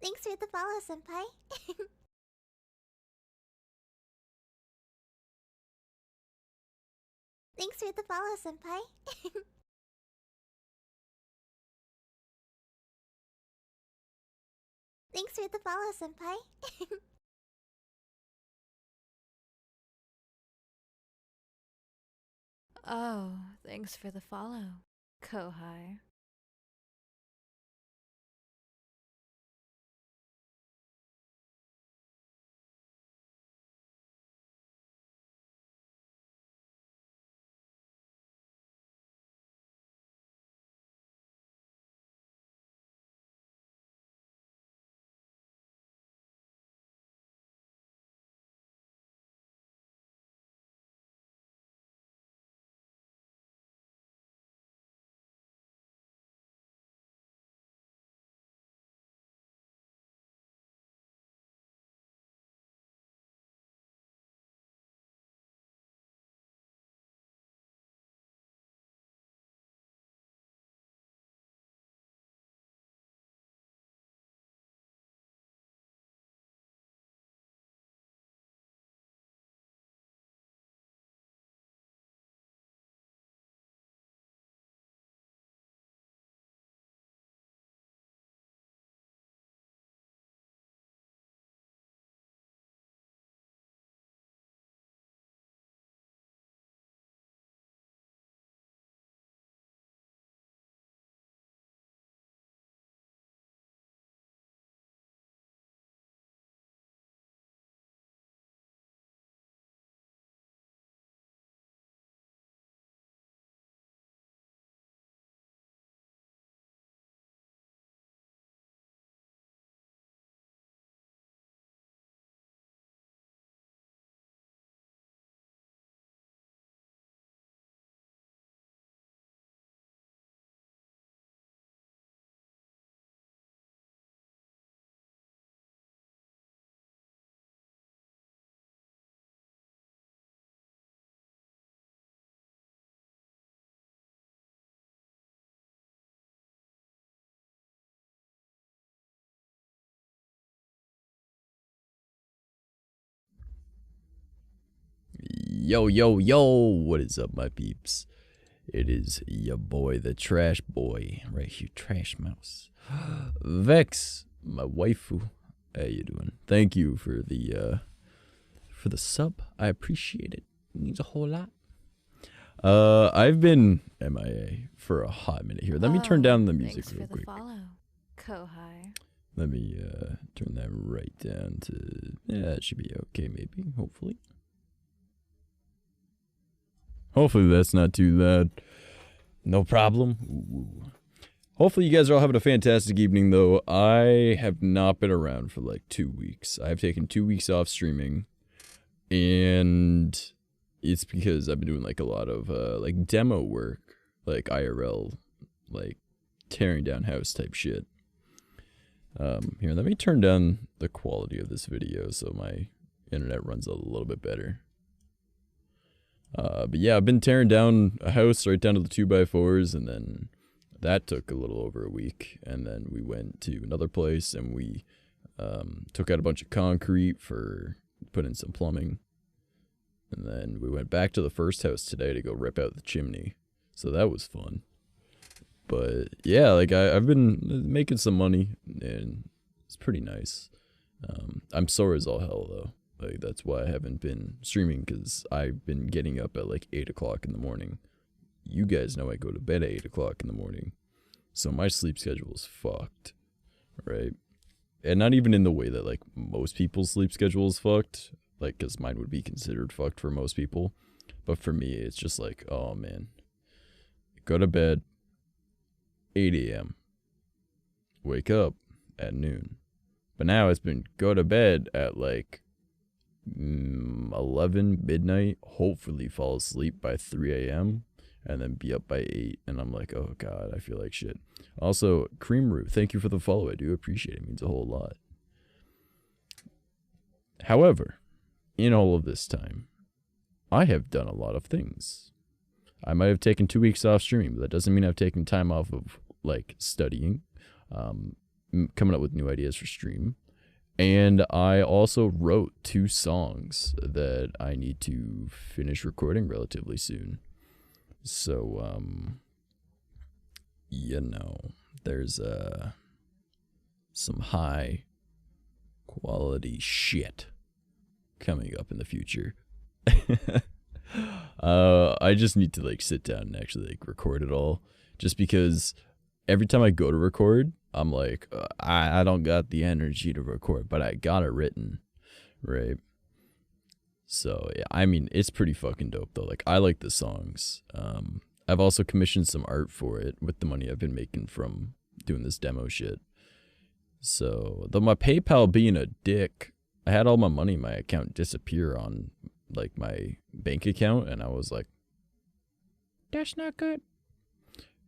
Thanks for the follow, senpai. Thanks for the follow, senpai. Thanks for the follow, senpai. Oh, thanks for the follow, Kohai. Yo, yo, yo, what is up, my peeps? It is your boy, the trash boy, right here, Trash Mouse. Vex, my waifu. How you doing? Thank you for the sub. I appreciate it. It means a whole lot. I've been MIA for a hot minute here. Let me turn down the music real quick. Follow, Kohai. Let me turn that right down to, yeah, it should be okay maybe, hopefully. Hopefully that's not too loud. No problem. Ooh. Hopefully you guys are all having a fantastic evening, though. I have not been around for like 2 weeks. I've taken 2 weeks off streaming. And it's because I've been doing like a lot of like demo work. Like IRL. Like tearing down house type shit. Here, let me turn down the quality of this video so my internet runs a little bit better. But yeah, I've been tearing down a house right down to the 2x4s, and then that took a little over a week. And then we went to another place, and we took out a bunch of concrete for putting in some plumbing. And then we went back to the first house today to go rip out the chimney. So that was fun. But yeah, like I've been making some money, and it's pretty nice. I'm sore as all hell, though. Like, that's why I haven't been streaming, because I've been getting up at like 8 o'clock in the morning. You guys know I go to bed at 8 o'clock in the morning. So my sleep schedule is fucked, right? And not even in the way that like most people's sleep schedule is fucked. Like, because mine would be considered fucked for most people. But for me, it's just like, oh man. Go to bed 8 a.m. Wake up at noon. But now it's been go to bed at like 11 midnight, hopefully fall asleep by 3 a.m. and then be up by 8, and I'm like, oh god, I feel like shit. Also, Cream Root, thank you for the follow. I do appreciate it. It means a whole lot. However, in all of this time, I have done a lot of things. I might have taken 2 weeks off streaming, but that doesn't mean I've taken time off of like studying. coming up with new ideas for stream. And I also wrote 2 songs that I need to finish recording relatively soon. So, you know, there's some high quality shit coming up in the future. I just need to like sit down and actually like record it all, just because every time I go to record, I'm like, I don't got the energy to record, but I got it written, right? So yeah, I mean, it's pretty fucking dope though. Like, I like the songs. I've also commissioned some art for it with the money I've been making from doing this demo shit. So, though my PayPal being a dick, I had all my money in my account disappear on like my bank account, and I was like, that's not good.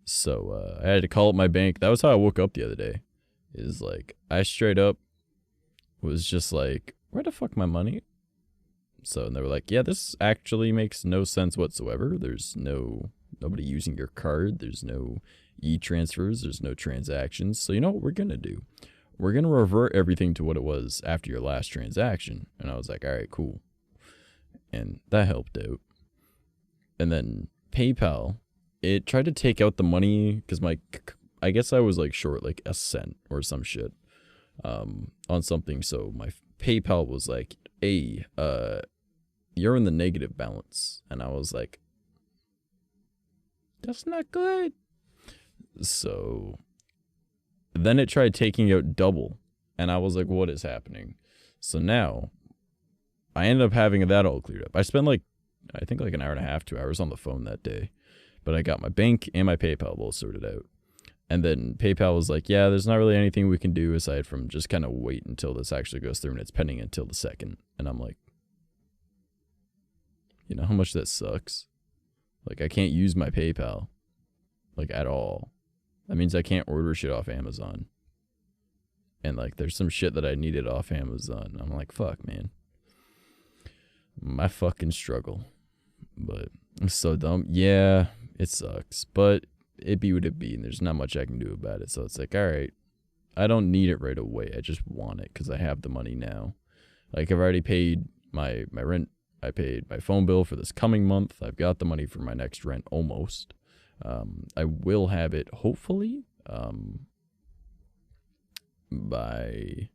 So I had to call up my bank. That was how I woke up the other day. Is like, I straight up was just like, where the fuck my money? So, and they were like, yeah, this actually makes no sense whatsoever. There's nobody using your card. There's no e-transfers. There's no transactions. So you know what we're going to do? We're going to revert everything to what it was after your last transaction. And I was like, all right, cool. And that helped out. And then PayPal, it tried to take out the money because I guess I was like short like a cent or some shit on something. So my PayPal was like, hey, you're in the negative balance. And I was like, that's not good. So then it tried taking out double. And I was like, what is happening? So now I ended up having that all cleared up. I spent like, I think like an hour and a half, 2 hours on the phone that day. But I got my bank and my PayPal both sorted out. And then PayPal was like, yeah, there's not really anything we can do aside from just kind of wait until this actually goes through, and it's pending until the 2nd. And I'm like, you know how much that sucks? Like, I can't use my PayPal, like, at all. That means I can't order shit off Amazon. And like, there's some shit that I needed off Amazon. I'm like, fuck, man. My fucking struggle. But I'm so dumb. Yeah, it sucks. But it be what it be, and there's not much I can do about it. So it's like, all right, I don't need it right away. I just want it because I have the money now. Like, I've already paid my rent. I paid my phone bill for this coming month. I've got the money for my next rent almost. I will have it hopefully by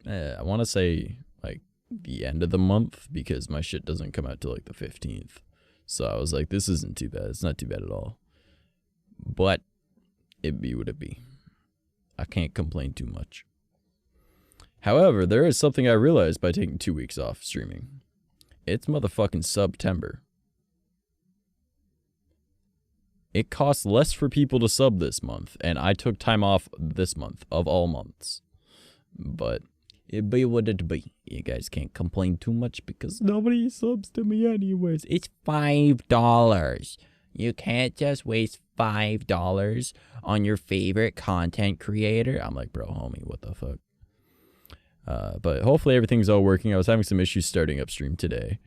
I want to say like the end of the month, because my shit doesn't come out till like the 15th. So I was like, this isn't too bad. It's not too bad at all. But it be what it be. I can't complain too much. However, there is something I realized by taking 2 weeks off streaming. It's motherfucking September. It costs less for people to sub this month, and I took time off this month, of all months. But it be what it be. You guys can't complain too much because nobody subs to me anyways. It's $5. You can't just waste $5 on your favorite content creator. I'm like, bro, homie, what the fuck? But hopefully everything's all working. I was having some issues starting up stream today.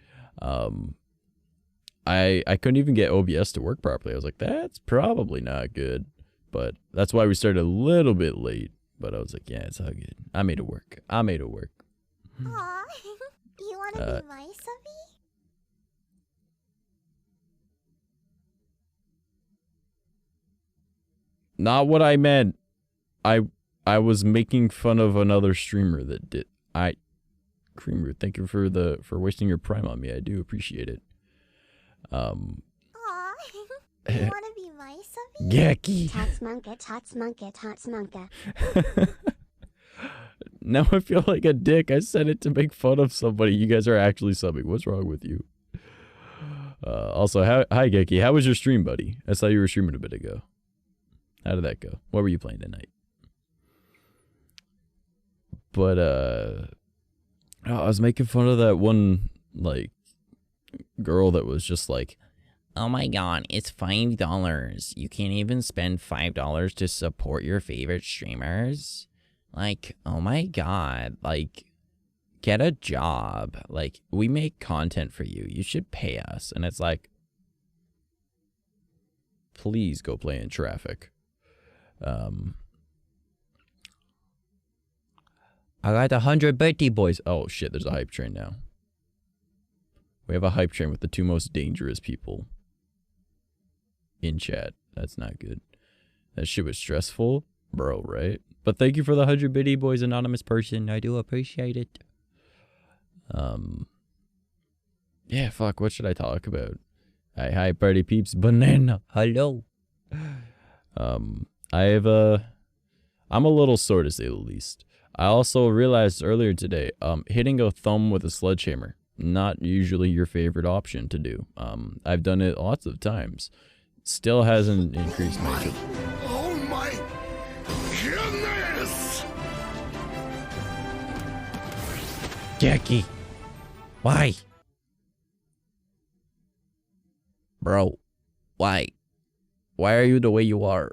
I couldn't even get OBS to work properly. I was like, that's probably not good. But that's why we started a little bit late. But I was like, yeah, it's all good. I made it work. Aw, you wanna be my subby? Not what I meant. I was making fun of another streamer that did. Creamer, thank you for wasting your prime on me. I do appreciate it. Aw, you wanna be my subby? Gecky. Now I feel like a dick. I said it to make fun of somebody. You guys are actually subbing. What's wrong with you? Also, hi Gecky. How was your stream, buddy? I saw you were streaming a bit ago. How did that go? What were you playing tonight? But I was making fun of that one like girl that was just like, oh my god, it's $5. You can't even spend $5 to support your favorite streamers. Like, oh my god, like, get a job. Like, we make content for you. You should pay us. And it's like, please go play in traffic. I got 100 birthday boys. Oh shit, there's a hype train now. We have a hype train with the 2 most dangerous people in chat. That's not good. That shit was stressful, bro, right? But thank you for the 100 birthday boys, anonymous person. I do appreciate it. Yeah, fuck, what should I talk about? Hi, party peeps. Banana, hello. I'm a little sore to say the least. I also realized earlier today, hitting a thumb with a sledgehammer, not usually your favorite option to do. I've done it lots of times. Still hasn't increased my... Oh my goodness! Jackie, why? Bro, why? Why are you the way you are?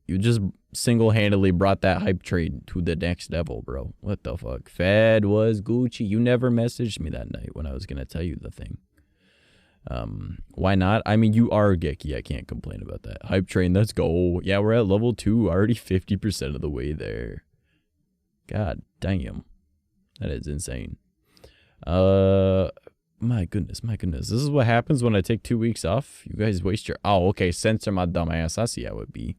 You just single-handedly brought that hype train to the next level, bro. What the fuck? Fed was Gucci. You never messaged me that night when I was gonna tell you the thing. Why not? I mean, you are Gecky. I can't complain about that. Hype train, let's go. Yeah, we're at level 2, already 50% of the way there. God damn. That is insane. My goodness. This is what happens when I take 2 weeks off. You guys waste your... Oh, okay. Censor my dumb ass. I see how it be.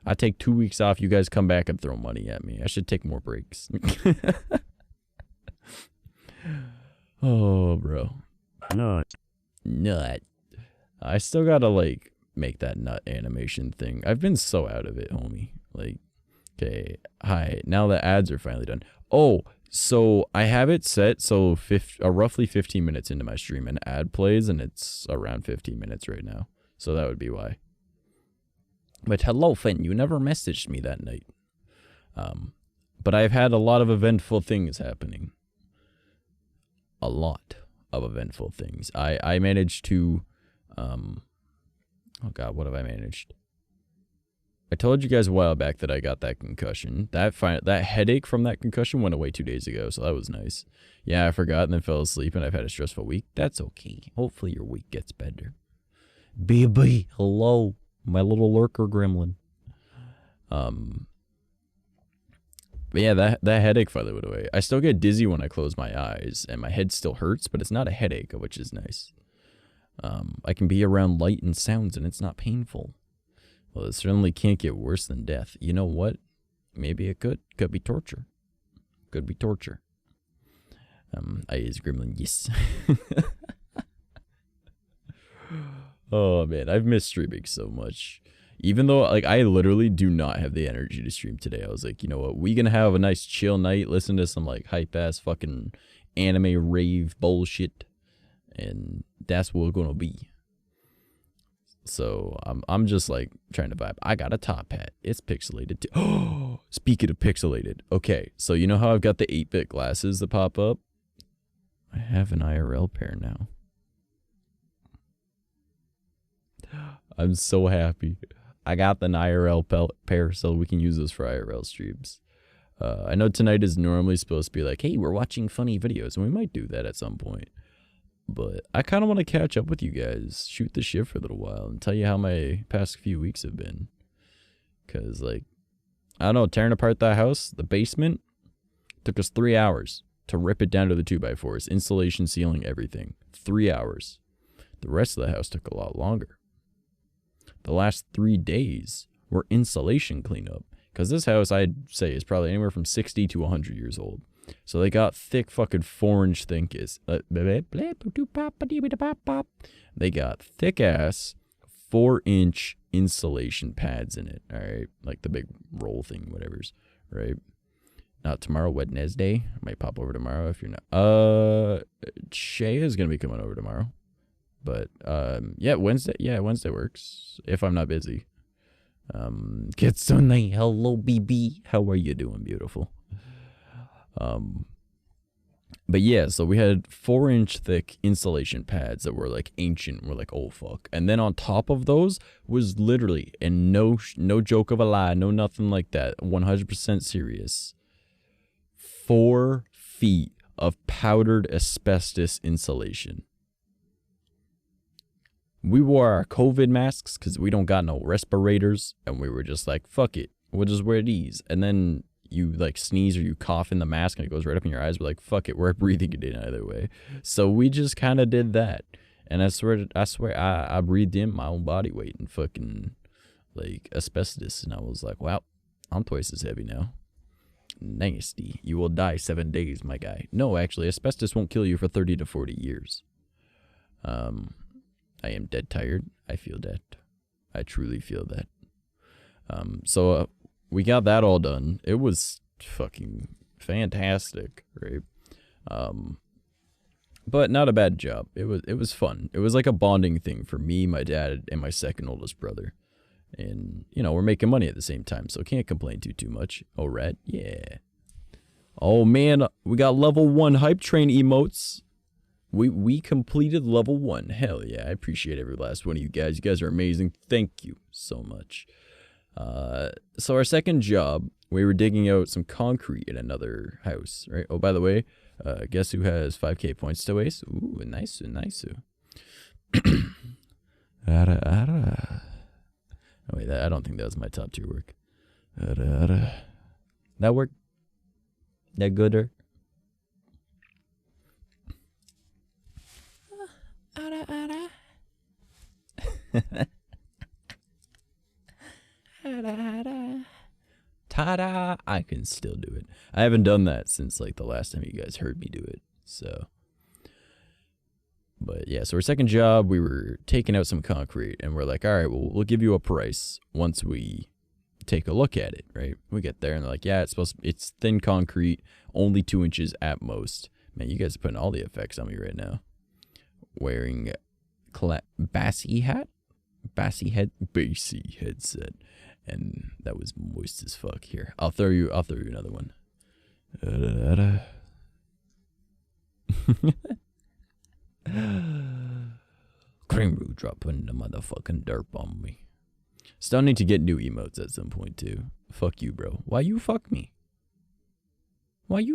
I take 2 weeks off. You guys come back and throw money at me. I should take more breaks. Oh, bro. Nut. I still gotta, like, make that nut animation thing. I've been so out of it, homie. Like, okay. Hi. Now the ads are finally done. Oh, so I have it set so roughly 15 minutes into my stream an ad plays, and it's around 15 minutes right now. So that would be why. But hello, Finn. You never messaged me that night. But I've had a lot of eventful things happening. A lot of eventful things. I managed to... oh God, what have I managed? I told you guys a while back that I got that concussion. That headache from that concussion went away 2 days ago, so that was nice. Yeah, I forgot and then fell asleep, and I've had a stressful week. That's okay. Hopefully your week gets better. Baby, hello, my little lurker gremlin. But yeah, that headache finally went away. I still get dizzy when I close my eyes, and my head still hurts, but it's not a headache, which is nice. I can be around light and sounds, and it's not painful. Well, it certainly can't get worse than death. You know what? Maybe it could. Could be torture. Could be torture. I is gremlin, yes. Oh, man. I've missed streaming so much. Even though, like, I literally do not have the energy to stream today. I was like, you know what? We gonna have a nice chill night. Listen to some, like, hype-ass fucking anime rave bullshit. And that's what we're gonna be. So I'm just like trying to vibe. I got a top hat. It's pixelated too. Oh, speaking of pixelated. Okay, so you know how I've got the 8-bit glasses that pop up? I have an IRL pair now. I'm so happy. I got the IRL pair so we can use those for IRL streams. I know tonight is normally supposed to be like, hey, we're watching funny videos, and we might do that at some point. But I kind of want to catch up with you guys, shoot the shit for a little while, and tell you how my past few weeks have been. Because, like, I don't know, tearing apart that house, the basement, took us 3 hours to rip it down to the 2x4s. Insulation, ceiling, everything. 3 hours. The rest of the house took a lot longer. The last 3 days were insulation cleanup. Because this house, I'd say, is probably anywhere from 60 to 100 years old. So they got thick fucking 4-inch thinkers. They got thick ass 4-inch insulation pads in it. All right, like the big roll thing, whatever's right. Not tomorrow, Wednesday. I might pop over tomorrow if you're not. Shay is gonna be coming over tomorrow, but yeah, Wednesday. Yeah, Wednesday works if I'm not busy. Kitsune, hello, BB. How are you doing, beautiful? But yeah, so we had 4-inch thick insulation pads that were like ancient. We're like, oh fuck. And then on top of those was literally, and no joke of a lie, no nothing like that, 100% serious, 4 feet of powdered asbestos insulation. We wore our COVID masks because we don't got no respirators, and we were just like, fuck it, we'll just wear these. And then you like sneeze or you cough in the mask and it goes right up in your eyes. We're like, fuck it, we're breathing it in either way. So we just kind of did that. And I swear, I breathed in my own body weight and fucking like asbestos. And I was like, wow, I'm twice as heavy now. Nasty. You will die 7 days, my guy. No, actually, asbestos won't kill you for 30 to 40 years. I am dead tired. I feel that. I truly feel that. So we got that all done. It was fucking fantastic, right? But not a bad job. It was fun. It was like a bonding thing for me, my dad, and my second oldest brother. And, you know, we're making money at the same time, so can't complain too much. Oh, rat, yeah. Oh, man, we got level 1 hype train emotes. We completed level 1. Hell yeah, I appreciate every last one of you guys. You guys are amazing. Thank you so much. So our second job, we were digging out some concrete in another house, right? Oh, by the way, guess who has 5k points to waste? Ooh, nice. Oh, wait, I don't think that was my top tier work. That worked? That gooder? Ta-da! I can still do it. I haven't done that since like the last time you guys heard me do it. So, but yeah, so our second job, we were taking out some concrete, and we're like, all right, well, we'll give you a price once we take a look at it, right? We get there, and they're like, yeah, it's thin concrete, only 2 inches at most. Man, you guys are putting all the effects on me right now. Wearing bassy headset, and that was moist as fuck. Here, I'll throw you another one. Cream brew dropping the motherfucking derp on me. Still need to get new emotes at some point too. Fuck you, bro. Why you fuck me? Why'd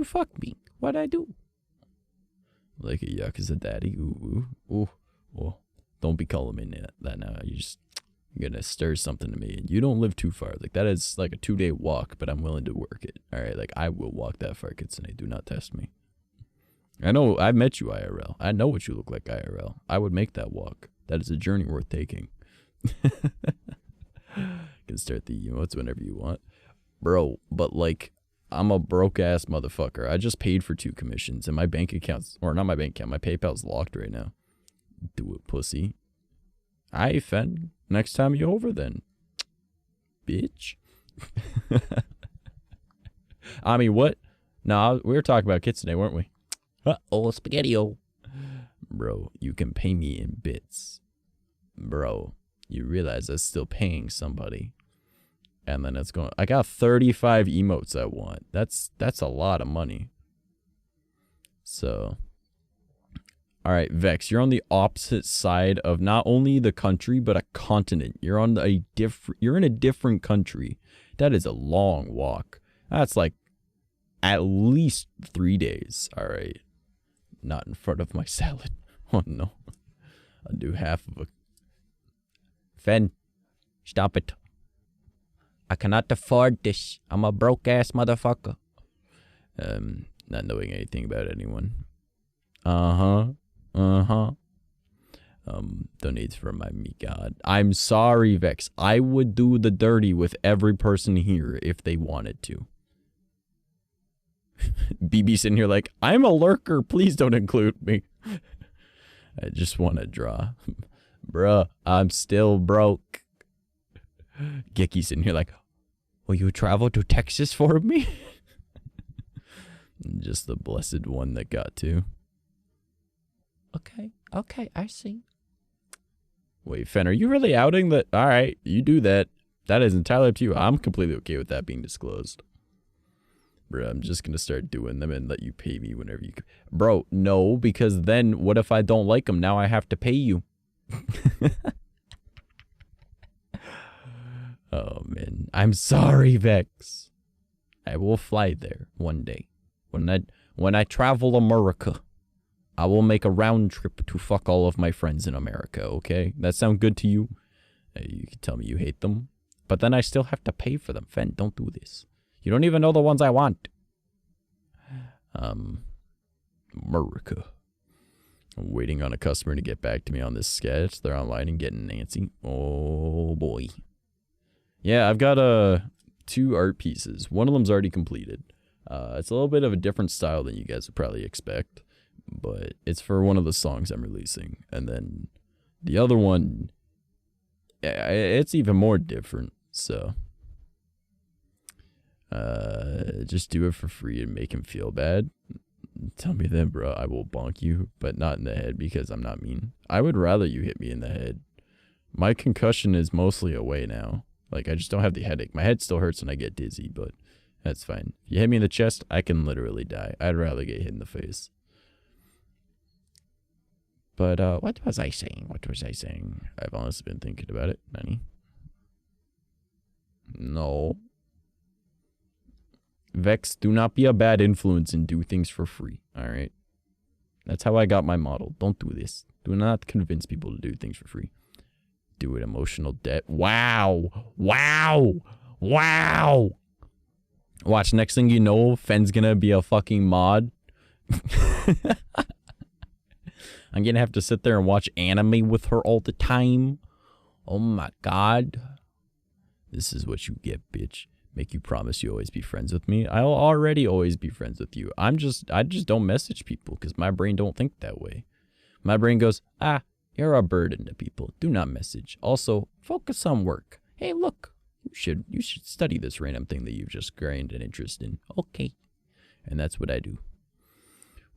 I do? Like a Yakuza daddy. Ooh. Don't be calling me that now. You're gonna stir something to me. And you don't live too far. Like, that is like a 2-day walk, but I'm willing to work it. Alright, like, I will walk that far, Kitsune. Do not test me. I know, I've met you IRL. I know what you look like IRL. I would make that walk. That is a journey worth taking. You can start the emotes whenever you want. Bro, but like, I'm a broke ass motherfucker. I just paid for 2 commissions and my bank account's, or not my bank account, my PayPal's locked right now. Do it, pussy. Aight, Fen. Next time you over then. Bitch. I mean, what? No, we were talking about Kitsune, weren't we? Oh, spaghetti-o. Bro, you can pay me in bits. Bro, you realize that's still paying somebody. And then it's going, I got 35 emotes I want. That's a lot of money. So, all right, Vex, you're on the opposite side of not only the country, but a continent. You're in a different country. That is a long walk. That's like at least 3 days. All right. Not in front of my salad. Oh, no. I'll do half of a... Fen, stop it. I cannot afford this. I'm a broke-ass motherfucker. Not knowing anything about anyone. Donates for my me, God. I'm sorry, Vex. I would do the dirty with every person here if they wanted to. BB sitting here like, I'm a lurker. Please don't include me. I just want to draw. Bruh, I'm still broke. Gecky sitting here like, will you travel to Texas for me? Just the blessed one that got to. Okay, I see. Wait, Fen, are you really outing that? All right, you do that. That is entirely up to you. I'm completely okay with that being disclosed. Bro, I'm just going to start doing them and let you pay me whenever you can. Bro, no, because then what if I don't like them? Now I have to pay you. Oh, man. I'm sorry, Vex. I will fly there one day. When I travel America, I will make a round trip to fuck all of my friends in America, okay? That sound good to you? You can tell me you hate them. But then I still have to pay for them. Fen, don't do this. You don't even know the ones I want. America. I'm waiting on a customer to get back to me on this sketch. They're online and getting antsy. Oh boy. Yeah, I've got 2 art pieces. One of them's already completed. It's a little bit of a different style than you guys would probably expect, but it's for one of the songs I'm releasing. And then the other one, it's even more different. So just do it for free and make him feel bad. Tell me then, bro, I will bonk you, but not in the head because I'm not mean. I would rather you hit me in the head. My concussion is mostly away now. Like, I just don't have the headache. My head still hurts when I get dizzy, but that's fine. If you hit me in the chest, I can literally die. I'd rather get hit in the face. But, what was I saying? What was I saying? I've honestly been thinking about it. Nani? No. Vex, do not be a bad influence and do things for free. Alright? That's how I got my model. Don't do this. Do not convince people to do things for free. Do it, emotional debt. Wow. Wow. Wow. Watch, next thing you know, Fenn's gonna be a fucking mod. I'm gonna have to sit there and watch anime with her all the time. Oh my god. This is what you get, bitch. Make you promise you always be friends with me. I'll already always be friends with you. I just don't message people because my brain don't think that way. My brain goes, you're a burden to people. Do not message. Also, focus on work. Hey, look, you should study this random thing that you've just gained an interest in. Okay. And that's what I do.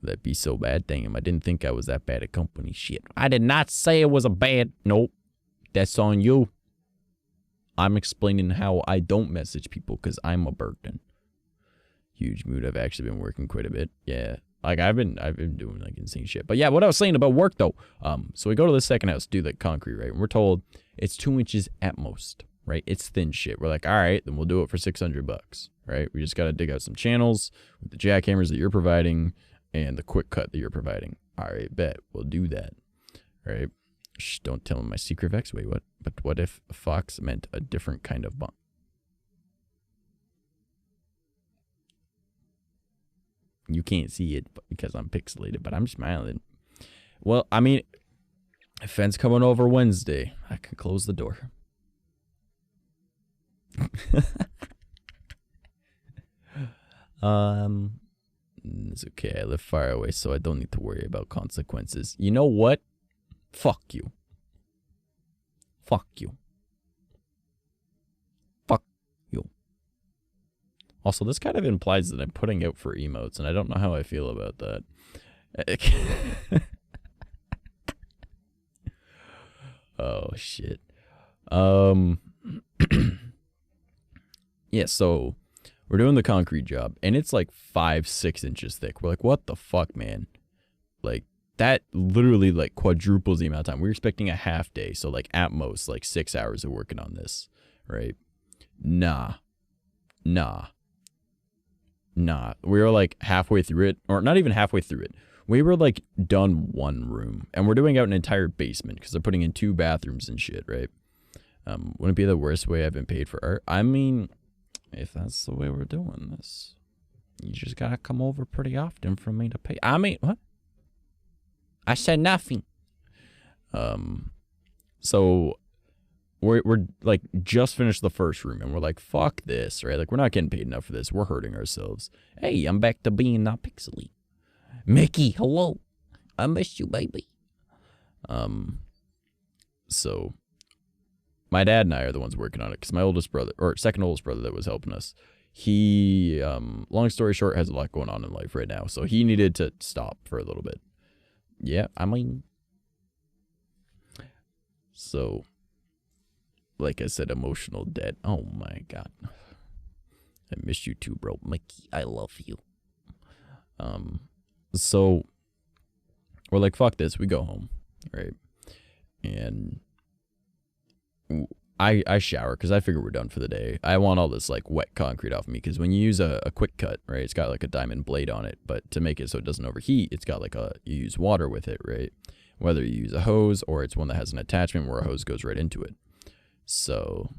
Would that be so bad? Damn, I didn't think I was that bad at company. Shit. I did not say it was a bad. Nope. That's on you. I'm explaining how I don't message people because I'm a burden. Huge mood. I've actually been working quite a bit. Yeah. Like I've been doing like insane shit. But yeah, what I was saying about work though. So we go to the second house, do the concrete, right? And we're told it's 2 inches at most, right? It's thin shit. We're like, all right, then we'll do it for $600, right? We just got to dig out some channels with the jackhammers that you're providing and the quick cut that you're providing. All right, bet. We'll do that, right? Shh, don't tell him my secret Vex. Wait, what? But what if a fox meant a different kind of bomb? You can't see it because I'm pixelated, but I'm smiling. Well, I mean, if Fenn's coming over Wednesday, I can close the door. It's okay. I live far away, so I don't need to worry about consequences. You know what? Fuck you. Fuck you. Fuck you. Also, this kind of implies that I'm putting out for emotes, and I don't know how I feel about that. Oh, shit. Yeah, so we're doing the concrete job, and it's like 5-6 inches thick. We're like, what the fuck, man? Like, that literally like quadruples the amount of time. We're expecting a half day, so like at most like 6 hours of working on this, right? Nah. We were like halfway through it, or not even halfway through it. We were like done one room, and we're doing out an entire basement because they're putting in 2 bathrooms and shit, right? Wouldn't it be the worst way I've been paid for art? I mean, if that's the way we're doing this, you just gotta come over pretty often for me to pay. I mean, what? I said nothing. So we're like just finished the first room and we're like, fuck this, right? Like we're not getting paid enough for this. We're hurting ourselves. Hey, I'm back to being not pixely. Mickey, hello. I missed you, baby. So my dad and I are the ones working on it because my oldest brother, or second oldest brother that was helping us, he, long story short, has a lot going on in life right now. So he needed to stop for a little bit. Yeah, I mean, so, like I said, emotional debt. Oh my god. I miss you too, bro. Mikey, I love you. So, we're like, fuck this. We go home, right? And I shower because I figure we're done for the day. I want all this like wet concrete off of me because when you use a quick cut, right, it's got like a diamond blade on it, but to make it so it doesn't overheat, it's got like you use water with it, right? Whether you use a hose or it's one that has an attachment where a hose goes right into it. So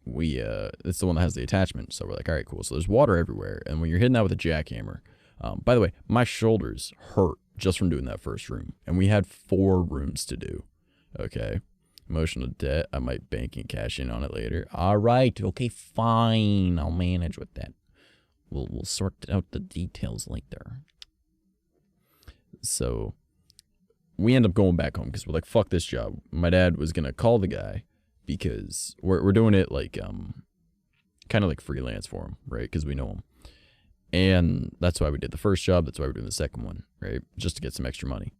it's the one that has the attachment. So we're like, all right, cool. So there's water everywhere. And when you're hitting that with a jackhammer, by the way, my shoulders hurt just from doing that first room. And we had 4 rooms to do. Okay. Emotional debt. I might bank and cash in on it later. All right. Okay, fine. I'll manage with that. We'll sort out the details later. So we end up going back home because we're like, fuck this job. My dad was going to call the guy because we're doing it like, kind of like freelance for him, right? Because we know him. And that's why we did the first job. That's why we're doing the second one, right? Just to get some extra money.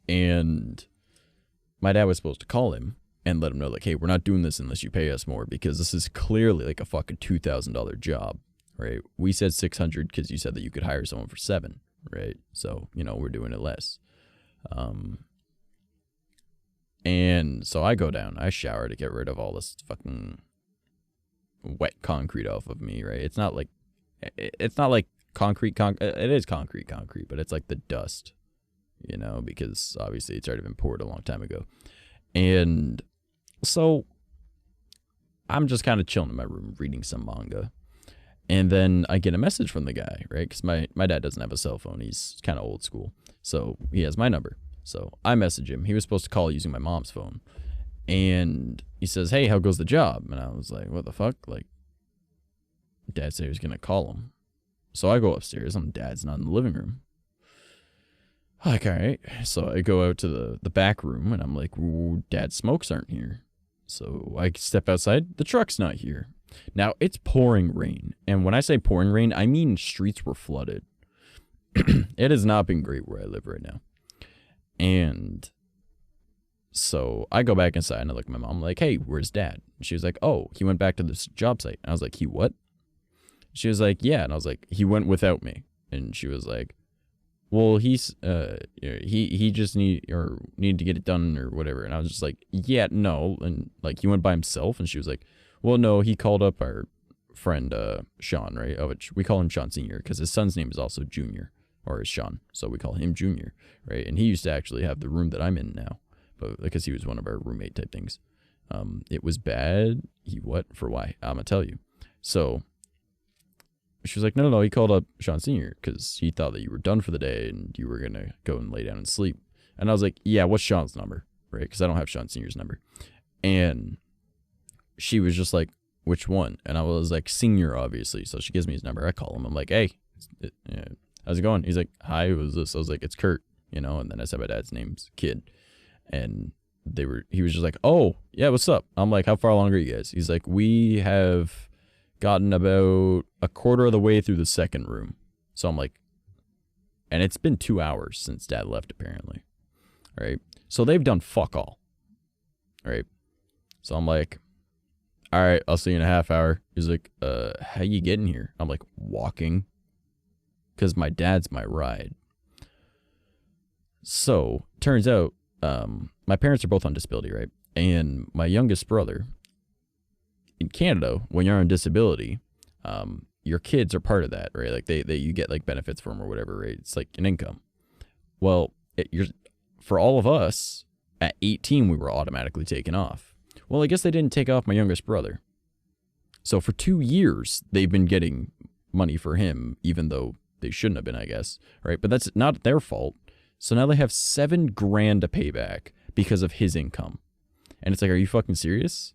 And my dad was supposed to call him and let him know, like, hey, we're not doing this unless you pay us more because this is clearly like a fucking $2,000 job, right? We said $600 because you said that you could hire someone for $700, right? So, you know, we're doing it less. And so I go down, I shower to get rid of all this fucking wet concrete off of me, right? It's not like concrete, it is concrete, but it's like the dust, you know, because obviously it's already been poured a long time ago. And so I'm just kind of chilling in my room reading some manga. And then I get a message from the guy, right? Because my dad doesn't have a cell phone. He's kind of old school. So he has my number. So I message him. He was supposed to call using my mom's phone. And he says, hey, how goes the job? And I was like, what the fuck? Like, Dad said he was going to call him. So I go upstairs. Dad's not in the living room. Like, all right. So I go out to the back room and I'm like, Dad's smokes aren't here. So I step outside. The truck's not here. Now, it's pouring rain. And when I say pouring rain, I mean streets were flooded. It has not been great where I live right now. And so I go back inside and I look at my mom like, hey, where's Dad? And she was like, oh, he went back to this job site. And I was like, he what? She was like, yeah. And I was like, he went without me. And she was like, well, he just needed to get it done or whatever. And I was just like, yeah, no. And like, he went by himself. And she was like, well, no, he called up our friend, Sean, right? Oh, we call him Sean Sr. because his son's name is also Junior, or is Sean. So we call him Junior, right? And he used to actually have the room that I'm in now, but because he was one of our roommate type things. It was bad. For why? I'm going to tell you. So she was like, no, he called up Sean Sr. because he thought that you were done for the day and you were going to go and lay down and sleep. And I was like, yeah, what's Sean's number? Right? Because I don't have Sean Sr.'s number. And she was just like, which one? And I was like, Senior, obviously. So she gives me his number. I call him. I'm like, hey, how's it going? He's like, hi, who's this? I was like, it's Kurt, you know, and then I said my dad's name's Kid. And he was just like, oh, yeah, what's up? I'm like, how far along are you guys? He's like, we have gotten about a quarter of the way through the second room. So I'm like, and it's been 2 hours since Dad left, apparently. Right? So they've done fuck all. Right? So I'm like, all right, I'll see you in a half hour. He's like, how you getting here? I'm like, walking. Because my dad's my ride. So, turns out, my parents are both on disability, right? And my youngest brother, in Canada, when you're on disability, your kids are part of that, right? Like, you get, like, benefits from or whatever, right? It's like an income. Well, for all of us, at 18, we were automatically taken off. Well, I guess they didn't take off my youngest brother. So for 2 years, they've been getting money for him, even though they shouldn't have been, I guess. Right? But that's not their fault. So now they have $7,000 to pay back because of his income. And it's like, are you fucking serious?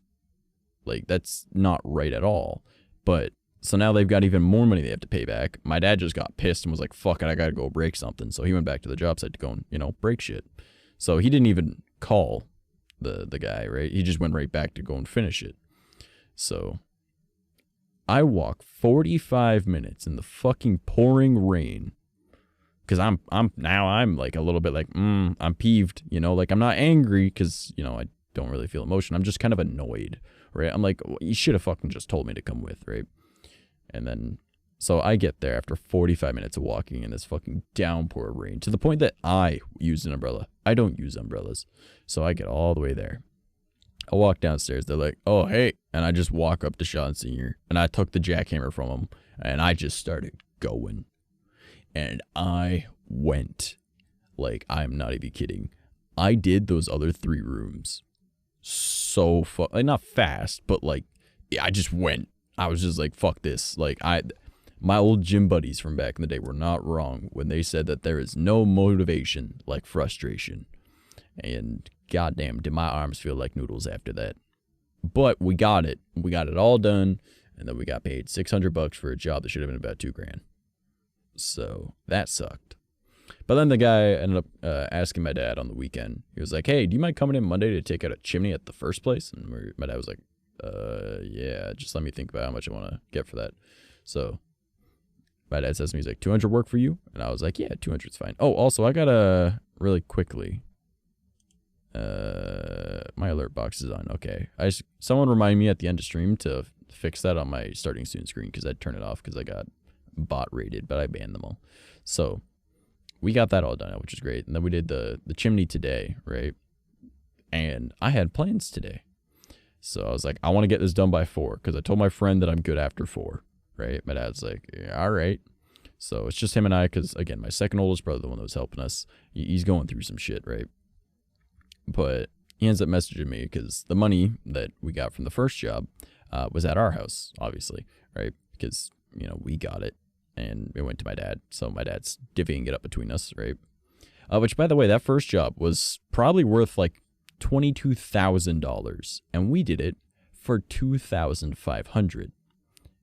Like, that's not right at all. But so now they've got even more money they have to pay back. My dad just got pissed and was like, fuck it, I gotta go break something. So he went back to the job site to go and, break shit. So he didn't even call the guy, right? He just went right back to go and finish it. So I walk 45 minutes in the fucking pouring rain because I'm like a little bit like, I'm peeved, like I'm not angry because, I don't really feel emotion. I'm just kind of annoyed, right? I'm like, you should have fucking just told me to come with, right? And then, so I get there after 45 minutes of walking in this fucking downpour rain to the point that I used an umbrella. I don't use umbrellas. So I get all the way there. I walk downstairs. They're like, oh, hey. And I just walk up to Sean Sr. and I took the jackhammer from him and I just started going. And I went. Like, I'm not even kidding. I did those other 3 rooms so like, not fast, but like, yeah, I just went. I was just like, fuck this. Like, my old gym buddies from back in the day were not wrong when they said that there is no motivation like frustration. And goddamn, did my arms feel like noodles after that. But we got it. We got it all done. And then we got paid $600 for a job that should have been about $2,000. So that sucked. But then the guy ended up asking my dad on the weekend. He was like, hey, do you mind coming in Monday to take out a chimney at the first place? And my dad was like, yeah, just let me think about how much I want to get for that. So my dad says to me, he's like, 200 work for you? And I was like, yeah, 200's fine. Oh, also, I got to really quickly. My alert box is on. Okay. Someone remind me at the end of stream to fix that on my starting student screen because I'd turn it off because I got bot rated, but I banned them all. So we got that all done, which is great. And then we did the chimney today, right? And I had plans today. So I was like, I want to get this done by 4 because I told my friend that I'm good after 4, right? My dad's like, yeah, all right. So it's just him and I because, again, my second oldest brother, the one that was helping us, he's going through some shit, right? But he ends up messaging me because the money that we got from the first job was at our house, obviously, right? Because, you know, we got it and it went to my dad. So my dad's divvying it up between us, right? Which, by the way, that first job was probably worth like $22,000 and we did it for $2,500.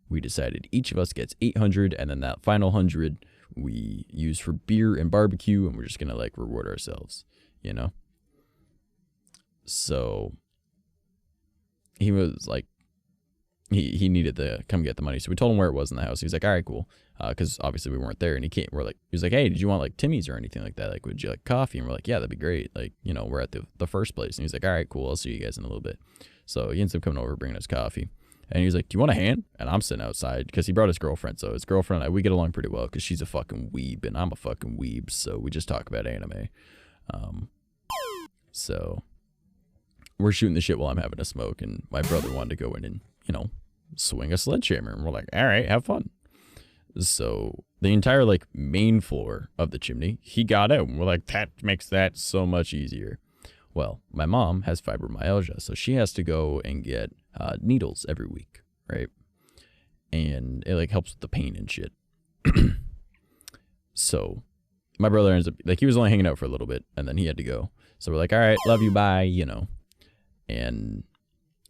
We decided each of us gets $800 and then that final $100 we use for beer and barbecue and we're just going to like reward ourselves, you know? So he was like, he needed to come get the money. So we told him where it was in the house. He was like, all right, cool. Cause obviously we weren't there and he was like, hey, did you want like Timmy's or anything like that? Like, would you like coffee? And we're like, yeah, that'd be great. Like, you know, we're at the first place. And he's like, all right, cool. I'll see you guys in a little bit. So he ends up coming over, bringing us coffee. And he's like, do you want a hand? And I'm sitting outside because he brought his girlfriend. So his girlfriend and I, we get along pretty well because she's a fucking weeb and I'm a fucking weeb. So we just talk about anime. So we're shooting the shit while I'm having a smoke. And my brother wanted to go in and, you know, swing a sledgehammer. And we're like, all right, have fun. So the entire like main floor of the chimney, he got out. And we're like, that makes that so much easier. Well, my mom has fibromyalgia. So she has to go and get needles every week, right? And it like helps with the pain and shit. So my brother ends up like, he was only hanging out for a little bit and then he had to go. So we're like, all right, love you, bye, you know. And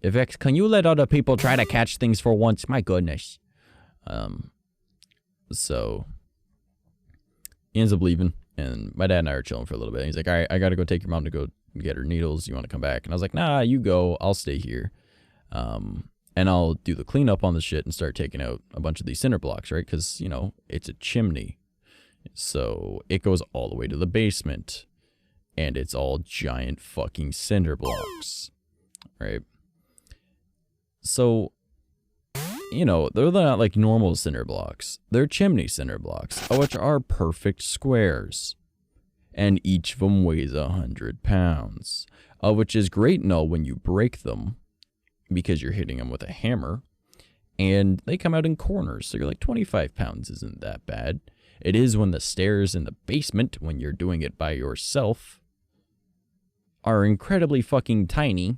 Vex, can you let other people try to catch things for once? My goodness. So he ends up leaving and my dad and I are chilling for a little bit. He's like, all right, I got to go take your mom to go get her needles. You want to come back? And I was like, nah, you go, I'll stay here. And I'll do the cleanup on the shit and start taking out a bunch of these cinder blocks, right? Because, you know, it's a chimney. So it goes all the way to the basement. And it's all giant fucking cinder blocks, right? So, you know, they're not like normal cinder blocks. They're chimney cinder blocks, which are perfect squares. And each of them weighs 100 pounds, which is great and all when you break them because you're hitting them with a hammer. And they come out in corners, so you're like 25 pounds isn't that bad. It is when the stairs in the basement, when you're doing it by yourself, are incredibly fucking tiny.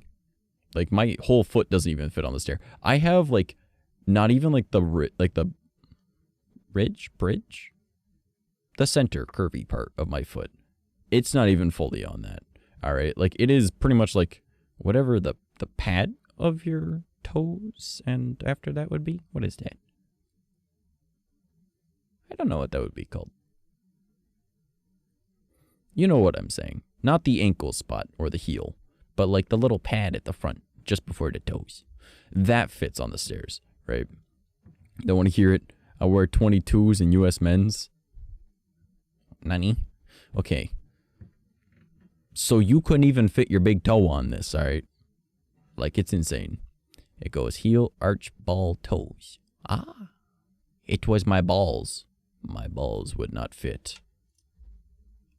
Like my whole foot doesn't even fit on the stair. I have like not even like the bridge, the center curvy part of my foot. It's not even fully on that. All right, like it is pretty much like whatever the pad of your toes and after that would be. What is that? I don't know what that would be called. You know what I'm saying. Not the ankle spot or the heel, but like the little pad at the front, just before the toes. That fits on the stairs, right? Don't want to hear it. I wear 22s in US men's. Nani? Okay. So you couldn't even fit your big toe on this, all right? Like, it's insane. It goes heel, arch, ball, toes. Ah. It was my balls. My balls would not fit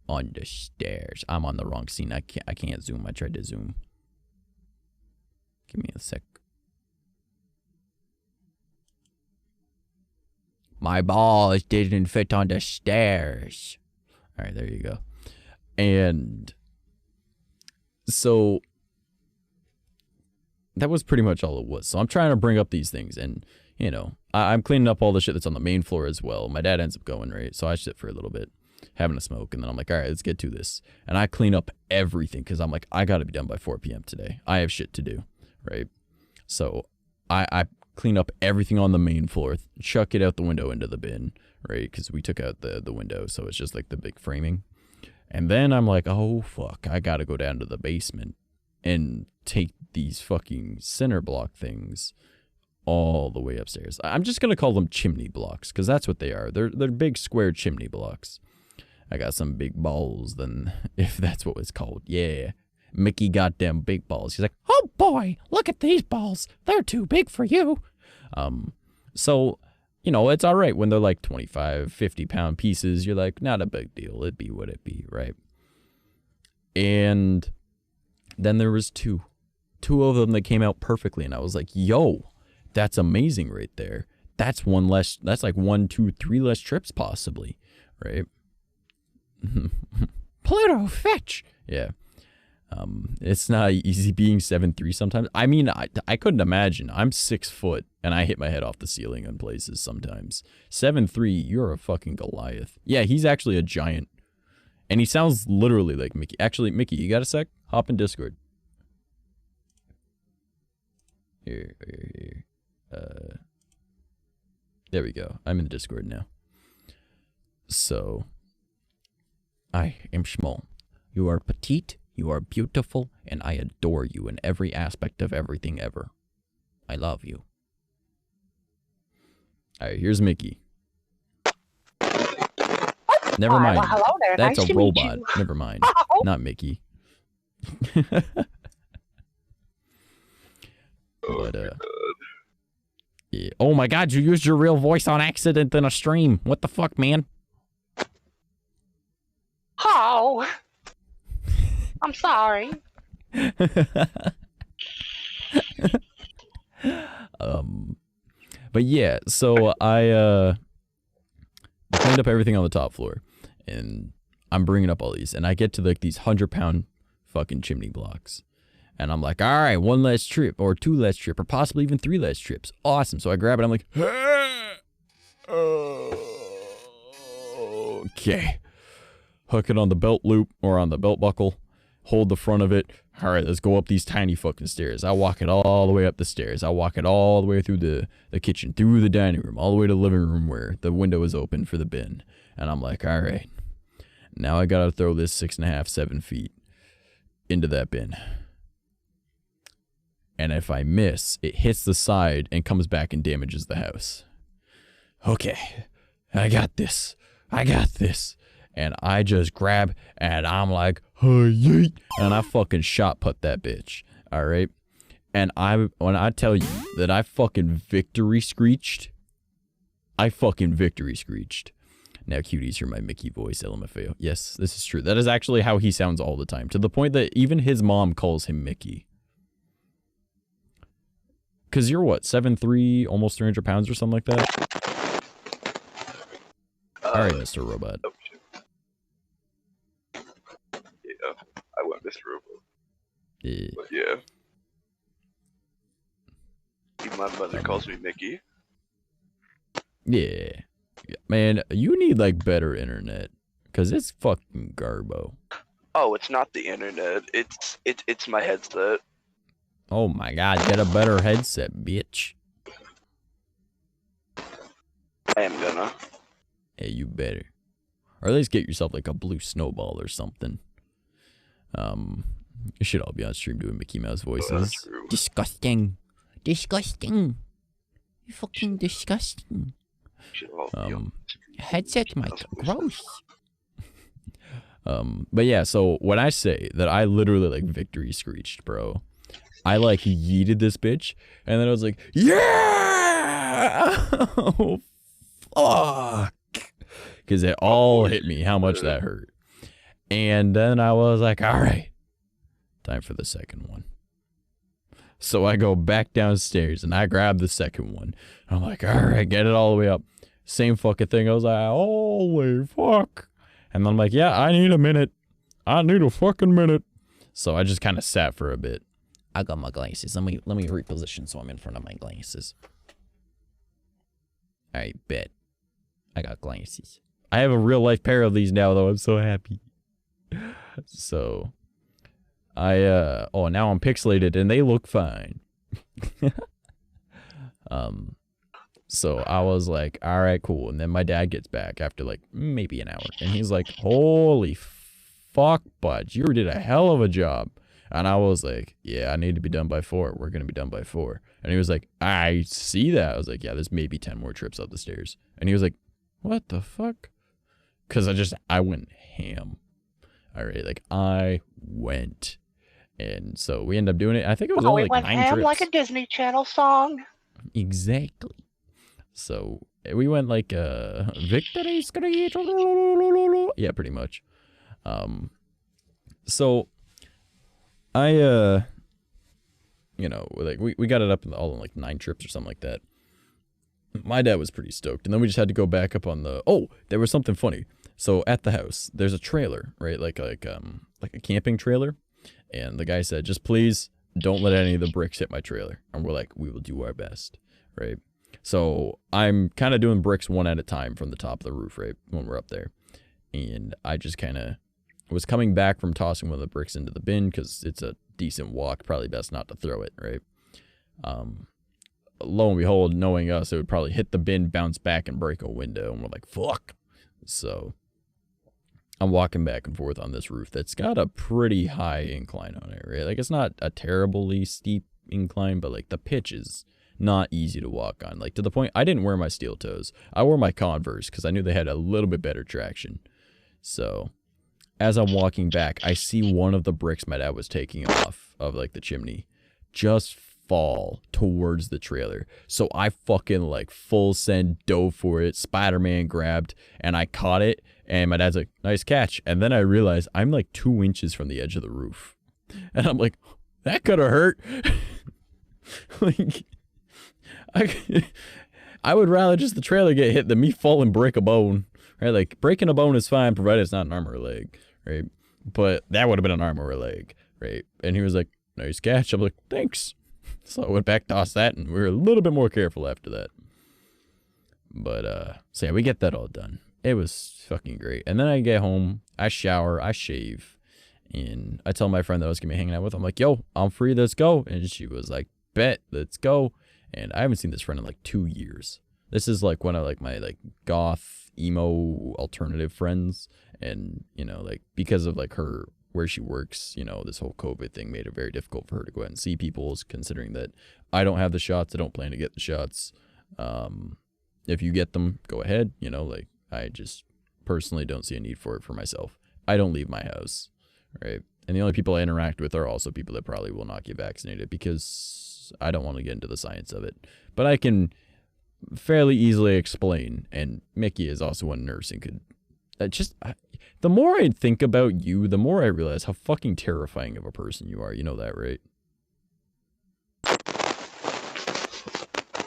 on the stairs. I'm on the wrong scene. I can't zoom. I tried to zoom. Give me a sec. My balls didn't fit on the stairs. All right, there you go. And so that was pretty much all it was. So I'm trying to bring up these things, and you know, I'm cleaning up all the shit that's on the main floor as well. My dad ends up going, right? So I sit for a little bit, having a smoke, and then I'm like, all right, let's get to this. And I clean up everything because I'm like, I got to be done by 4 p.m. today. I have shit to do, right? So I clean up everything on the main floor, chuck it out the window into the bin, right? Because we took out the window, so it's just like the big framing. And then I'm like, oh, fuck, I got to go down to the basement and take these fucking cinder block things all the way upstairs. I'm just going to call them chimney blocks because that's what they are. They're big square chimney blocks. I got some big balls, then, if that's what it's called. Yeah. Mickey got them big balls. He's like, oh boy, look at these balls. They're too big for you. So, you know, it's all right when they're like 25, 50-pound pieces. You're like, not a big deal. It be what it be, right? And then there was two of them that came out perfectly. And I was like, yo, that's amazing right there. That's one less, that's like 1, 2, 3 less trips possibly, right? Pluto, fetch. Yeah. It's not easy being 7'3" sometimes. I mean, I couldn't imagine. I'm 6 foot and I hit my head off the ceiling in places sometimes. 7'3", you're a fucking Goliath. Yeah, he's actually a giant. And he sounds literally like Mickey. Actually, Mickey, you got a sec? Hop in Discord. Here. There we go. I'm in the Discord now. So, I am small. You are petite. You are beautiful, and I adore you in every aspect of everything ever. I love you. Alright, here's Mickey. Never mind. Well, hello there. That's nice a to meet robot. you. Never mind. Oh. Not Mickey. But, yeah. Oh my god, you used your real voice on accident in a stream. What the fuck, man? Oh. I'm sorry. But yeah, so I cleaned up everything on the top floor, and I'm bringing up all these, and I get to like these 100-pound fucking chimney blocks, and I'm like, all right, 1 less trip, or 2 less trip, or possibly even 3 less trips. Awesome. So I grab it. I'm like, okay, hook it on the belt loop or on the belt buckle. Hold the front of it. All right, let's go up these tiny fucking stairs. I walk it all the way up the stairs. I walk it all the way through the kitchen, through the dining room, all the way to the living room where the window is open for the bin. And I'm like, all right, now I gotta throw this 6.5, 7 feet into that bin. And if I miss, it hits the side and comes back and damages the house. Okay, I got this. I got this. And I just grab, and I'm like, hey, yeet, and I fucking shot put that bitch, all right? And when I tell you that I fucking victory screeched, I fucking victory screeched. Now cuties hear my Mickey voice, LMFAO. Yes, this is true. That is actually how he sounds all the time, to the point that even his mom calls him Mickey. Because you're what, 7'3", almost 300 pounds or something like that? All right, Mr. Robot. I went Mr. Robot. Yeah. But yeah. Even my mother calls me Mickey. Yeah. Man, you need like better internet. Cause it's fucking garbo. Oh, it's not the internet. It's my headset. Oh my god, get a better headset, bitch. I am gonna. Hey, you better. Or at least get yourself like a blue snowball or something. You should all be on stream doing Mickey Mouse voices. True. Disgusting. Disgusting. You fucking disgusting. Should all be on. Headset mic. Gross. But yeah, so when I say that I literally like victory screeched, bro, I like yeeted this bitch, and then I was like, yeah! Oh, fuck. Because it all hit me how much that hurt. And then I was like, all right, time for the second one. So I go back downstairs and I grab the second one. I'm like, all right, get it all the way up. Same fucking thing. I was like, holy fuck. And then I'm like, yeah, I need a minute. I need a fucking minute. So I just kind of sat for a bit. I got my glasses. Let me reposition so I'm in front of my glasses. I bet. I got glasses. I have a real life pair of these now, though. I'm so happy. So, oh, now I'm pixelated and they look fine. So I was like, all right, cool. And then my dad gets back after like maybe an hour, and he's like, holy fuck, bud, you did a hell of a job. And I was like, yeah, I need to be done by 4. We're going to be done by 4. And he was like, I see that. I was like, yeah, there's maybe 10 more trips up the stairs. And he was like, what the fuck? Because I went ham. All right, like I went. And so we ended up doing it. I think it was only like 9 trips. We went ham like a Disney Channel song. Exactly. So we went like victory screech. Yeah, pretty much. So I you know, like we got it up all in like 9 trips or something like that. My dad was pretty stoked, and then we just had to go back up on the there was something funny. So at the house, there's a trailer, right? Like a camping trailer. And the guy said, just please don't let any of the bricks hit my trailer. And we're like, we will do our best, right? So I'm kind of doing bricks one at a time from the top of the roof, right? When we're up there. And I just kind of was coming back from tossing one of the bricks into the bin because it's a decent walk. Probably best not to throw it, right? Lo and behold, knowing us, it would probably hit the bin, bounce back, and break a window. And we're like, fuck. So I'm walking back and forth on this roof that's got a pretty high incline on it, right? Like, it's not a terribly steep incline, but, like, the pitch is not easy to walk on. Like, to the point, I didn't wear my steel toes. I wore my Converse because I knew they had a little bit better traction. So, as I'm walking back, I see one of the bricks my dad was taking off of, like, the chimney just fall towards the trailer. So I fucking, like, full send dove for it. Spider-Man grabbed, and I caught it. And my dad's like, nice catch. And then I realized I'm like 2 inches from the edge of the roof. And I'm like, that could have hurt. Like, I would rather just the trailer get hit than me fall and break a bone. Right? Like, breaking a bone is fine, provided it's not an arm or a leg. Right? But that would have been an arm or a leg. Right? And he was like, nice catch. I'm like, thanks. So I went back, tossed that, and we were a little bit more careful after that. But, so yeah, we get that all done. It was fucking great. And then I get home, I shower, I shave, and I tell my friend that I was going to be hanging out with. I'm like, yo, I'm free, let's go. And she was like, bet, let's go. And I haven't seen this friend in like 2 years. This is like one of like my like goth, emo, alternative friends. And, you know, like because of like her, where she works, you know, this whole COVID thing made it very difficult for her to go out and see people, considering that I don't have the shots. I don't plan to get the shots. If you get them, go ahead. You know, like, I just personally don't see a need for it for myself. I don't leave my house, right? And the only people I interact with are also people that probably will not get vaccinated because I don't want to get into the science of it. But I can fairly easily explain, and Mickey is also a nurse and could the more I think about you, the more I realize how fucking terrifying of a person you are. You know that, right?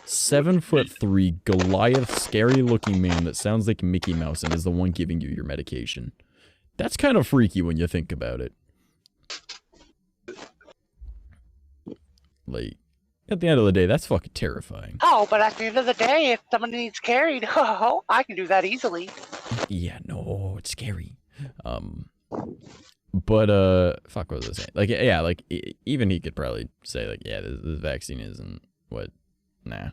7'3" Goliath, scary-looking man that sounds like Mickey Mouse and is the one giving you your medication. That's kind of freaky when you think about it. Like, at the end of the day, that's fucking terrifying. Oh, but at the end of the day, if someone needs carried, oh, I can do that easily. Yeah, no, it's scary. But, fuck, what was I saying? Like, yeah, like, even he could probably say, like, yeah, this vaccine isn't what, nah.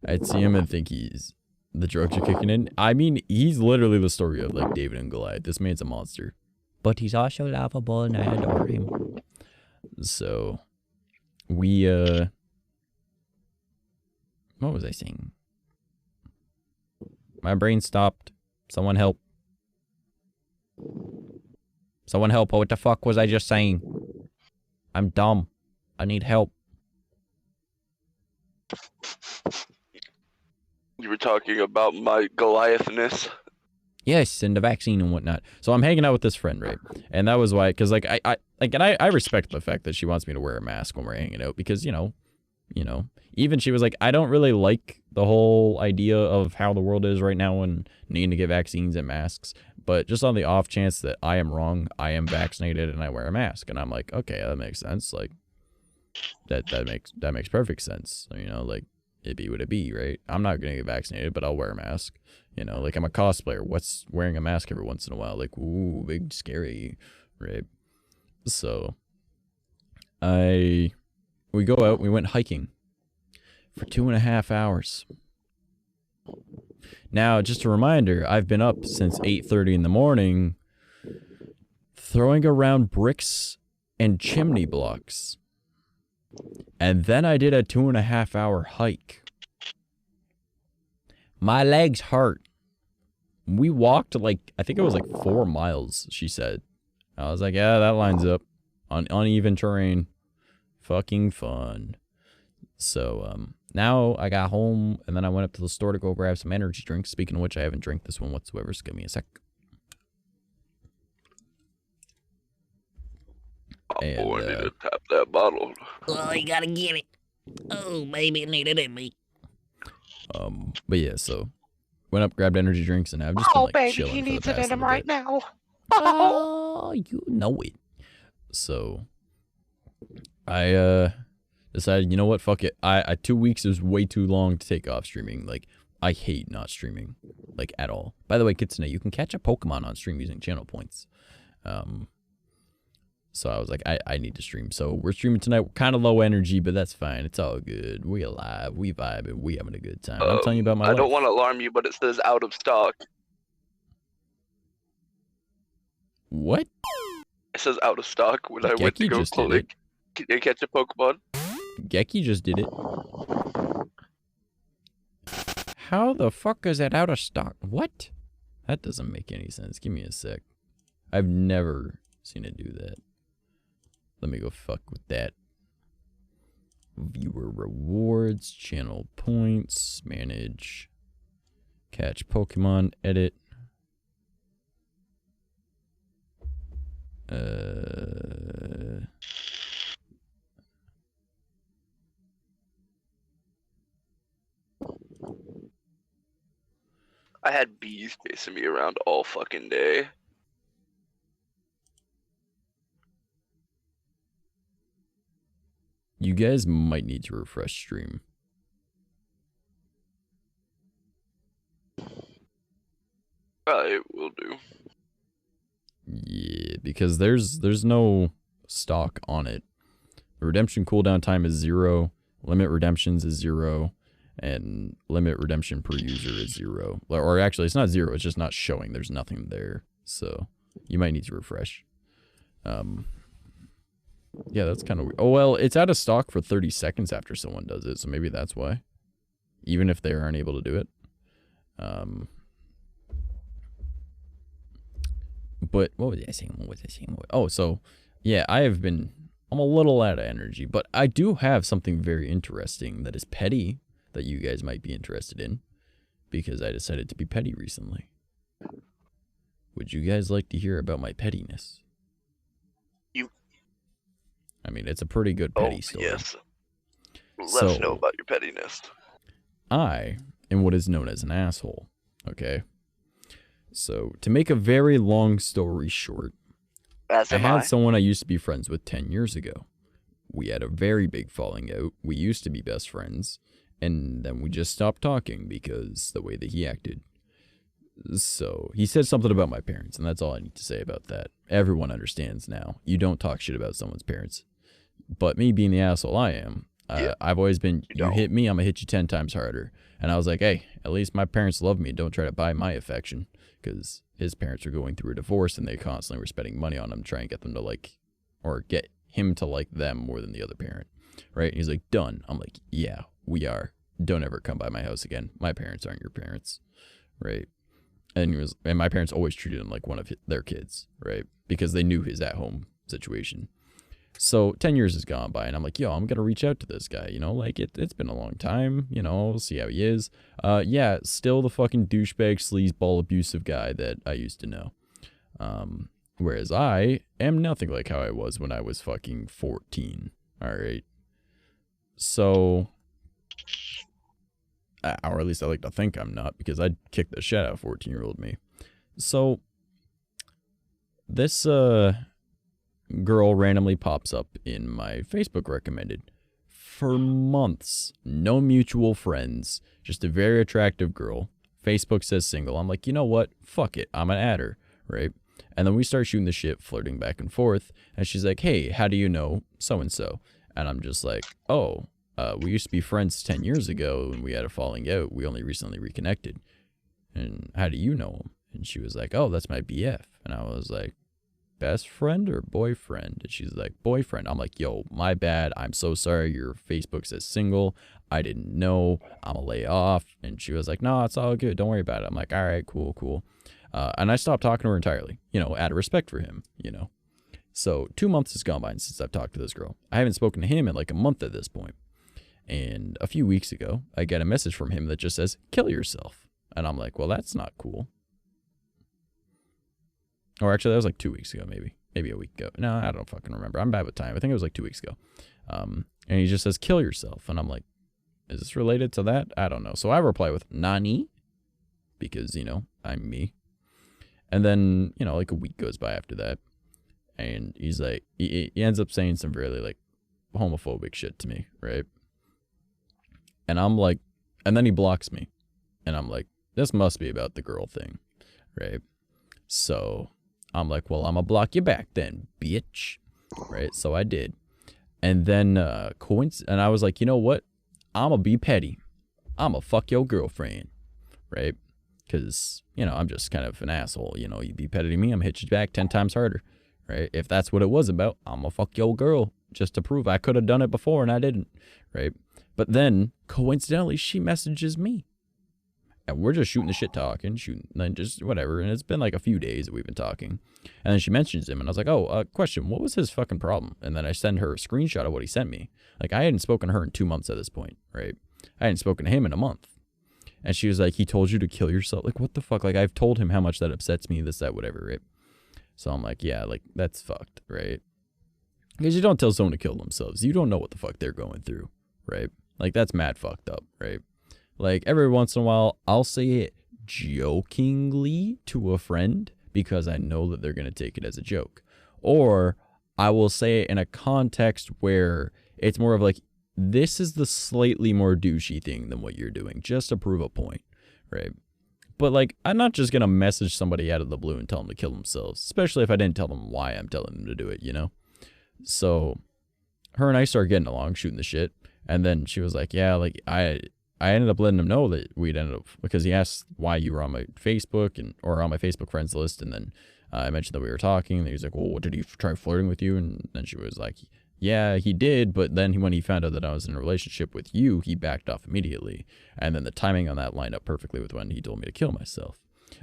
I'd see him and think the drugs are kicking in. I mean, he's literally the story of, like, David and Goliath. This man's a monster. But he's also lovable, and I adore him. So, we, what was I saying? My brain stopped. Someone help. Someone help. What the fuck was I just saying? I'm dumb. I need help. You were talking about my Goliathness. Yes, and the vaccine and whatnot. So I'm hanging out with this friend, right? And that was why, because like I respect the fact that she wants me to wear a mask when we're hanging out, because you know, even she was like, I don't really like the whole idea of how the world is right now and needing to get vaccines and masks, but just on the off chance that I am wrong, I am vaccinated and I wear a mask. And I'm like, okay, that makes sense. Like, that makes perfect sense. You know, like, it be what it be, right? I'm not gonna get vaccinated, but I'll wear a mask. You know, like, I'm a cosplayer. What's wearing a mask every once in a while? Like, ooh, big scary, right? So we go out, we went hiking for 2.5 hours. Now, just a reminder, I've been up since 8:30 in the morning throwing around bricks and chimney blocks. And then I did a 2.5 hour hike. My legs hurt. We walked like, I think it was like 4 miles, she said. I was like, yeah, that lines up. On uneven terrain. Fucking fun. So, now I got home, and then I went up to the store to go grab some energy drinks. Speaking of which, I haven't drank this one whatsoever, so give me a sec. Oh, boy, I need to tap that bottle. Oh, you gotta get it. Oh, baby, I need it in me. But yeah, so went up, grabbed energy drinks, and I've just been, like, baby, chilling he for the needs it past in him little right bit. now. Oh, you know it. So I decided, you know what, fuck it. 2 weeks is way too long to take off streaming. Like, I hate not streaming, like, at all. By the way, 𝐂𝐡𝐚𝐭, you can catch a Pokemon on stream using channel points. So I was like, I need to stream. So we're streaming tonight. We're kind of low energy, but that's fine. It's all good. We alive. We vibing. We having a good time. I'm telling you about my life. I don't want to alarm you, but it says out of stock. What? It says out of stock when I went to 𝐂𝐿𝐴 go just did clothing. it. Can you catch a Pokemon? 𝐂𝐿𝐴 just did it. How the fuck is that out of stock? What? That doesn't make any sense. Give me a sec. I've never seen it do that. Let me go fuck with that. Viewer rewards, channel points, manage, catch Pokemon, edit. I had bees chasing me around all fucking day. You guys might need to refresh stream. I will do. Yeah, because there's no stock on it. The redemption cooldown time is 0, limit redemptions is 0, and limit redemption per user is 0. Or actually, it's not 0, it's just not showing. There's nothing there. So you might need to refresh. Yeah, that's kind of weird. Oh, well, it's out of stock for 30 seconds after someone does it, so maybe that's why. Even if they aren't able to do it. But what was I saying? Oh, so yeah, I'm a little out of energy, but I do have something very interesting that is petty that you guys might be interested in, because I decided to be petty recently. Would you guys like to hear about my pettiness? I mean, it's a pretty good petty story. Yes. Let us know about your pettiness. I am what is known as an asshole, okay? So, to make a very long story short, I had someone I used to be friends with 10 years ago. We had a very big falling out. We used to be best friends, and then we just stopped talking because the way that he acted. So, he said something about my parents, and that's all I need to say about that. Everyone understands now. You don't talk shit about someone's parents. But me being the asshole I am, I've always been, you hit me, I'm gonna hit you 10 times harder. And I was like, hey, at least my parents love me. Don't try to buy my affection. Because his parents were going through a divorce, and they constantly were spending money on him, trying to get them to like, or get him to like them more than the other parent. Right? And he's like, done. I'm like, yeah, we are. Don't ever come by my house again. My parents aren't your parents. Right? And my parents always treated him like one of their kids, right? Because they knew his at-home situation. So 10 years has gone by, and I'm like, yo, I'm gonna reach out to this guy, you know, like it's been a long time, you know, see how he is. Yeah, still the fucking douchebag, sleazeball, abusive guy that I used to know. Whereas I am nothing like how I was when I was fucking 14. All right. So, or at least I like to think I'm not, because I'd kick the shit out of 14-year-old me. So, this girl randomly pops up in my Facebook recommended. For months, no mutual friends, just a very attractive girl. Facebook says single. I'm like, you know what? Fuck it. I'm gonna add her, right? And then we start shooting the shit, flirting back and forth. And she's like, hey, how do you know so-and-so? And I'm just like, oh, we used to be friends 10 years ago and we had a falling out. We only recently reconnected. And how do you know him? And she was like, oh, that's my BF. And I was like, best friend or boyfriend? And she's like, boyfriend. I'm like, yo, my bad. I'm so sorry. Your Facebook says single. I didn't know. I'm gonna lay off. And she was like, no, it's all good. Don't worry about it. I'm like, all right, cool. And I stopped talking to her entirely, out of respect for him, So 2 months has gone by since I've talked to this girl. I haven't spoken to him in like a month at this point. And a few weeks ago, I get a message from him that just says, kill yourself. And I'm like, well, that's not cool. Or actually, that was like 2 weeks ago, maybe a week ago. No, I don't fucking remember. I'm bad with time. I think it was like 2 weeks ago. And he just says, kill yourself. And I'm like, is this related to that? I don't know. So I reply with Nani, because, I'm me. And then, like a week goes by after that. And he's like, he ends up saying some really like homophobic shit to me, right? And I'm like, and then he blocks me. And I'm like, this must be about the girl thing, right? So I'm like, well, I'm gonna block you back then, bitch. Right? So I did. And then, and I was like, you know what? I'm gonna be petty. I'm gonna fuck your girlfriend, right? Because, I'm just kind of an asshole. You be petty to me, I'm gonna hit you back 10 times harder, right? If that's what it was about, I'm gonna fuck your girl just to prove I could have done it before and I didn't, right? But then, coincidentally, she messages me. And we're just shooting the shit talking, then just whatever. And it's been like a few days that we've been talking. And then she mentions him. And I was like, oh, question, what was his fucking problem? And then I send her a screenshot of what he sent me. Like, I hadn't spoken to her in 2 months at this point, right? I hadn't spoken to him in a month. And she was like, he told you to kill yourself? Like, what the fuck? Like, I've told him how much that upsets me, this, that, whatever, right? So I'm like, yeah, like, that's fucked, right? Because you don't tell someone to kill themselves. You don't know what the fuck they're going through, right? Like, that's mad fucked up, right? Like, every once in a while, I'll say it jokingly to a friend because I know that they're going to take it as a joke. Or I will say it in a context where it's more of like, this is the slightly more douchey thing than what you're doing, just to prove a point, right? But, like, I'm not just going to message somebody out of the blue and tell them to kill themselves, especially if I didn't tell them why I'm telling them to do it, So, her and I started getting along, shooting the shit, and then she was like, yeah, like, I ended up letting him know that we'd ended up, because he asked why you were on my Facebook or on my Facebook friends list. And then I mentioned that we were talking, and he was like, well, did he try flirting with you? And then she was like, yeah, he did. But then when he found out that I was in a relationship with you, he backed off immediately. And then the timing on that lined up perfectly with when he told me to kill myself.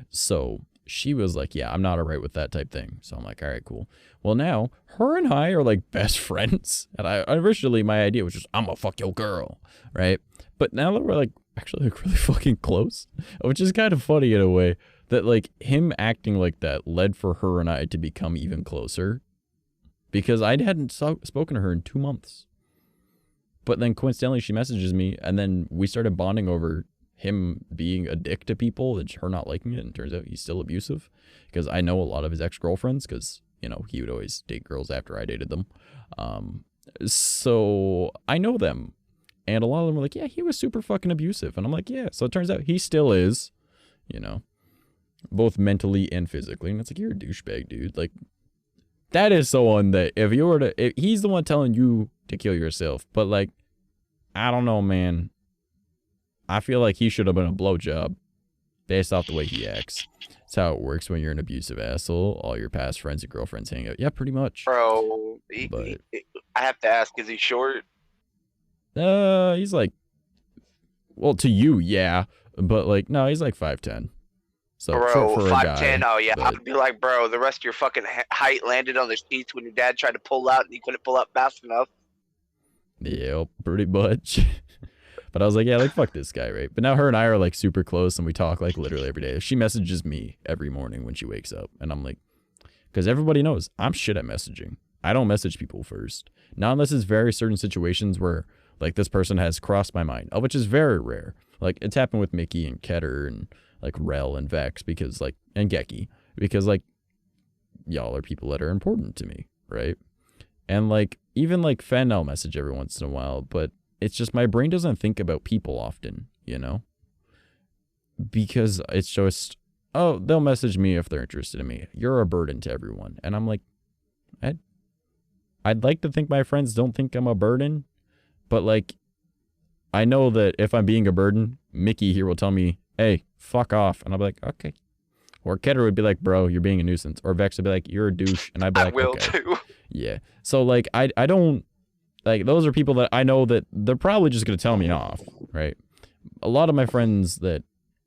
So she was like, yeah, I'm not all right with that type thing. So I'm like, all right, cool. Well, now her and I are like best friends. And originally my idea was just, I'm gonna fuck your girl, right? But now that we're like actually like really fucking close, which is kind of funny in a way, that like him acting like that led for her and I to become even closer, because I hadn't spoken to her in 2 months. But then coincidentally she messages me, and then we started bonding over him being a dick to people and her not liking it. And turns out he's still abusive, because I know a lot of his ex-girlfriends, because he would always date girls after I dated them. So I know them. And a lot of them were like, yeah, he was super fucking abusive. And I'm like, yeah. So it turns out he still is, both mentally and physically. And it's like, you're a douchebag, dude. Like, that is someone that if he's the one telling you to kill yourself, but like, I don't know, man. I feel like he should have been a blowjob based off the way he acts. That's how it works when you're an abusive asshole. All your past friends and girlfriends hang out. Yeah, pretty much. Bro, I have to ask, is he short? He's like, well, to you, yeah, but like, no, he's like 5'10". So bro, for 5'10". Oh yeah, but I'd be like, bro, the rest of your fucking height landed on the sheets when your dad tried to pull out and he couldn't pull out fast enough. Yeah, pretty much. But I was like, yeah, like, fuck this guy, right? But now her and I are like super close, and we talk like literally every day. She messages me every morning when she wakes up, and I'm like, because everybody knows I'm shit at messaging. I don't message people first, not unless it's very certain situations where like this person has crossed my mind, which is very rare. Like, it's happened with Mickey and Ketter and like Rel and Vex, because like, and Geki, because like, y'all are people that are important to me, right? And like even like Fen I'll message every once in a while, but it's just my brain doesn't think about people often, you know? Because it's just, oh, they'll message me if they're interested in me. You're a burden to everyone. And I'm like, I'd like to think my friends don't think I'm a burden, but like, I know that if I'm being a burden, Mickey here will tell me, hey, fuck off. And I'll be like, okay. Or Ketter would be like, bro, you're being a nuisance. Or Vex would be like, you're a douche. And I'd be like, I will okay. too. Yeah. So like, I don't, like, those are people that I know that they're probably just going to tell me off, right? A lot of my friends that,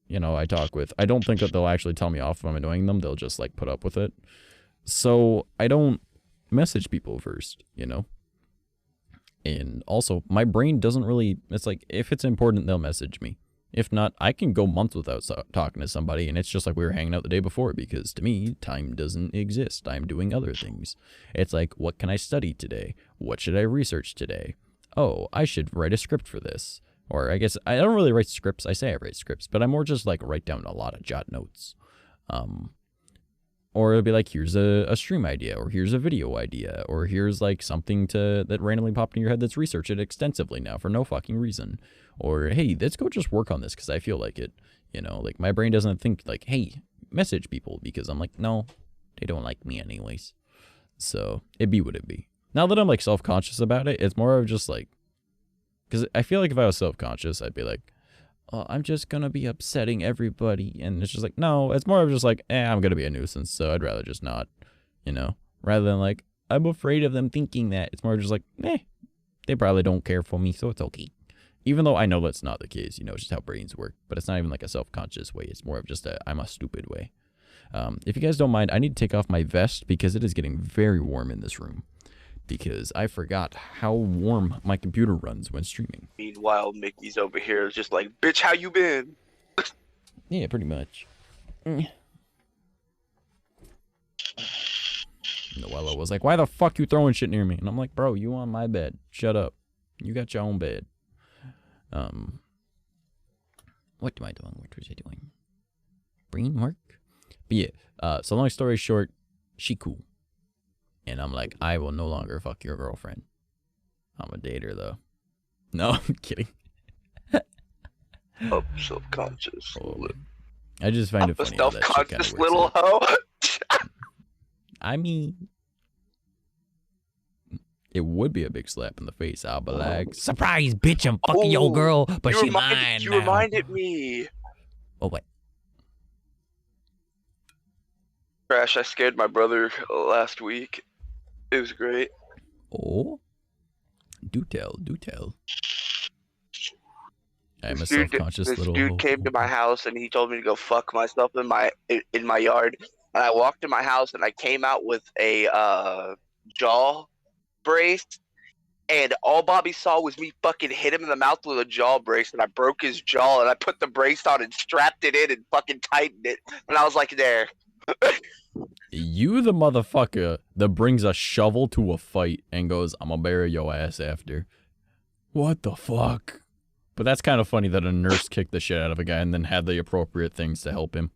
you know, I talk with, I don't think that they'll actually tell me off if I'm annoying them. They'll just like put up with it. So I don't message people first, you know? And also my brain doesn't really, it's like, if it's important, they'll message me. If not, I can go months without talking to somebody, and it's just like we were hanging out the day before, because to me, time doesn't exist. I'm doing other things. It's like, what can I study today? What should I research today? Oh, I should write a script for this. Or I guess I don't really write scripts. I say I write scripts, but I more just like write down a lot of jot notes. Or it'll be like, here's a stream idea, or here's a video idea, or here's like something that randomly popped in your head that's researched it extensively now for no fucking reason. Or, hey, let's go just work on this because I feel like it. You know, like my brain doesn't think like, hey, message people, because I'm like, no, they don't like me anyways. So it be what it be. Now that I'm like self-conscious about it, it's more of just like, because I feel like if I was self-conscious, I'd be like, oh, I'm just going to be upsetting everybody. And it's just like, no, it's more of just like, I'm going to be a nuisance. So I'd rather just not, you know, rather than like, I'm afraid of them thinking that. It's more just like, they probably don't care for me, so it's okay. Even though I know that's not the case, you know, it's just how brains work. But it's not even like a self-conscious way. It's more of just I'm a stupid way. If you guys don't mind, I need to take off my vest because it is getting very warm in this room. Because I forgot how warm my computer runs when streaming. Meanwhile, Mickey's over here just like, bitch, how you been? Yeah, pretty much. Noella was like, why the fuck you throwing shit near me? And I'm like, bro, you on my bed. Shut up. You got your own bed. What am I doing? What was I doing? Brain work? But yeah, so long story short, she cool. And I'm like, I will no longer fuck your girlfriend. I'm a dater though. No, I'm kidding. I'm self-conscious. Oh, I just find it funny how that shit kind of works little out. hoe. I mean, it would be a big slap in the face. I'll be like, Surprise, bitch, I'm fucking your girl, but she mine You now. reminded me. oh, what? Crash, I scared my brother last week. It was great. Oh? Do tell, do tell. I'm a This self-conscious little dude came to my house and he told me to go fuck myself in my yard. And I walked in my house and I came out with a jaw brace. And all Bobby saw was me fucking hit him in the mouth with a jaw brace, and I broke his jaw, and I put the brace on and strapped it in and fucking tightened it. And I was like, there. You the motherfucker that brings a shovel to a fight and goes, I'm gonna bury your ass after. What the fuck? But that's kind of funny that a nurse kicked the shit out of a guy and then had the appropriate things to help him.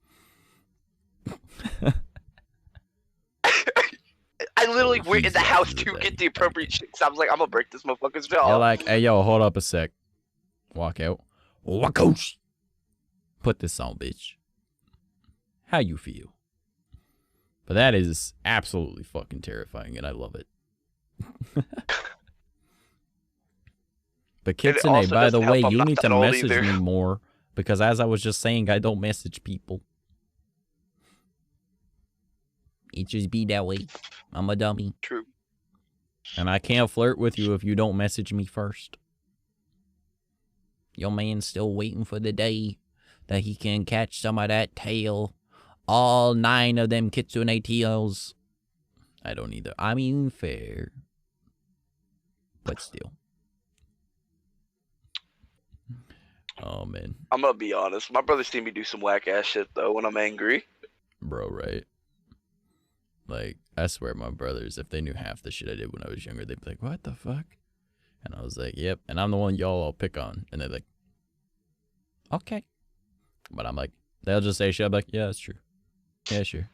I literally went in the house to get the appropriate shit, because I was like, I'm gonna break this motherfucker's jaw. You're like, hey, yo, hold up a sec. Walk out. Wackos. Put this on, bitch. How you feel? But that is absolutely fucking terrifying, and I love it. But Kitsune, by the way, you need to message me more, because as I was just saying, I don't message people. It just be that way. I'm a dummy. True. And I can't flirt with you if you don't message me first. Your man's still waiting for the day that he can catch some of that tail. All 9 of them kitsune tails. I don't either. I mean, fair. But still. Oh, man. I'm gonna be honest. My brother seen me do some whack ass shit though when I'm angry. Bro, right? Like, I swear my brothers, if they knew half the shit I did when I was younger, they'd be like, what the fuck? And I was like, yep. And I'm the one y'all all pick on. And they're like, okay. But I'm like, they'll just say shit. I'm like, yeah, that's true. Yeah, sure.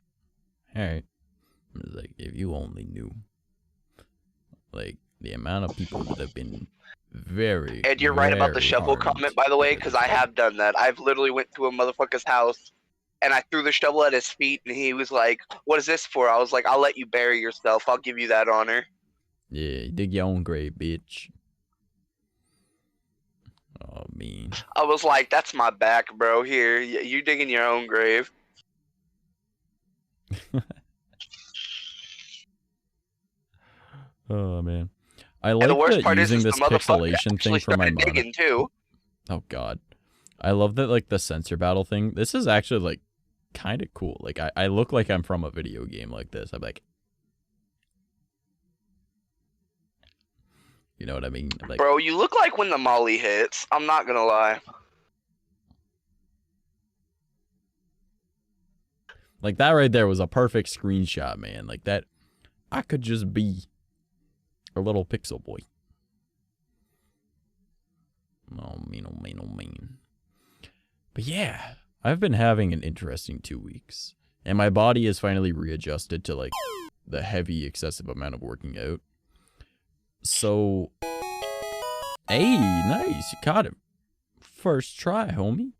All right. I was like, if you only knew. Like, the amount of people that have been very, And you're right about the very shovel harmed comment, by the way, by because this I have done that. I've literally went to a motherfucker's house and I threw the shovel at his feet, and he was like, "What is this for?" I was like, "I'll let you bury yourself. I'll give you that honor." Yeah, dig your own grave, bitch. Oh, mean. I was like, "That's my back, bro. Here, you digging your own grave." Oh, man. I And like the worst that part using is this the motherfucker pixelation thing actually for my started monitor. digging too. Oh, God. I love that, like, the sensor battle thing. This is actually, like, kind of cool. Like, I look like I'm from a video game like this. I'm like... You know what I mean? Like, Bro, you look like when the molly hits. I'm not gonna lie. like, that right there was a perfect screenshot, man. Like, that... I could just be a little pixel boy. Oh, mean, oh, mean, oh, mean. But yeah, I've been having an interesting 2 weeks. And my body is finally readjusted to, like, the heavy, excessive amount of working out. So... Hey, nice. You caught him. First try, homie.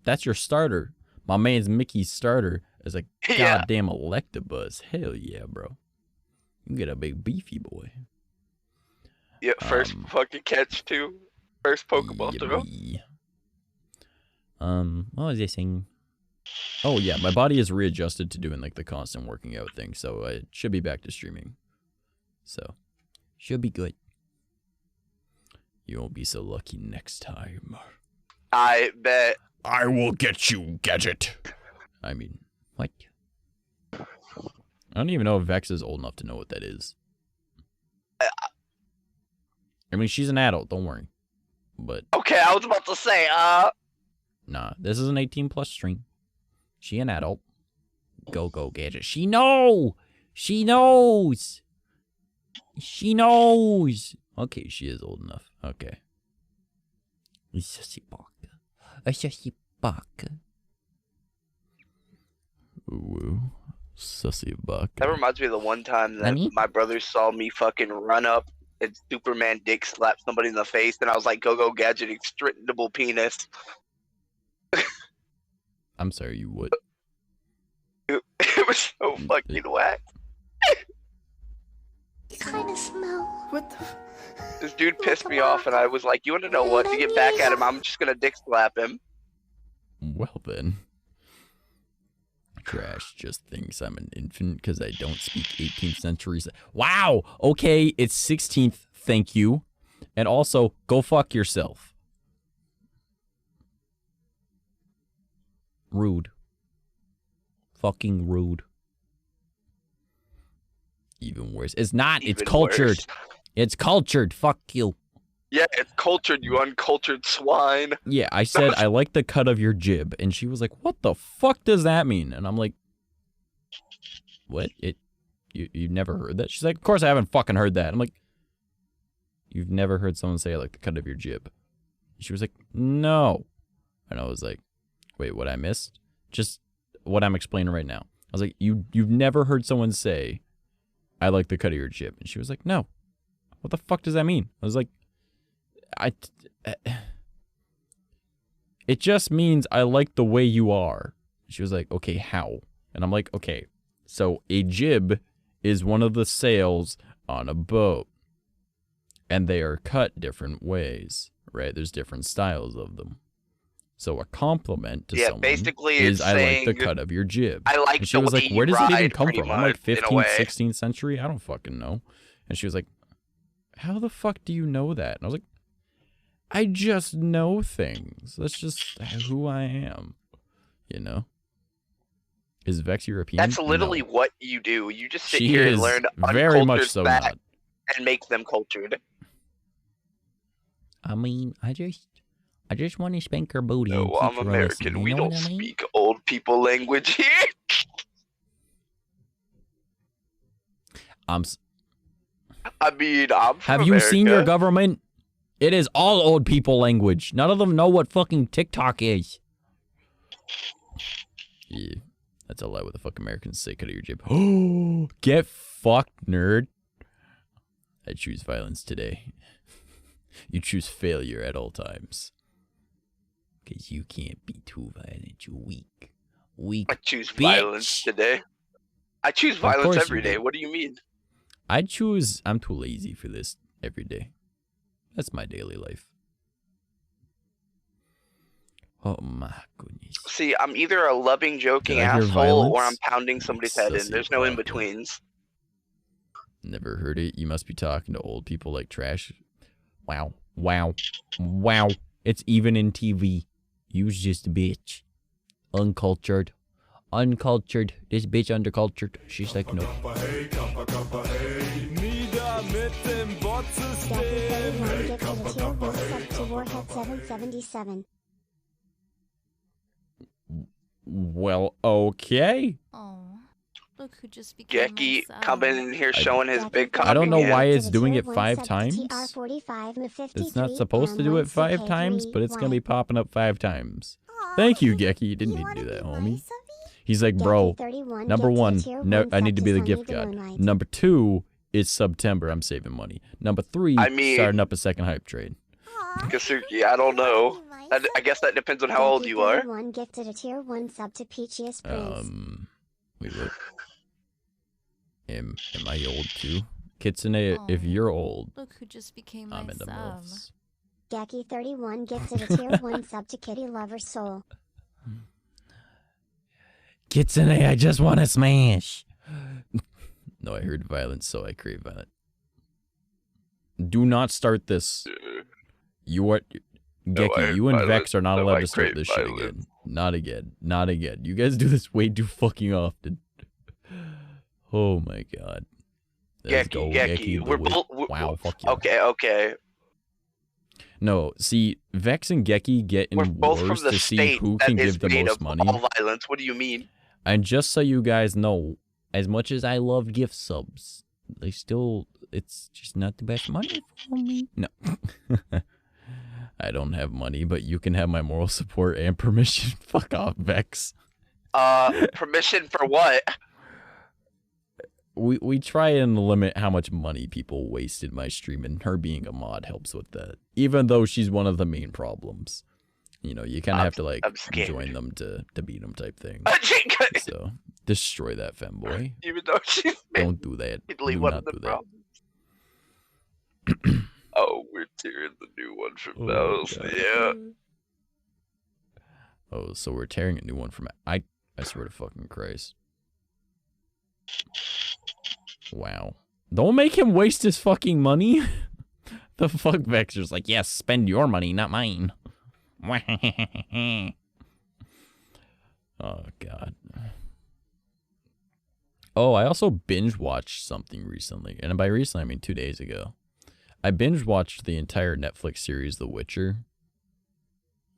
That's your starter. My man's Mickey's starter is a Yeah. goddamn Electabuzz. Hell yeah, bro. You get a big beefy boy. Yeah, first fucking catch too. First Pokeball Yeah, throw. boy. What was I saying? Oh yeah, my body is readjusted to doing like the constant working out thing, so I should be back to streaming. So, should be good. You won't be so lucky next time. I bet. I will get you, Gadget. I mean, what? I don't even know if Vex is old enough to know what that is. I mean, she's an adult, don't worry. But Okay, I was about to say, nah, this is an 18+ stream. She an adult. Go, Gadget. She knows! She knows! She knows! Okay, she is old enough. Okay. Ooh, sussy buck. that reminds me of the one time that Nani? my brother saw me fucking run up and Superman dick slap somebody in the face, and I was like, "Go, Gadget, extendable penis." I'm sorry, you would. It was so fucking whack. Kind of smell. What the? This dude pissed me off, and I was like, "You want to know what? To get back at him, I'm just gonna dick slap him." Well then. Trash just thinks I'm an infant because I don't speak 18th century. Wow! Okay, it's 16th, thank you. And also, go fuck yourself. Rude. Fucking rude. Even worse. It's not, it's Even cultured. worse. It's cultured, fuck you. Yeah, it's cultured, you uncultured swine. Yeah, I said, I like the cut of your jib. And she was like, what the fuck does that mean? And I'm like, what? You've never heard that? She's like, of course I haven't fucking heard that. I'm like, you've never heard someone say I like the cut of your jib? She was like, no. And I was like, wait, what I missed? Just what I'm explaining right now. I was like, you've never heard someone say, I like the cut of your jib? And she was like, no. What the fuck does that mean? I was like, it just means I like the way you are. She was like, okay, how? And I'm like, okay, so a jib is one of the sails on a boat. And they are cut different ways, right? There's different styles of them. So a compliment to someone basically is it's I like the saying, cut of your jib. I like And she the was way like, you where does it even ride, come pretty from? I'm like, much, in a 15th, way. 16th century? I don't fucking know. And she was like, how the fuck do you know that? And I was like, I just know things. That's just who I am. You know? Is Vex European? That's literally No. what you do. You just sit She here and is learn very much uncultured so facts not. and make them cultured. I mean, I just want to spank her booty. No, and I'm teach her a American. lesson, We you know don't what I mean? speak old people language here. I mean, I'm from Have you seen your America. government? It is all old people language. None of them know what fucking TikTok is. Yeah, that's a lie. What the fuck Americans say, cut of your jib. Oh, get fucked, nerd. I choose violence today. You choose failure at all times. Because you can't be too violent. You're weak. Weak. I choose bitch. violence today. I choose violence every day. Do. What do you mean? I'm too lazy for this every day. That's my daily life. Oh my goodness. See, I'm either a loving, joking Did I hear asshole or violence? I'm pounding somebody's head in. There's no in-betweens. Never heard it. You must be talking to old people like trash. Wow. Wow. Wow. It's even in TV. You's just a bitch. Uncultured. Uncultured. This bitch undercultured. She's like, no. Well, okay. Oh, look who just became Gecky my coming in here showing his big cock I don't know again. why it's doing it 5 times. It's not supposed to do it 5 times, but it's going to be popping up 5 times. Thank you, Gecky. You didn't need to do that, homie. He's like, bro, number 1, no, I need to be the gift god. Number 2, it's September. I'm saving money. Number 3, starting up a second hype trade. Kasuki, I don't know. I guess that depends on how old you are. Wait, what? Am I old too? Kitsune, if you're old, look who just became my I'm into sub. MILFs. Gecky31 gifted a tier 1 sub to Kitty Lover Soul. Kitsune, I just want to smash. No, I heard violence, so I crave violence. Do not start this. You are... Gecky, you and Vex are not allowed to start this shit again. Not again. Not again. You guys do this way too fucking often. Oh my god. Let's go, Gecky. We're both... Wow, fuck you. Okay. No, see, Vex and Gecky get in wars to see who can give the most money. All violence. What do you mean? And just so you guys know, as much as I love gift subs, they still... It's just not the best money for me. No. I don't have money, but you can have my moral support and permission. Fuck off, Vex. Permission for what? We try and limit how much money people waste in my stream, and her being a mod helps with that. Even though she's one of the main problems. You know, you kind of have to, like, join them to beat them type thing. So, destroy that femboy. Even though she's... Don't do that. Do not do that. Oh, we're tearing the new one from Bells. Yeah. Oh, so we're tearing a new one from... I swear to fucking Christ. Wow. Don't make him waste his fucking money. The fuck, Vexer's like, yes, spend your money, not mine. Oh, God. Oh, I also binge-watched something recently. And by recently, I mean 2 days ago. I binge-watched the entire Netflix series, The Witcher.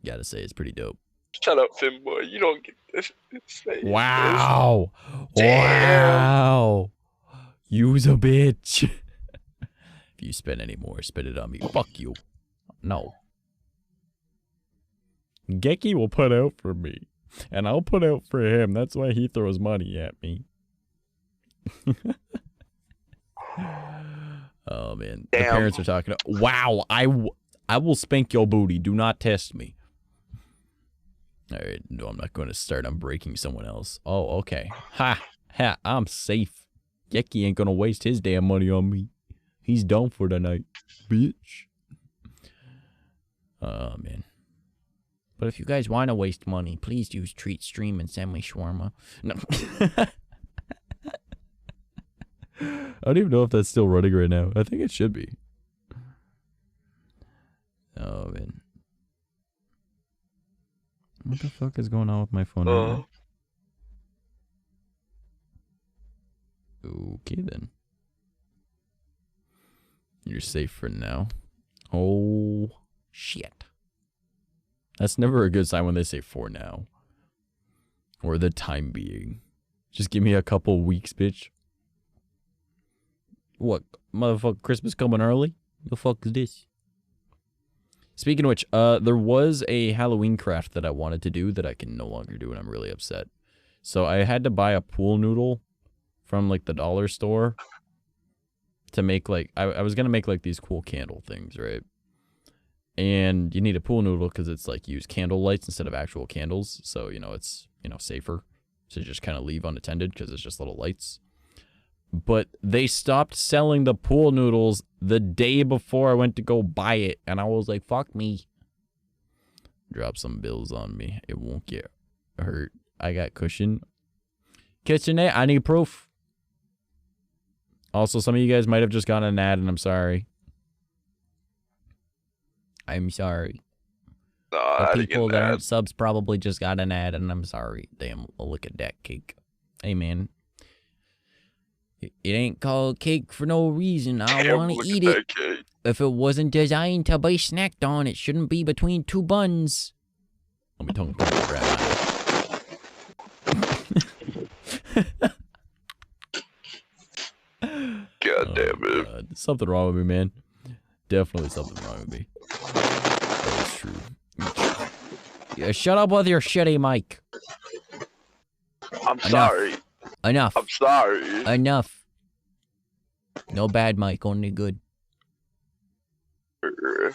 Gotta say, it's pretty dope. Shut up, Finboy. You don't get this. Wow. Wow. You's a bitch. If you spend any more, spend it on me. Fuck you. No. Gecky will put out for me. And I'll put out for him. That's why he throws money at me. Oh, man. Damn. The parents are talking. Wow. I will spank your booty. Do not test me. All right. No, I'm not going to start on breaking someone else. Oh, okay. Ha. I'm safe. Gecky ain't going to waste his damn money on me. He's done for the night. Bitch. Oh, man. But if you guys want to waste money, please use Treat Stream and send me shawarma. No. I don't even know if that's still running right now. I think it should be. Oh, man. What the fuck is going on with my phone right now? Okay, then. You're safe for now. Oh, shit. That's never a good sign when they say for now. Or the time being. Just give me a couple weeks, bitch. What? Motherfucker, Christmas coming early? The fuck is this? Speaking of which, there was a Halloween craft that I wanted to do that I can no longer do, and I'm really upset. So I had to buy a pool noodle from, like, the dollar store. to make like I was gonna make like these cool candle things, right? And you need a pool noodle because it's like use candle lights instead of actual candles, so you know it's safer to just kind of leave unattended because it's just little lights. But they stopped selling the pool noodles the day before I went to go buy it, and I was like, fuck me. Drop some bills on me. It won't get hurt. I got cushion. KitchenAid, I need proof. Also, some of you guys might have just gotten an ad, and I'm sorry. I'm sorry. No, The people that aren't subs probably just got an ad, and I'm sorry. Damn, look at that cake. Hey, man. It ain't called cake for no reason. I want to eat it. If it wasn't designed to be snacked on, it shouldn't be between two buns. Let me tongue grab. God damn it. God. Something wrong with me, man. Definitely something wrong with me. That is true. Yeah, shut up with your shitty mic. I'm sorry. Enough. I'm sorry. Enough. No bad mic, only good. You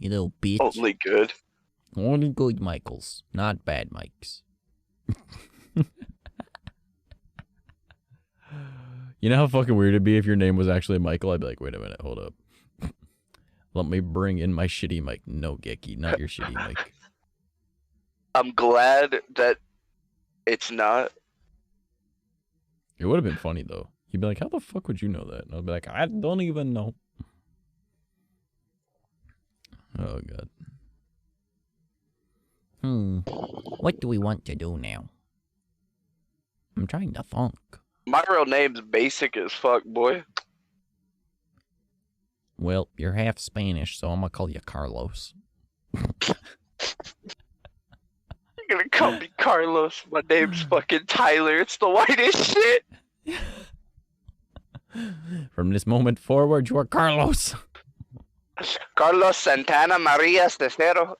little bitch. Only good. Only good Michaels, not bad mics. You know how fucking weird it'd be if your name was actually Michael? I'd be like, wait a minute, hold up. Let me bring in my shitty mic. No, Gecky, not your shitty mic. I'm glad that it's not. It would have been funny, though. You'd be like, how the fuck would you know that? And I'd be like, I don't even know. Oh, God. What do we want to do now? I'm trying to think. My real name's basic as fuck, boy. Well, you're half Spanish, so I'm gonna call you Carlos. You're gonna call me Carlos. My name's fucking Tyler. It's the whitest shit. From this moment forward, you are Carlos. Carlos Santana Maria Cestero.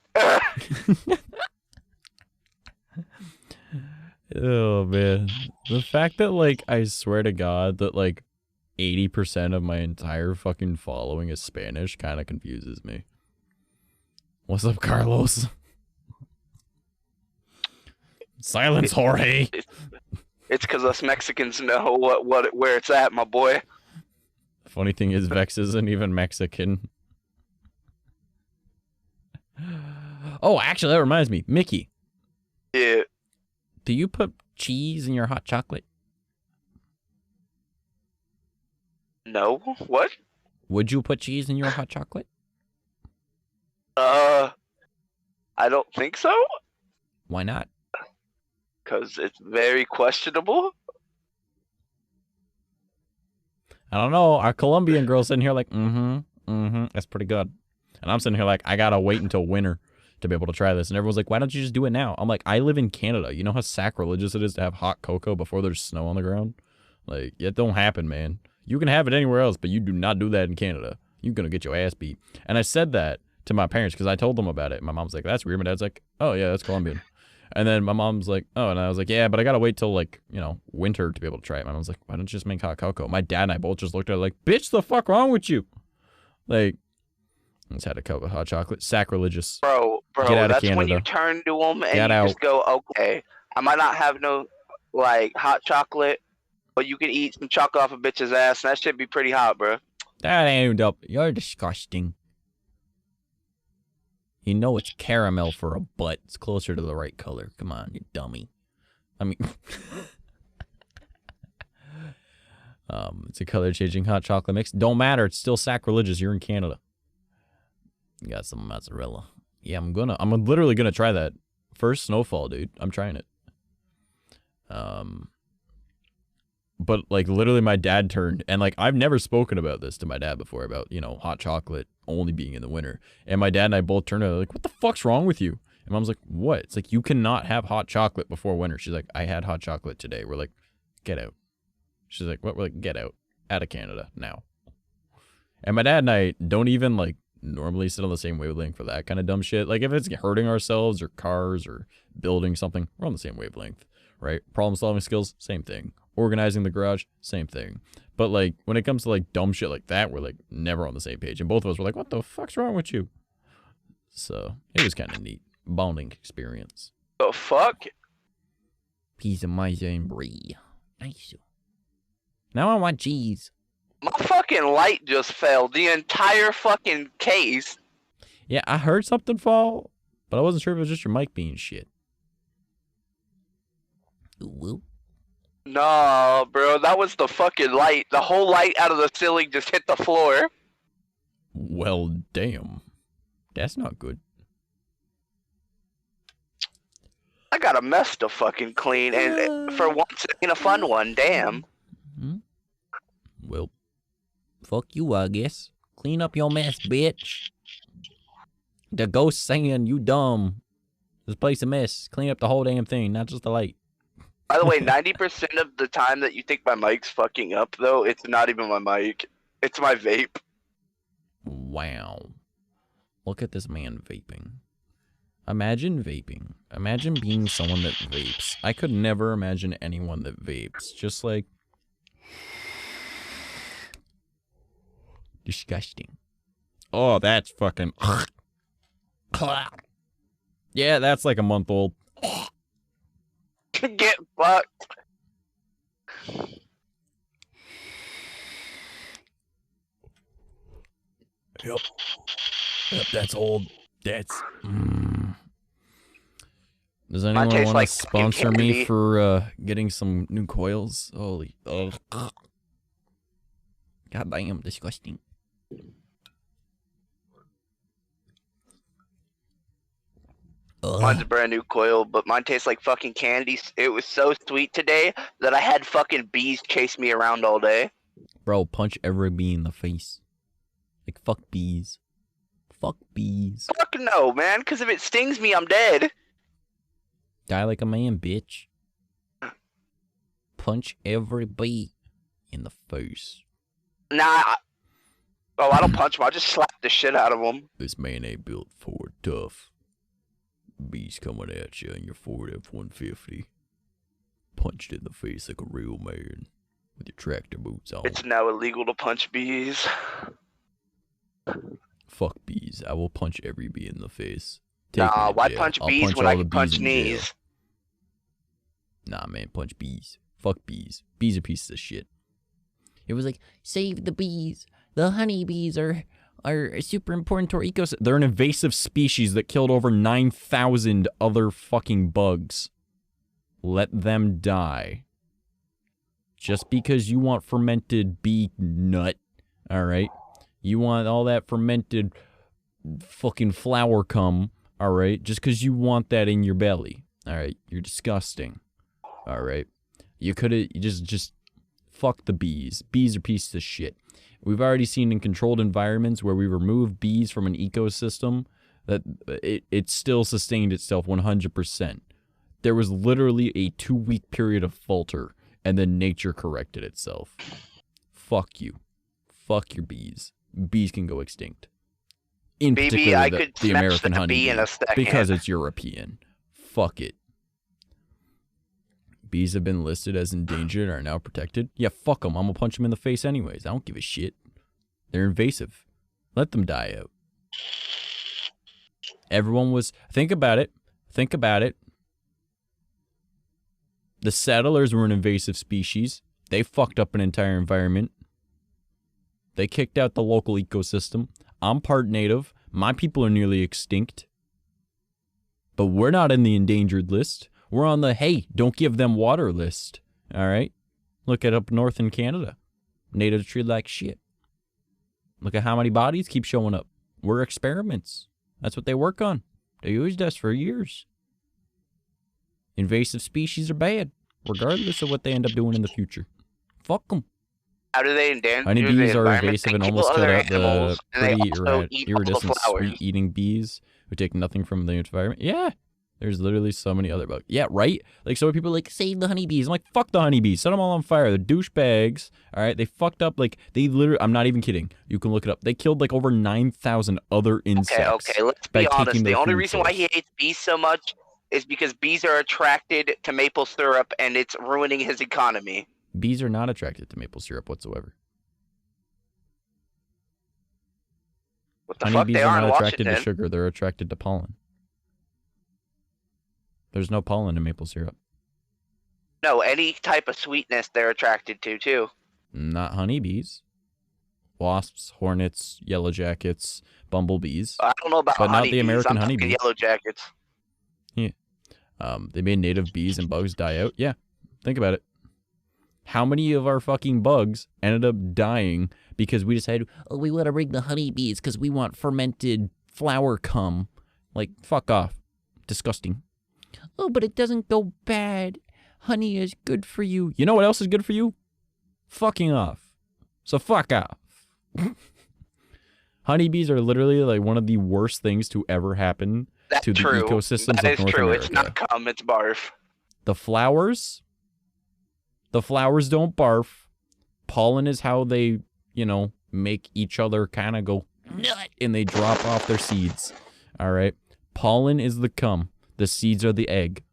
Oh, man. The fact that, like, I swear to God that, like, 80% of my entire fucking following is Spanish kind of confuses me. What's up, Carlos? Silence, Jorge. It's because us Mexicans know where it's at, my boy. The funny thing is, Vex isn't even Mexican. Oh, actually, that reminds me. Mickey. Yeah. Do you put cheese in your hot chocolate? No. What? Would you put cheese in your hot chocolate? I don't think so. Why not? Because it's very questionable. I don't know. Our Colombian girl's sitting here like, that's pretty good. And I'm sitting here like, I gotta wait until winter to be able to try this. And everyone's like, why don't you just do it now? I'm like, I live in Canada. You know how sacrilegious it is to have hot cocoa before there's snow on the ground? Like, it don't happen, man. You can have it anywhere else, but you do not do that in Canada. You're gonna get your ass beat. And I said that to my parents because I told them about it. My mom's like, that's weird. My dad's like, oh yeah, that's Colombian. And then my mom's like, oh, and I was like, yeah, but I gotta wait till like, winter to be able to try it. My mom's like, why don't you just make hot cocoa? My dad and I both just looked at it like, bitch, the fuck wrong with you? Like, I just had a cup of hot chocolate. Sacrilegious. Bro, Get out of that's Canada. when you turn to them and Get you out. just go, okay, I might not have no, like, hot chocolate, but you can eat some chocolate off a bitch's ass, and that shit be pretty hot, bro. That ain't up. You're disgusting. You know it's caramel for a butt. It's closer to the right color. Come on, you dummy. I mean, it's a color-changing hot chocolate mix. Don't matter. It's still sacrilegious. You're in Canada. You got some mozzarella. Yeah, I'm literally gonna try that. First snowfall, dude. I'm trying it. But like literally my dad turned and like I've never spoken about this to my dad before about, hot chocolate only being in the winter. And my dad and I both turned and like, what the fuck's wrong with you? And mom's like, what? It's like, you cannot have hot chocolate before winter. She's like, I had hot chocolate today. We're like, get out. She's like, what? We're like, get out of Canada now. And my dad and I don't even like normally sit on the same wavelength for that kind of dumb shit. Like if it's hurting ourselves or cars or building something, we're on the same wavelength, right? Problem solving skills, same thing. Organizing the garage, same thing. But, like, when it comes to, like, dumb shit like that, we're, like, never on the same page. And both of us were like, what the fuck's wrong with you? So, it was kind of neat. Bonding experience. The fuck? Piece of my own brie. Nice. Now I want cheese. My fucking light just fell. The entire fucking case. Yeah, I heard something fall, but I wasn't sure if it was just your mic being shit. Ooh. Nah, bro, that was the fucking light. The whole light out of the ceiling just hit the floor. Well, damn. That's not good. I got a mess to fucking clean, and for once, it ain't a fun one, damn. Well, fuck you, I guess. Clean up your mess, bitch. The ghost saying you dumb. This place a mess. Clean up the whole damn thing, not just the light. By the way, 90% of the time that you think my mic's fucking up, though, it's not even my mic. It's my vape. Wow. Look at this man vaping. Imagine vaping. Imagine being someone that vapes. I could never imagine anyone that vapes. Just like... disgusting. Oh, that's fucking... yeah, that's like a month old. Get fucked. Yep. Yep, that's old. That's... Does anyone want like to sponsor me for getting some new coils? Holy... God damn, disgusting. Mine's a brand new coil, but mine tastes like fucking candy. It was so sweet today that I had fucking bees chase me around all day. Bro, punch every bee in the face. Like, fuck bees. Fuck bees. Fuck no, man, because if it stings me, I'm dead. Die like a man, bitch. Punch every bee in the face. Nah. I don't punch them. I just slap the shit out of them. This man ain't built for tough. Bees coming at you in your Ford F-150. Punched in the face like a real man. With your tractor boots on. It's now illegal to punch bees. Fuck bees. I will punch every bee in the face. Nah, why punch bees when I can punch knees? Nah, man, punch bees. Fuck bees. Bees are pieces of shit. It was like, save the bees. The honeybees are super important to our ecosystem. They're an invasive species that killed over 9,000 other fucking bugs. Let them die. Just because you want fermented bee nut, alright? You want all that fermented fucking flower cum, alright? Just because you want that in your belly, alright? You're disgusting, alright? You could've, just fuck the bees. Bees are pieces of shit. We've already seen in controlled environments where we remove bees from an ecosystem that it still sustained itself 100%. There was literally a 2-week period of falter, and then nature corrected itself. Fuck you. Fuck your bees. Bees can go extinct. In particular, the American honeybee, because it's European. Fuck it. Bees have been listed as endangered and are now protected. Yeah, fuck them. I'm gonna punch them in the face anyways. I don't give a shit. They're invasive. Let them die out. Everyone was... Think about it. Think about it. The settlers were an invasive species. They fucked up an entire environment. They kicked out the local ecosystem. I'm part native. My people are nearly extinct. But we're not in the endangered list. We're on the, hey, don't give them water list. All right? Look at up north in Canada. Natives treated like shit. Look at how many bodies keep showing up. We're experiments. That's what they work on. They used us for years. Invasive species are bad, regardless of what they end up doing in the future. Fuck them. How do they endanger Honeybees the are environment? invasive and They kill almost killed other out the animals, and they pretty also eat all the iridescent flowers. sweet-eating bees who take nothing from the environment. Yeah. There's literally so many other bugs. Yeah, right? Like, so people are like, save the honeybees. I'm like, fuck the honeybees. Set them all on fire. They're douchebags. All right? They fucked up, like, they literally, I'm not even kidding. You can look it up. They killed, like, over 9,000 other insects. Okay, let's be honest. The only reason why he hates bees so much is because bees are attracted to maple syrup and it's ruining his economy. Bees are not attracted to maple syrup whatsoever. What the fuck? Honeybees They are are in not attracted to Washington. sugar. They're attracted to pollen. There's no pollen in maple syrup. No, any type of sweetness they're attracted to, too. Not honeybees. Wasps, hornets, yellow jackets, bumblebees. I don't know about But not the honeybees. American I'm talking honeybee. yellow jackets. They made native bees and bugs die out. Yeah, think about it. How many of our fucking bugs ended up dying because we decided, oh, we want to bring the honeybees because we want fermented flower cum? Like, fuck off. Disgusting. Oh, but it doesn't go bad. Honey is good for you. You know what else is good for you? Fucking off. So fuck off. Honeybees are literally like one of the worst things to ever happen That's to the true. ecosystems That of is North true. America. It's not cum, it's barf. The flowers don't barf. Pollen is how they, make each other kind of go nut and they drop off their seeds. All right. Pollen is the cum. The seeds are the egg.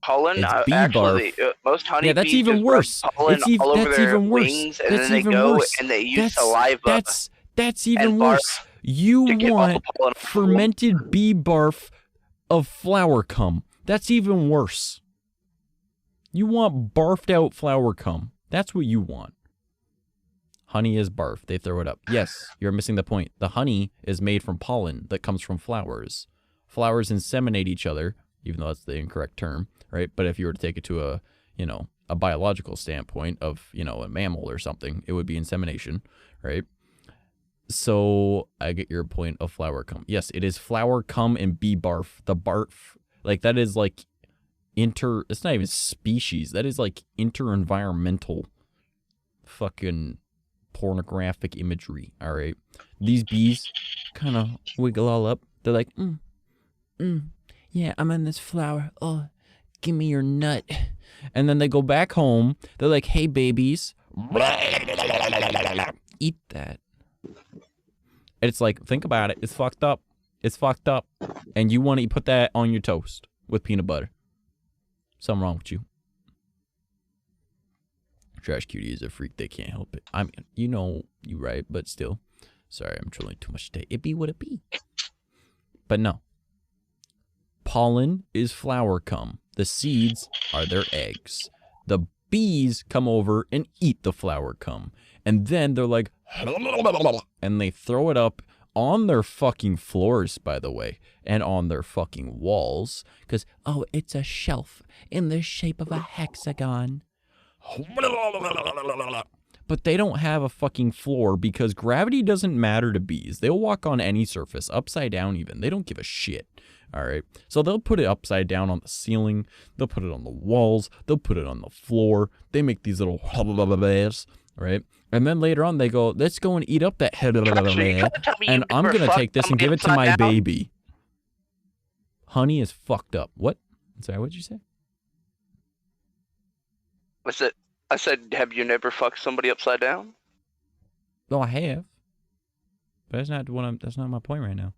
Pollen, It's bee actually, barf. most honeybees Yeah, that's even just worse. rub pollen all over That's their even worse. wings, and That's then they even go worse. and they use saliva. That's even and barf worse. You to get all the want pollen off the wing. fermented bee barf of flower cum. That's even worse. You want barfed out flower cum. That's what you want. Honey is barf. They throw it up. Yes, you're missing the point. The honey is made from pollen that comes from flowers. Flowers inseminate each other, even though that's the incorrect term, right? But if you were to take it to a biological standpoint of, a mammal or something, it would be insemination, right? So I get your point of flower cum. Yes, it is flower cum and bee barf. The barf, like that is like it's not even species. That is like inter-environmental fucking pornographic imagery, all right? These bees kind of wiggle all up. They're like, yeah, I'm in this flower. Oh, give me your nut. And then they go back home. They're like, hey, babies. Eat that. And it's like, think about it. It's fucked up. It's fucked up. And you want to put that on your toast with peanut butter. Something wrong with you. Trash Cutie is a freak. They can't help it. I mean, you right, but still. Sorry, I'm trolling too much today. It be what it be. But no. Pollen is flower cum. The seeds are their eggs. The bees come over and eat the flower cum. And then they're like, and they throw it up on their fucking floors, by the way, and on their fucking walls. Because, oh, it's a shelf in the shape of a hexagon. But they don't have a fucking floor because gravity doesn't matter to bees. They'll walk on any surface, upside down even. They don't give a shit. All right. So they'll put it upside down on the ceiling. They'll put it on the walls. They'll put it on the floor. They make these little right? And then later on they go, let's go and eat up that and I'm going to take this and give it to my baby. Honey is fucked up. What? Sorry, what'd you say? I said, have you never fucked somebody upside down? Well, I have. But that's not my point right now.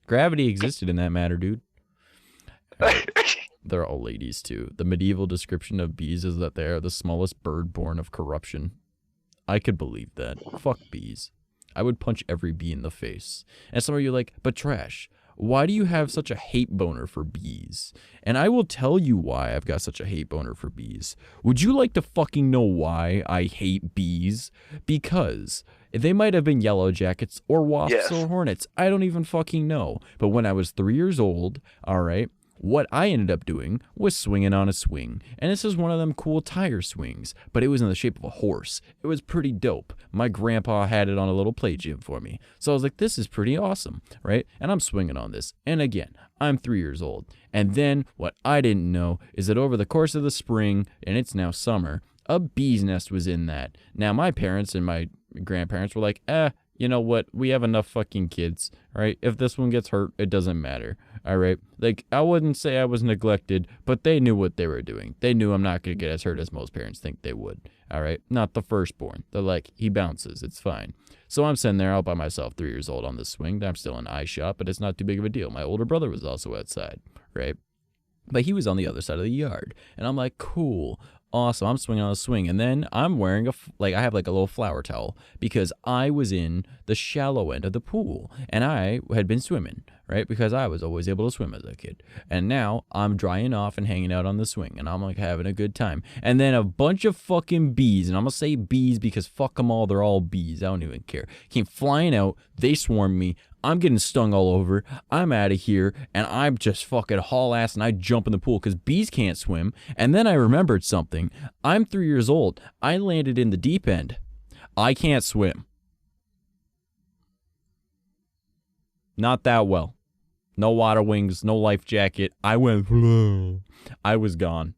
Gravity existed in that matter, dude. They're all ladies, too. The medieval description of bees is that they are the smallest bird born of corruption. I could believe that. Fuck bees. I would punch every bee in the face. And some of you are like, but Trash, why do you have such a hate boner for bees? And I will tell you why I've got such a hate boner for bees. Would you like to fucking know why I hate bees? Because they might have been yellow jackets or wasps or hornets. I don't even fucking know. But when I was 3 years old, all right, what I ended up doing was swinging on a swing. And this is one of them cool tire swings, but it was in the shape of a horse. It was pretty dope. My grandpa had it on a little play gym for me. So I was like, this is pretty awesome, right? And I'm swinging on this. And again, I'm 3 years old. And then what I didn't know is that over the course of the spring, and it's now summer, a bee's nest was in that. Now, my parents and my grandparents were like, you know what? We have enough fucking kids, all right? If this one gets hurt, it doesn't matter, all right? Like, I wouldn't say I was neglected, but they knew what they were doing. They knew I'm not going to get as hurt as most parents think they would, all right? Not the firstborn. They're like, he bounces. It's fine. So I'm sitting there all by myself, 3 years old on this swing. I'm still in eye shot, but it's not too big of a deal. My older brother was also outside, right? But he was on the other side of the yard. And I'm like, cool, awesome. I'm swinging on a swing. And then I'm wearing I have like a little flower towel because I was in the shallow end of the pool. And I had been swimming, right? Because I was always able to swim as a kid. And now I'm drying off and hanging out on the swing. And I'm like having a good time. And then a bunch of fucking bees, and I'm going to say bees because fuck them all. They're all bees. I don't even care. Came flying out. They swarmed me. I'm getting stung all over. I'm out of here, and I'm just fucking haul ass, and I jump in the pool because bees can't swim. And then I remembered something. I'm 3 years old. I landed in the deep end. I can't swim. Not that well. No water wings, no life jacket. I went, I was gone.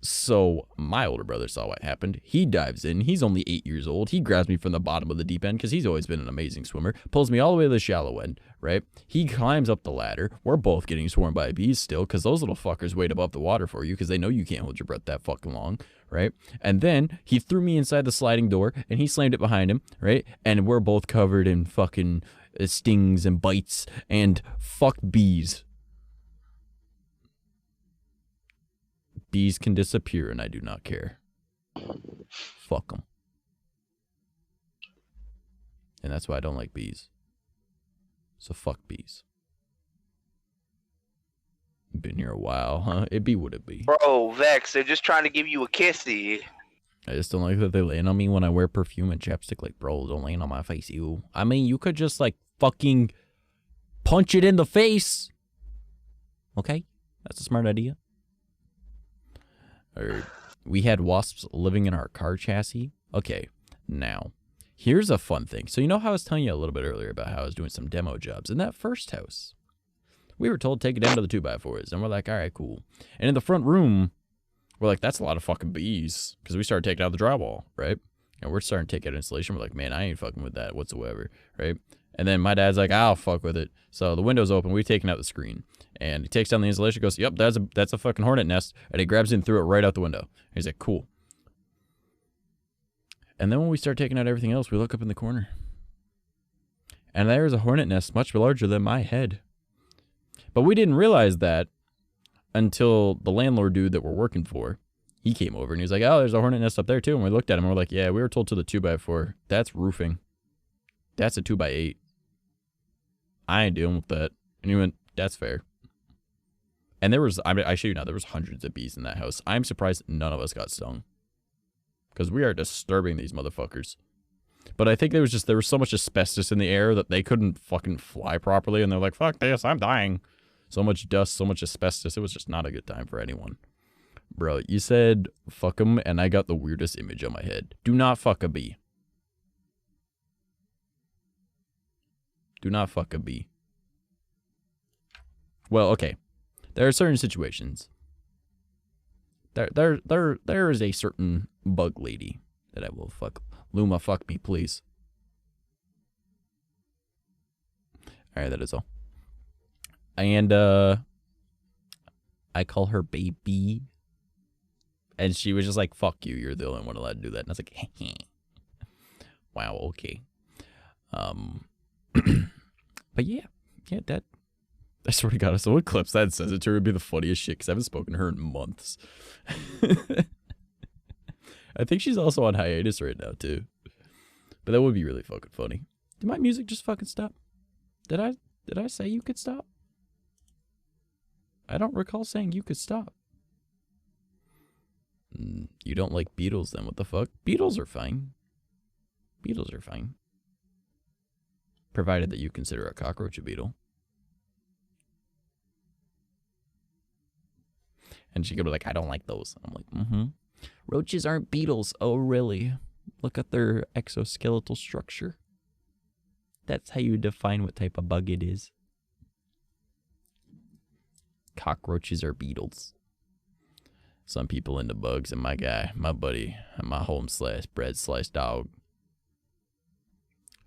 So my older brother saw what happened. He dives in. He's only 8 years old. He grabs me from the bottom of the deep end because he's always been an amazing swimmer. Pulls me all the way to the shallow end, right? He climbs up the ladder. We're both getting swarmed by bees still because those little fuckers wait above the water for you because they know you can't hold your breath that fucking long, right? And then he threw me inside the sliding door and he slammed it behind him, right? And we're both covered in fucking stings and bites and fuck bees. Bees can disappear, and I do not care. Fuck them. And that's why I don't like bees. So fuck bees. Been here a while, huh? It be what it be. Bro, Vex, they're just trying to give you a kissy. I just don't like that they land on me when I wear perfume and chapstick. Like, bro, don't land on my face, you. I mean, you could just, like, fucking punch it in the face. Okay? That's a smart idea. Or we had wasps living in our car chassis. Okay, now, here's a fun thing. So you know how I was telling you a little bit earlier about how I was doing some demo jobs? In that first house, we were told to take it down to the 2x4s. And we're like, all right, cool. And in the front room, we're like, that's a lot of fucking bees. Because we started taking out the drywall, right? And we're starting to take out insulation. We're like, man, I ain't fucking with that whatsoever, right? And then my dad's like, I'll fuck with it. So the window's open. We've taken out the screen. And he takes down the insulation, goes, yep, that's a fucking hornet nest. And he grabs it and threw it right out the window. And he's like, cool. And then when we start taking out everything else, we look up in the corner. And there's a hornet nest much larger than my head. But we didn't realize that until the landlord dude that we're working for, he came over and he was like, oh, there's a hornet nest up there too. And we looked at him and we're like, yeah, we were told to the 2x4. That's roofing. That's a 2x8. I ain't dealing with that. And he went, that's fair. And there was, I show you now, there was hundreds of bees in that house. I'm surprised none of us got stung. Because we are disturbing these motherfuckers. But I think there was so much asbestos in the air that they couldn't fucking fly properly. And they're like, fuck this, I'm dying. So much dust, so much asbestos. It was just not a good time for anyone. Bro, you said fuck them, and I got the weirdest image on my head. Do not fuck a bee. Do not fuck a bee. Well, okay. There are certain situations. There is a certain bug lady that I will fuck. Luma, fuck me, please. Alright, that is all. And, I call her baby. And she was just like, fuck you, you're the only one allowed to do that. And I was like, heh. Wow, okay. But yeah, that, I swear to God, if someone clips that and says it to her, it'd be the funniest shit, because I haven't spoken to her in months. I think she's also on hiatus right now, too. But that would be really fucking funny. Did my music just fucking stop? Did I say you could stop? I don't recall saying you could stop. You don't like beetles then, what the fuck? Beetles are fine. Beetles are fine. Provided that you consider a cockroach a beetle. And she could be like, I don't like those. I'm like, Roaches aren't beetles. Oh, really? Look at their exoskeletal structure. That's how you define what type of bug it is. Cockroaches are beetles. Some people into bugs, and my guy, my buddy, my home bread sliced dog.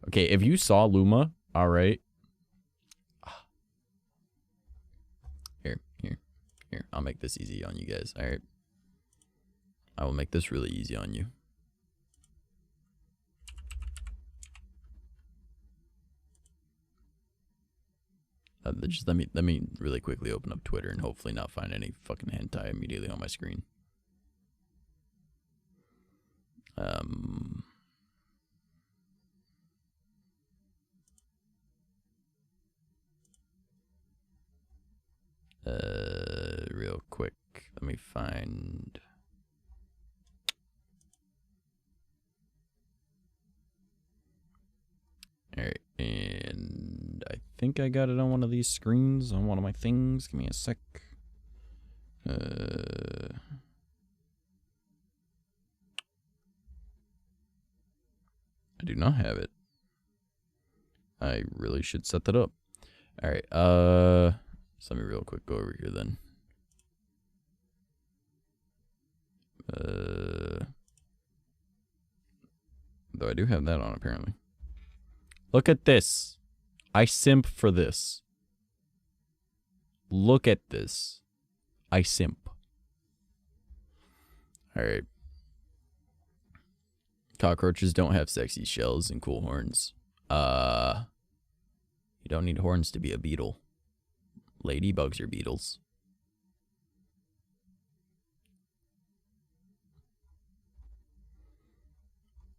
Okay, if you saw Luma, all right. Here, I'll make this easy on you guys, all right? I will make this really easy on you. Just let me really quickly open up Twitter and hopefully not find any fucking hentai immediately on my screen. Real quick, let me find. Alright, and I think I got it on one of these screens, on one of my things. Give me a sec. I do not have it. I really should set that up. Alright, so let me real quick go over here then. Though I do have that on apparently. Look at this. I simp for this. Look at this. I simp. Alright. Cockroaches don't have sexy shells and cool horns. You don't need horns to be a beetle. Ladybugs are beetles.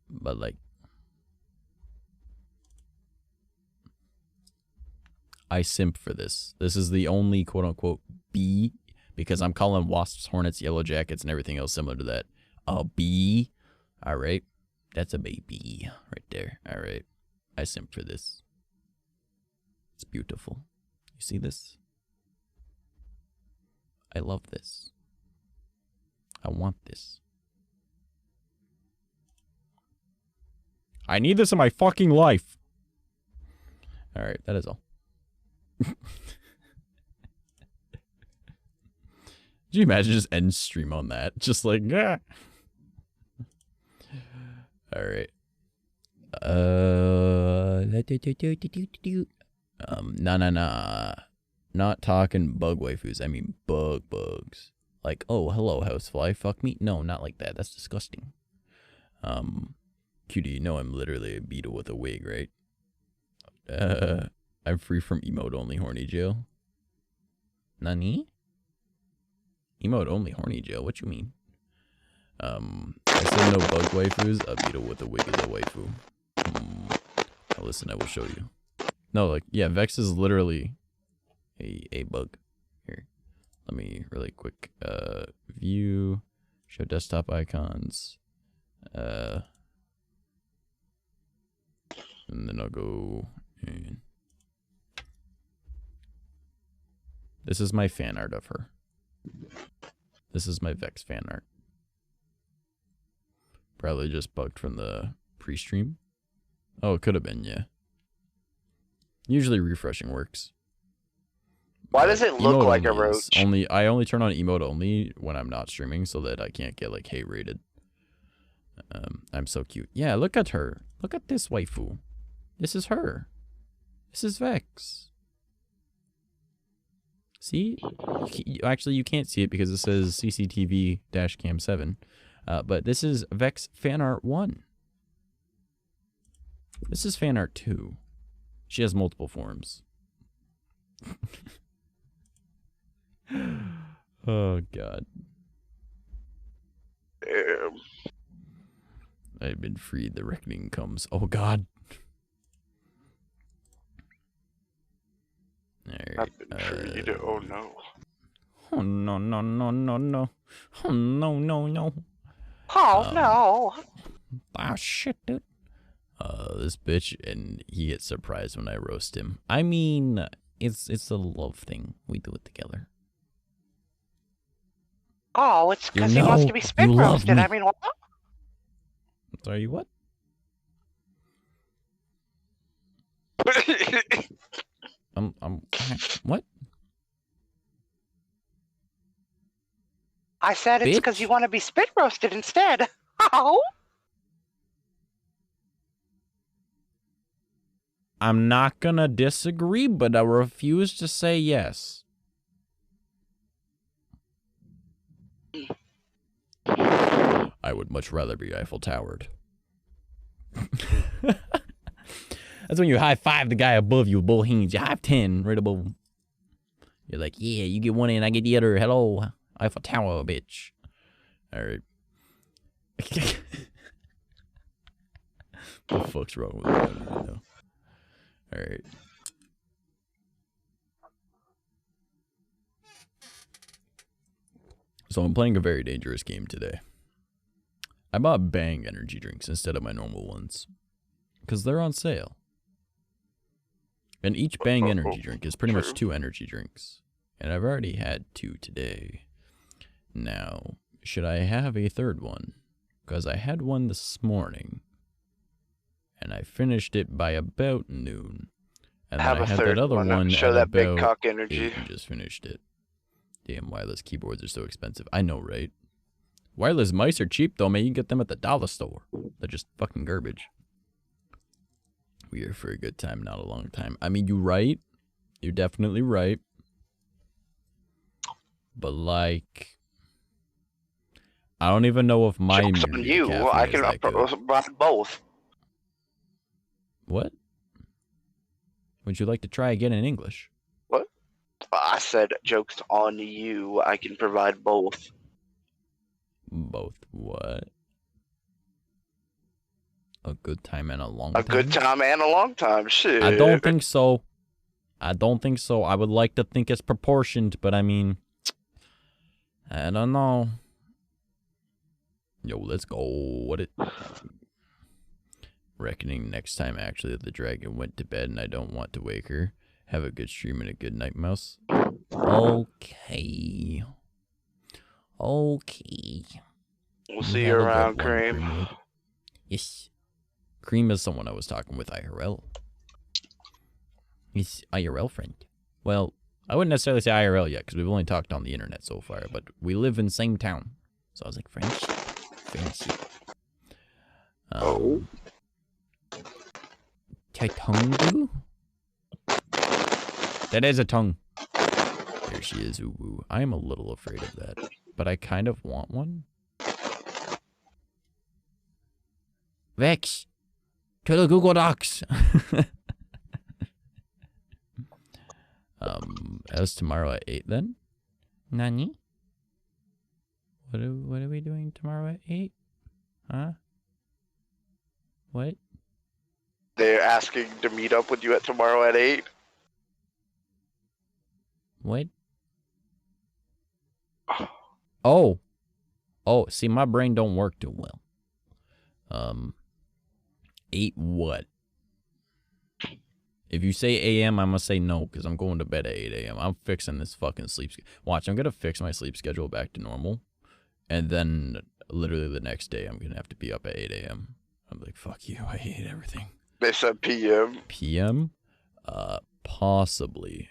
But like, I simp for this. This is the only quote-unquote bee, because I'm calling wasps, hornets, yellow jackets, and everything else similar to that a bee. All right, that's a baby right there. All right, I simp for this. It's beautiful. You see this? I love this. I want this. I need this in my fucking life. All right, that is all. Could you imagine just end stream on that? Just like, ah. All right. Nah. Not talking bug waifus. I mean bugs. Like, oh, hello, housefly. Fuck me. No, not like that. That's disgusting. Cutie, you know I'm literally a beetle with a wig, right? I'm free from emote only horny jail. Nani? Emote only horny jail? What you mean? I said no bug waifus. A beetle with a wig is a waifu. Now listen, I will show you. No, like, yeah, Vex is literally a bug. Here, let me really quick view, show desktop icons, and then I'll go in. This is my fan art of her. This is my Vex fan art. Probably just bugged from the pre-stream. Oh, it could have been, yeah. Usually refreshing works. Why does it look like a roach? I only turn on emote only when I'm not streaming so that I can't get like hate rated. I'm so cute. Yeah, look at her. Look at this waifu. This is her. This is Vex. See? Actually, you can't see it because it says CCTV-Cam7. But this is Vex fan art 1. This is fan art 2. She has multiple forms. Oh, God. I've been freed. The reckoning comes. Oh, God. Right, I've been freed. Oh, no. Oh, no. Oh, no. Oh, no. Ah, shit, dude. This bitch, and he gets surprised when I roast him. I mean, it's a love thing. We do it together. Oh, it's because he wants to be spit roasted. I mean, what? Sorry, what? What? I said it's because you want to be spit roasted instead. Oh. I'm not gonna disagree, but I refuse to say yes. I would much rather be Eiffel Towered. That's when you high five the guy above you, both hands. You high 10 right above him. You're like, yeah, you get one and I get the other. Hello, Eiffel Tower, bitch. All right. What the fuck's wrong with that? I don't know. All right. So I'm playing a very dangerous game today. I bought Bang energy drinks instead of my normal ones because they're on sale. And each Bang energy drink is pretty much 2 energy drinks. And I've already had 2 today. Now, should I have a third one? Because I had one this morning. And I finished it by about noon. And then I had that other one show at that big about cock energy. 8 and just finished it. Damn, wireless keyboards are so expensive. I know, right? Wireless mice are cheap, though, man. You can get them at the dollar store. They're just fucking garbage. We are for a good time, not a long time. I mean, you're right. You're definitely right. But, like, I don't even know if my Joke's on you. I can buy both. What? Would you like to try again in English? What? I said, joke's on you. I can provide both. Both what? A good time and a long time? A good time and a long time. Shit. I don't think so. I don't think so. I would like to think it's proportioned, but I mean, I don't know. Yo, let's go. What it? Reckoning next time actually that the dragon went to bed and I don't want to wake her. Have a good stream and a good night, mouse. Okay. Okay. We'll see you around, Cream. Yes. Cream is someone I was talking with IRL. He's IRL friend. Well, I wouldn't necessarily say IRL yet because we've only talked on the internet so far, but we live in the same town. So I was like, friendship. Friendship. 𝐂𝐡𝐚𝐭? That is a tongue. There she is, ooh. I am a little afraid of that, but I kind of want one. Vex, to the Google Docs. As tomorrow at 8 then? Nani? What are we doing tomorrow at 8? Huh? What? They're asking to meet up with you at tomorrow at 8. What? Oh. Oh, see, my brain don't work too well. 8 what? If you say a.m., I'm going to say no, because I'm going to bed at 8 a.m. I'm fixing this fucking sleep schedule. Watch, I'm going to fix my sleep schedule back to normal. And then, literally the next day, I'm going to have to be up at 8 a.m. I'm like, fuck you, I hate everything. They said p.m. p.m.? Possibly.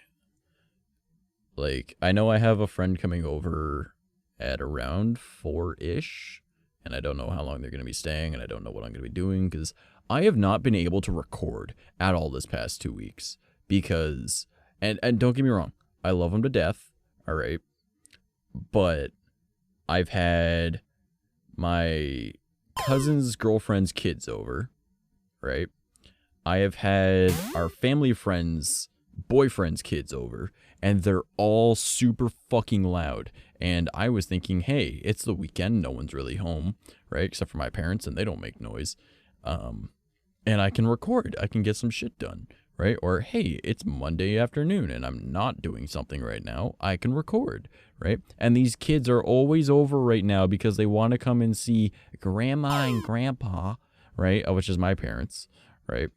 Like, I know I have a friend coming over at around 4-ish, and I don't know how long they're going to be staying, and I don't know what I'm going to be doing, because I have not been able to record at all this past 2 weeks, because, and don't get me wrong, I love them to death, all right, but I've had my cousin's girlfriend's kids over, right? I have had our family friends' boyfriend's kids over, and they're all super fucking loud. And I was thinking, hey, it's the weekend, no one's really home, right? Except for my parents, and they don't make noise. And I can record, I can get some shit done, right? Or, hey, it's Monday afternoon, and I'm not doing something right now, I can record, right? And these kids are always over right now because they want to come and see grandma and grandpa, right? Which is my parents, right?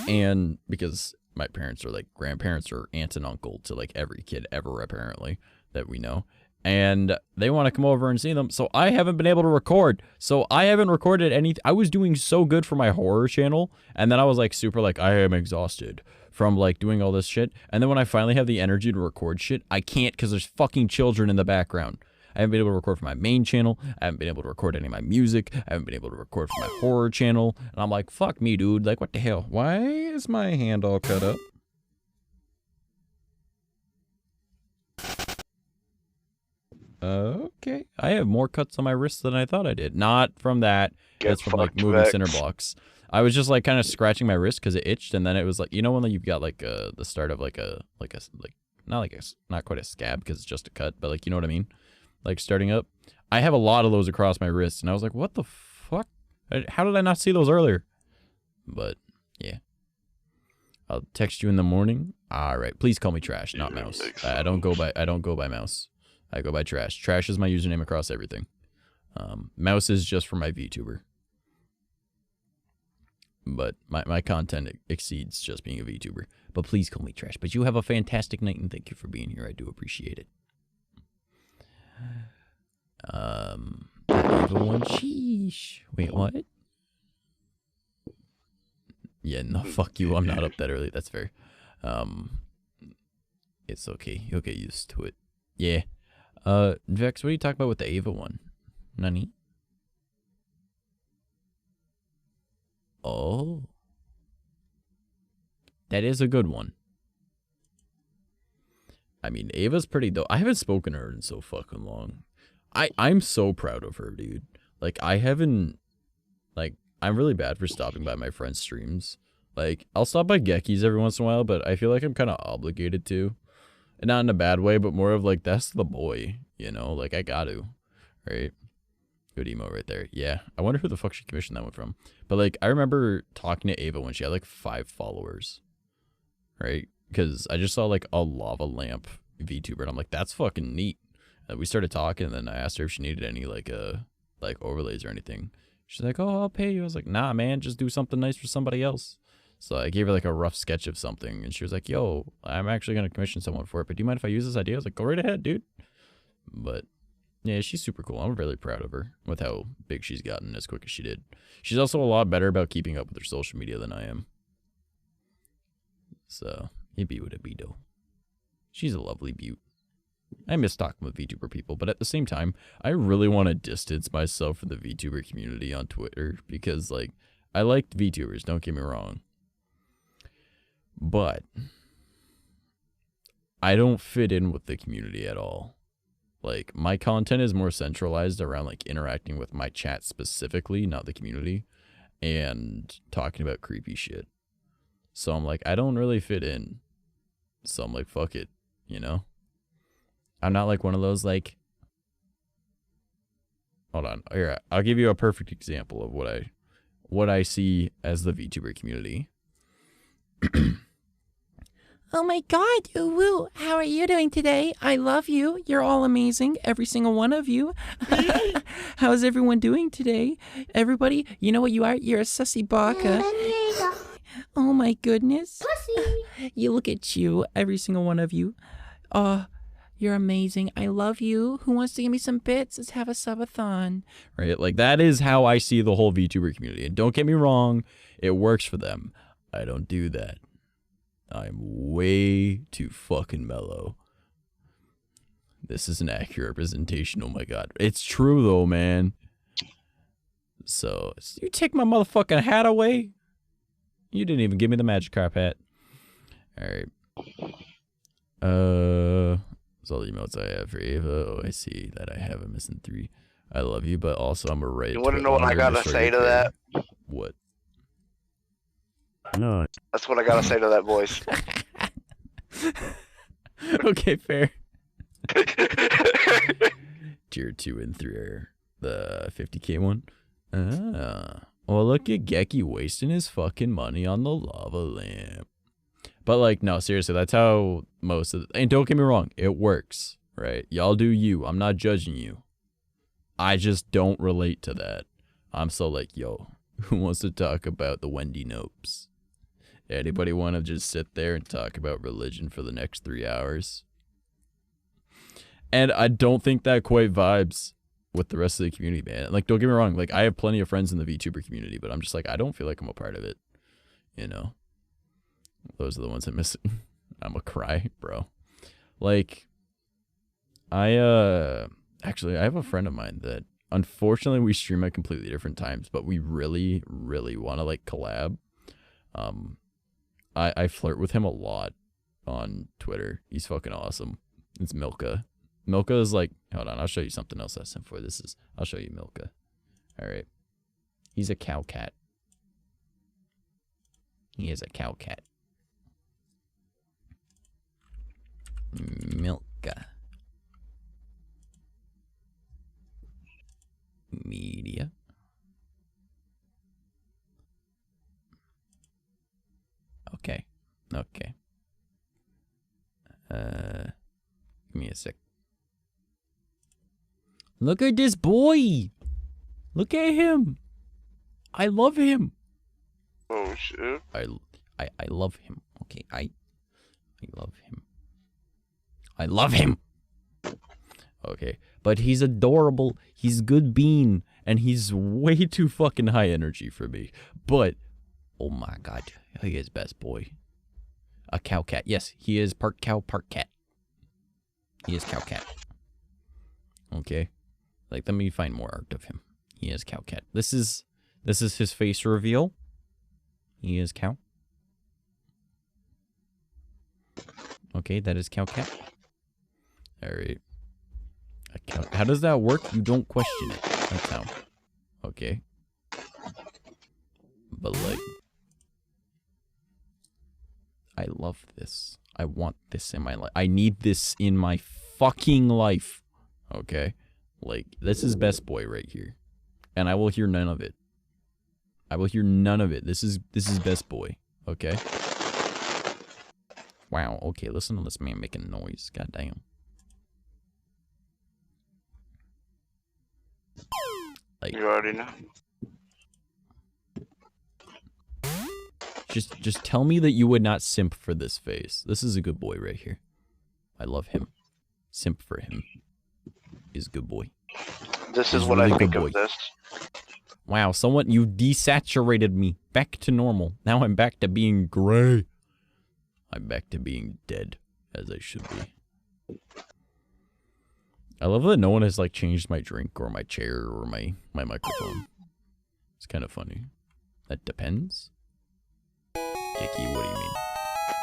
And because my parents are like grandparents or aunt and uncle to like every kid ever, apparently, that we know. And they want to come over and see them. So I haven't been able to record. So I haven't recorded anything. I was doing so good for my horror channel. And then I was like super like, I am exhausted from like doing all this shit. And then when I finally have the energy to record shit, I can't because there's fucking children in the background. I haven't been able to record for my main channel. I haven't been able to record any of my music. I haven't been able to record for my horror channel. And I'm like, fuck me, dude. Like, what the hell? Why is my hand all cut up? Okay. I have more cuts on my wrists than I thought I did. Not from that. That's from like moving cinder blocks. I was just like kind of scratching my wrist because it itched, and then it was like, you know, when you've got like the start of like not quite a scab because it's just a cut, but like, you know what I mean, like starting up. I have a lot of those across my wrist, and I was like, what the fuck? How did I not see those earlier? But yeah, I'll text you in the morning. All right, please call me Trash, not Mouse. I don't go by Mouse. I go by Trash. Trash is my username across everything. Mouse is just for my VTuber. But my content exceeds just being a VTuber. But please call me Trash. But you have a fantastic night, and thank you for being here. I do appreciate it. Everyone, sheesh. Wait, what? Yeah, no, fuck you. I'm not up that early. That's fair. It's okay. You'll get used to it. Yeah. Vex, what are you talking about with the Ava one? Nani? Oh. That is a good one. I mean, Ava's pretty dope. I haven't spoken to her in so fucking long. I'm so proud of her, dude. Like, I haven't... Like, I'm really bad for stopping by my friends' streams. Like, I'll stop by Geki's every once in a while, but I feel like I'm kind of obligated to. And not in a bad way, but more of like, that's the boy, you know? Like, I got to. Right? Good emo right there. Yeah. I wonder who the fuck she commissioned that one from. But, like, I remember talking to Ava when she had, like, 5 followers. Right? Because I just saw, like, a lava lamp VTuber, and I'm like, that's fucking neat. We started talking, and then I asked her if she needed any, like overlays or anything. She's like, oh, I'll pay you. I was like, nah, man, just do something nice for somebody else. So I gave her, like, a rough sketch of something, and she was like, yo, I'm actually going to commission someone for it, but do you mind if I use this idea? I was like, go right ahead, dude. But, yeah, she's super cool. I'm really proud of her with how big she's gotten as quick as she did. She's also a lot better about keeping up with her social media than I am. So, it be what it be, though. She's a lovely beaut. I miss talking with VTuber people, but at the same time, I really want to distance myself from the VTuber community on Twitter because, like, I like VTubers, don't get me wrong. But I don't fit in with the community at all. Like, my content is more centralized around, like, interacting with my chat specifically, not the community, and talking about creepy shit. So I'm like, I don't really fit in. So I'm like, fuck it, you know? I'm not like one of those, like, hold on. Here, I'll give you a perfect example of what I see as the VTuber community. Oh my god, Uwu, how are you doing today? I love you. You're all amazing, every single one of you. How's everyone doing today? Everybody, you know what you are? You're a sussy baka. Oh my goodness. Pussy. You look at you, every single one of you. You're amazing. I love you. Who wants to give me some bits? Let's have a subathon. Right? Like, that is how I see the whole VTuber community. And don't get me wrong, it works for them. I don't do that. I'm way too fucking mellow. This is an accurate representation. Oh my god. It's true though, man. So, you take my motherfucking hat away? You didn't even give me the Magikarp hat. Alright. That's all the emotes I have for Ava. Oh, I see that I have a missing 3. I love you, but also I'm a right. You want to know what I gotta say to that? What? No. That's what I gotta say to that voice. Okay, fair. Tier 2 and 3 are the 50k one. Well, look at Geki wasting his fucking money on the lava lamp. But, like, no, seriously, that's how most of and don't get me wrong, it works, right? Y'all do you. I'm not judging you. I just don't relate to that. I'm so like, yo, who wants to talk about the Wendy Nopes? Anybody want to just sit there and talk about religion for the next 3 hours? And I don't think that quite vibes with the rest of the community, man. Like, don't get me wrong. Like, I have plenty of friends in the VTuber community, but I'm just like, I don't feel like I'm a part of it. You know? Those are the ones I'm missing. I'm a cry, bro. Like, actually, I have a friend of mine that, unfortunately, we stream at completely different times, but we really, really want to, like, collab. I flirt with him a lot on Twitter. He's fucking awesome. It's Milka. Milka is like, hold on, I'll show you something else I sent for. I'll show you Milka. All right. He's a cow cat. He is a cow cat. Milka. Media. Okay. Okay. Give me a sec. Look at this boy. Look at him. I love him. Oh shit. I love him. Okay, I love him. I love him. Okay, but he's adorable. He's good bean, and he's way too fucking high energy for me. But oh my god, he is best boy. A cow cat. Yes, he is part cow, part cat. He is cow cat. Okay, like let me find more art of him. He is cow cat. This is his face reveal. He is cow. Okay, that is cow cat. Alright. How does that work? You don't question it. That's how. Okay. But like, I love this. I want this in my life. I need this in my fucking life. Okay? Like, this is best boy right here. And I will hear none of it. I will hear none of it. This is best boy. Okay? Wow, okay, listen to this man making noise. Goddamn. Like, You already know. just tell me that you would not simp for this face. This is a good boy right here. I love him. Simp for him. He's a good boy. This He's is what really I think good of boy. this. Wow, you desaturated me. Back to normal. Now I'm back to being gray. I'm back to being dead, as I should be. I love that no one has, like, changed my drink or my chair or my microphone. It's kind of funny. That depends. Dickie, what do you mean?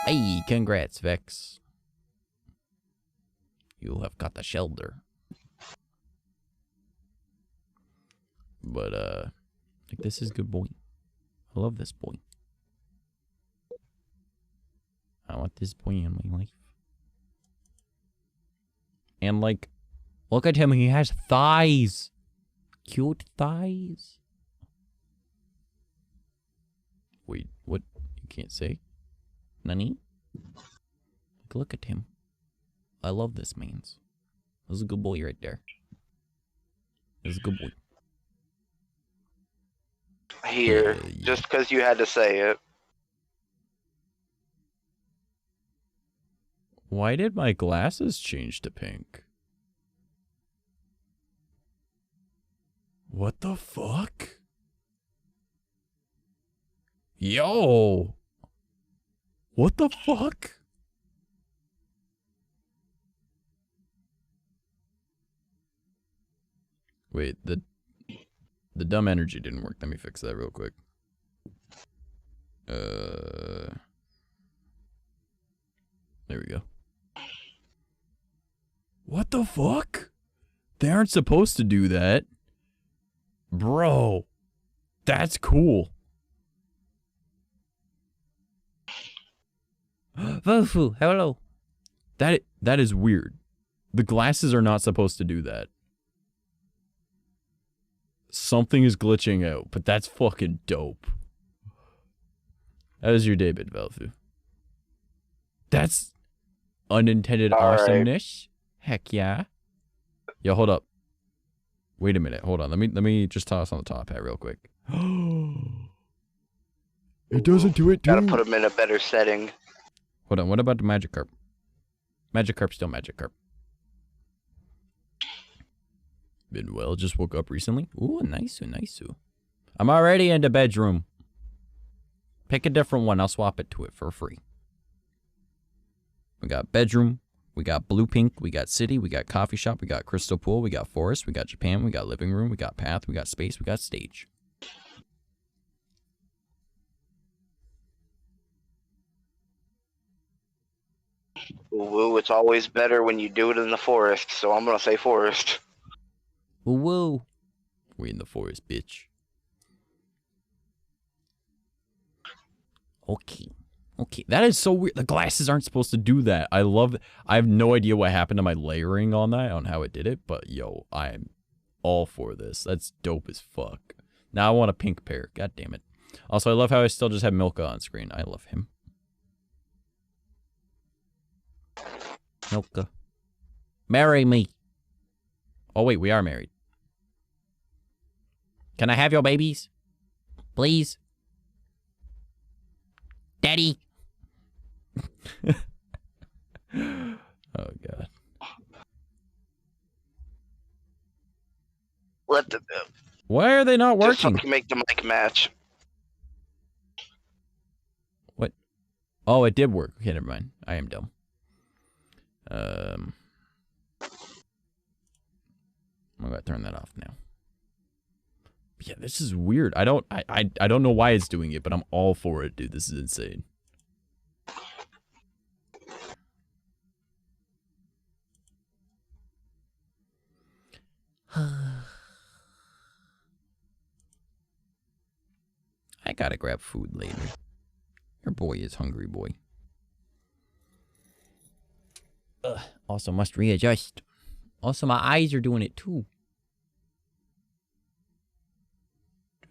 Hey, congrats, Vex. You have got the shelter. But, like, this is good boy. I love this boy. I want this boy in my life. And, like, look at him. He has thighs. Cute thighs. Wait, what? You can't say? Nani? Look at him. I love this man's. This is a good boy right there. This is a good boy. Here, just because you had to say it. Why did my glasses change to pink? What the fuck? Yo! What the fuck? Wait, the dumb energy didn't work. Let me fix that real quick. There we go. What the fuck? They aren't supposed to do that. Bro, that's cool. Vofu, hello. That is weird. The glasses are not supposed to do that. Something is glitching out, but that's fucking dope. How was your day, Velfu? That's unintended awesomeness. Heck yeah. Yo, hold up. Wait a minute. Hold on. Let me just toss on the top hat real quick. It doesn't do it, dude. Gotta put them in a better setting. Hold on. What about the Magikarp? Magikarp's still Magikarp. Been well. Just woke up recently. Ooh, nice. I'm already in the bedroom. Pick a different one. I'll swap it to it for free. We got bedroom. We got blue pink. We got city. We got coffee shop. We got crystal pool. We got forest. We got Japan. We got living room. We got path. We got space. We got stage. Woo, it's always better when you do it in the forest, so I'm gonna say forest. Whoa. We in the forest, bitch. Okay. Okay, that is so weird. The glasses aren't supposed to do that. I love it. I have no idea what happened to my layering on that, on how it did it, but yo, I'm all for this. That's dope as fuck. Now I want a pink pair. God damn it. Also, I love how I still just have 𝐿𝐴𝐴 on screen. I love him. 𝐿𝐴𝐴. Marry me. Oh, wait, we are married. Can I have your babies? Please? Daddy? Oh, God. Let them. Why are they not Just working? fucking make the mic match. What? Oh, it did work. Okay, never mind. I am dumb. I'm gonna turn that off now. Yeah, this is weird. I don't know why it's doing it, but I'm all for it, dude. This is insane. I gotta grab food later. Your boy is hungry, boy. Also must readjust. Also, my eyes are doing it too.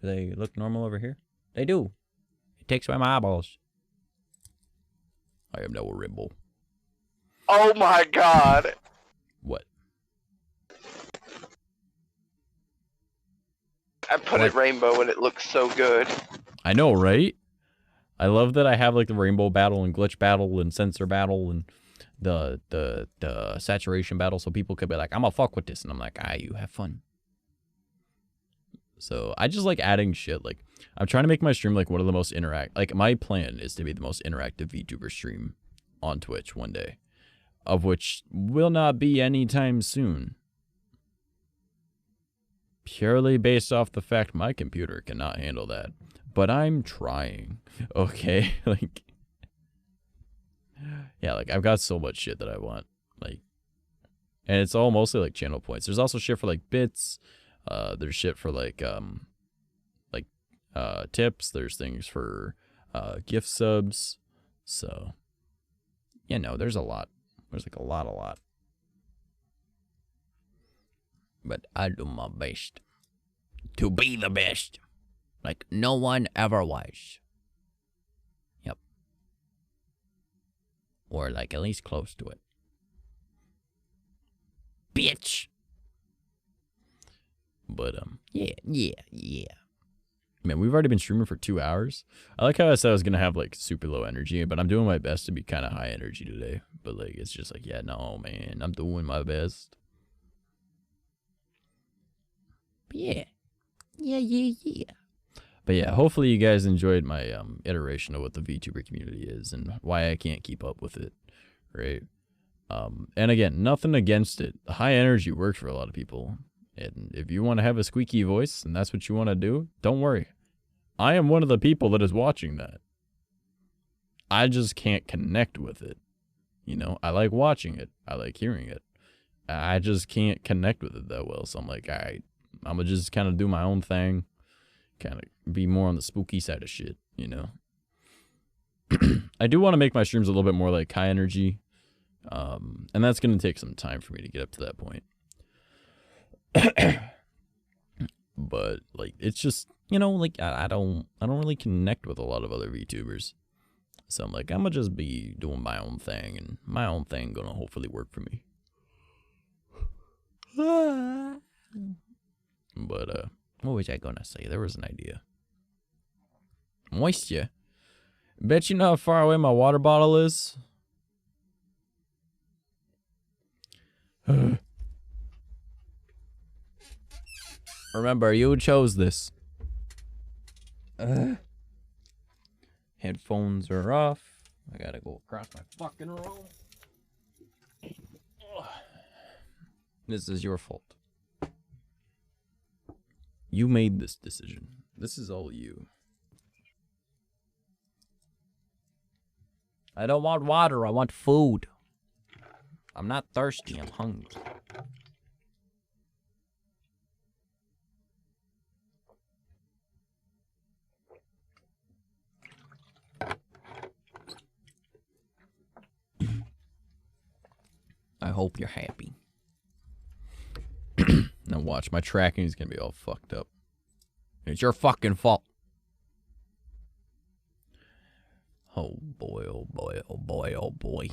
Do they look normal over here? They do. It takes away my eyeballs. I am now a rainbow. Oh my god. What? I put it rainbow and it looks so good. I know, right? I love that I have like the rainbow battle and glitch battle and sensor battle and the saturation battle, so people could be like, I'm gonna fuck with this, and I'm like, you have fun. So I just like adding shit. Like, I'm trying to make my stream like one of the most like, my plan is to be the most interactive VTuber stream on Twitch one day, of which will not be anytime soon. Purely based off the fact my computer cannot handle that. But I'm trying, okay? Like, yeah, like, I've got so much shit that I want, like, and it's all mostly, like, channel points. There's also shit for, like, bits, there's shit for, like, tips, there's things for, gift subs, so, you know, there's a lot. There's, like, a lot. But I do my best to be the best. Like no one ever was. Yep. Or like at least close to it. Bitch. But yeah. Man, we've already been streaming for 2 hours. I like how I said I was gonna have like super low energy, but I'm doing my best to be kind of high energy today. But like it's just like, yeah, no, man, I'm doing my best. But yeah. But yeah, hopefully you guys enjoyed my iteration of what the VTuber community is and why I can't keep up with it, right? And again, nothing against it. High energy works for a lot of people. And if you want to have a squeaky voice and that's what you want to do, don't worry. I am one of the people that is watching that. I just can't connect with it. You know, I like watching it. I like hearing it. I just can't connect with it that well. So I'm like, all right, I'm going to just kind of do my own thing. Kind of be more on the spooky side of shit, you know. I do want to make my streams a little bit more like high energy, and that's gonna take some time for me to get up to that point. But like, it's just, you know, like I don't really connect with a lot of other VTubers, so I'm like, I'm gonna just be doing my own thing, and my own thing gonna hopefully work for me. But what was I gonna say? There was an idea. Moisture. Bet you know how far away my water bottle is? Remember, you chose this. Headphones are off. I gotta go across my fucking room. This is your fault. You made this decision. This is all you. I don't want water. I want food. I'm not thirsty. I'm hungry. hope you're happy. Now watch, my tracking is gonna be all fucked up. It's your fucking fault. Oh boy, oh boy, oh boy, oh boy.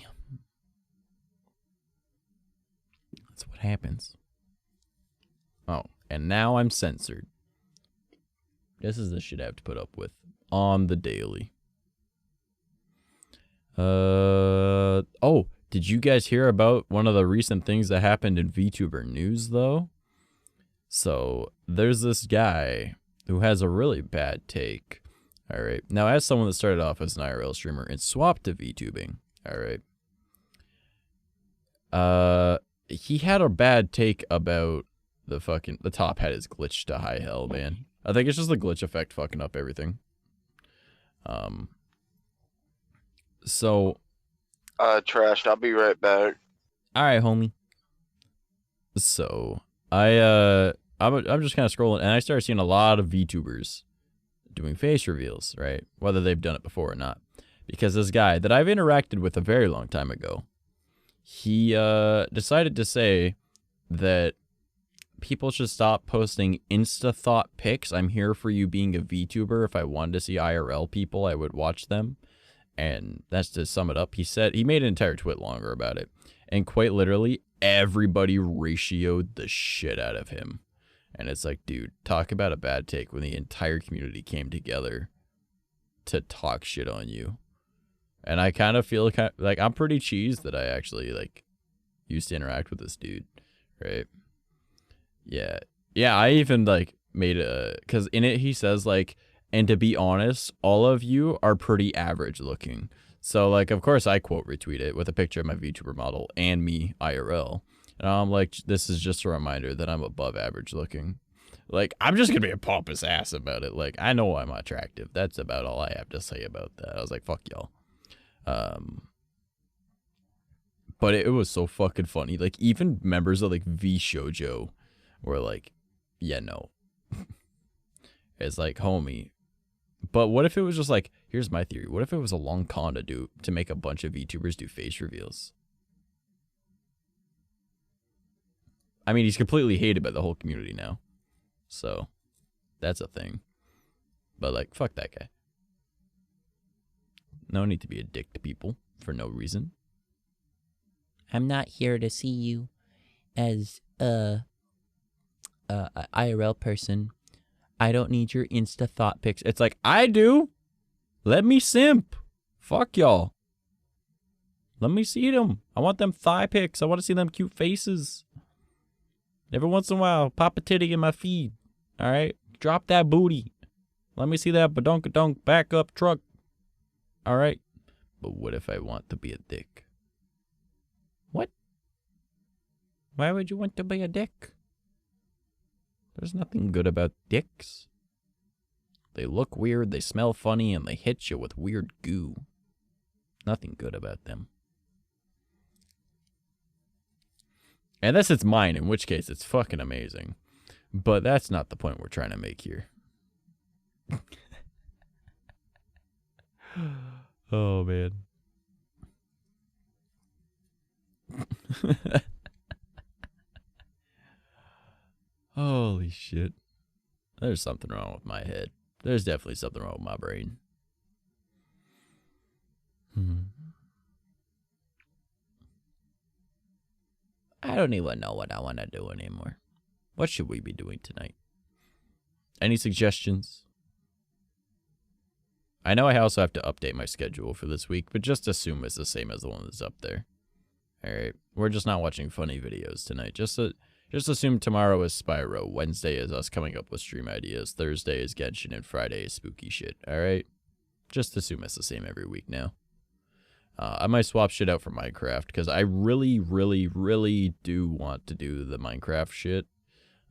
That's what happens. Oh, and now I'm censored. This is the shit I have to put up with on the daily. Oh, did you guys hear about one of the recent things that happened in VTuber news, though? So, there's this guy who has a really bad take. Alright, now as someone that started off as an IRL streamer and swapped to VTubing, alright, he had a bad take about the top hat is glitched to high hell, man. I think it's just the glitch effect fucking up everything. So... Trashed, I'll be right back. Alright, homie. So, I'm just kind of scrolling, and I started seeing a lot of VTubers doing face reveals, right? Whether they've done it before or not. Because this guy that I've interacted with a very long time ago, he decided to say that people should stop posting insta-thought pics. I'm here for you being a VTuber. If I wanted to see IRL people, I would watch them. And that's to sum it up. He said, he made an entire twit longer about it. And quite literally, everybody ratioed the shit out of him. And it's like, dude, talk about a bad take when the entire community came together to talk shit on you. And I kind of feel like I'm pretty cheesed that I actually, like, used to interact with this dude, right? Yeah. Yeah, I even, like, made a... Because in it, he says, like... And to be honest, all of you are pretty average looking. So, like, of course, I quote retweet it with a picture of my VTuber model and me IRL. And I'm like, this is just a reminder that I'm above average looking. Like, I'm just going to be a pompous ass about it. Like, I know I'm attractive. That's about all I have to say about that. I was like, fuck y'all. But it was so fucking funny. Like, even members of, like, 𝐕𝐢𝐻𝐽o were like, yeah, no. It's like, homie. But what if it was just like, here's my theory. What if it was a long con to make a bunch of VTubers do face reveals? I mean, he's completely hated by the whole community now. So, that's a thing. But, like, fuck that guy. No need to be a dick to people for no reason. I'm not here to see you as a IRL person. I don't need your Insta thought pics. It's like, I do. Let me simp. Fuck y'all. Let me see them. I want them thigh pics. I want to see them cute faces. Every once in a while, pop a titty in my feed. All right? Drop that booty. Let me see that badonka-donk backup truck. All right? But what if I want to be a dick? What? Why would you want to be a dick? There's nothing good about dicks. They look weird, they smell funny, and they hit you with weird goo. Nothing good about them. Unless it's mine, in which case it's fucking amazing. But that's not the point we're trying to make here. Oh, man. Holy shit. There's something wrong with my head. There's definitely something wrong with my brain. I don't even know what I want to do anymore. What should we be doing tonight? Any suggestions? I know I also have to update my schedule for this week, but just assume it's the same as the one that's up there. Alright, we're just not watching funny videos tonight. Just assume tomorrow is Spyro, Wednesday is us coming up with stream ideas, Thursday is Genshin, and Friday is spooky shit, alright? Just assume it's the same every week now. I might swap shit out for Minecraft, because I really, really, really do want to do the Minecraft shit.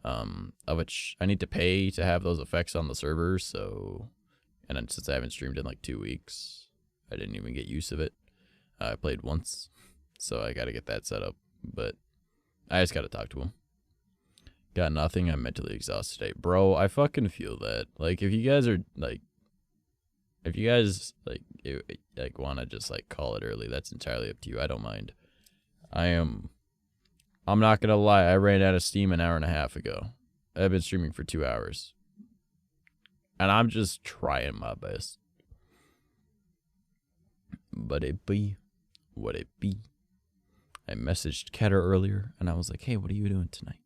Of which I need to pay to have those effects on the server, so... And then since I haven't streamed in like 2 weeks, I didn't even get use of it. I played once, so I gotta get that set up, but I just gotta talk to him. Got nothing, I'm mentally exhausted today. Bro, I fucking feel that. Like, if you guys are, like, if you guys, like, want to just, like, call it early, that's entirely up to you. I don't mind. I am I'm not gonna lie, I ran out of steam an hour and a half ago. I've been streaming for 2 hours. And I'm just trying my best. But it be what it be. I messaged Ketter earlier, and I was like, hey, what are you doing tonight?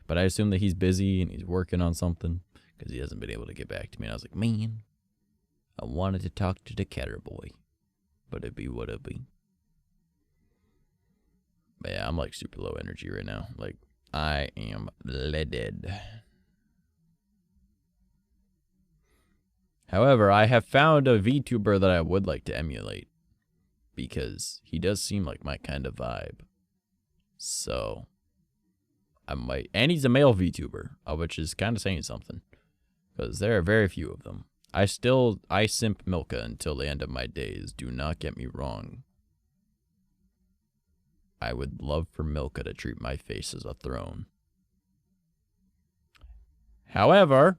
But I assume that he's busy and he's working on something, because he hasn't been able to get back to me. And I was like, man, I wanted to talk to the Ketter boy. But it be what it be. But yeah, I'm like super low energy right now. Like, I am leaded. However, I have found a VTuber that I would like to emulate. Because he does seem like my kind of vibe. So, I might. And he's a male VTuber, which is kind of saying something. Because there are very few of them. I simp 𝐿𝐴 until the end of my days. Do not get me wrong. I would love for 𝐿𝐴 to treat my face as a throne. However,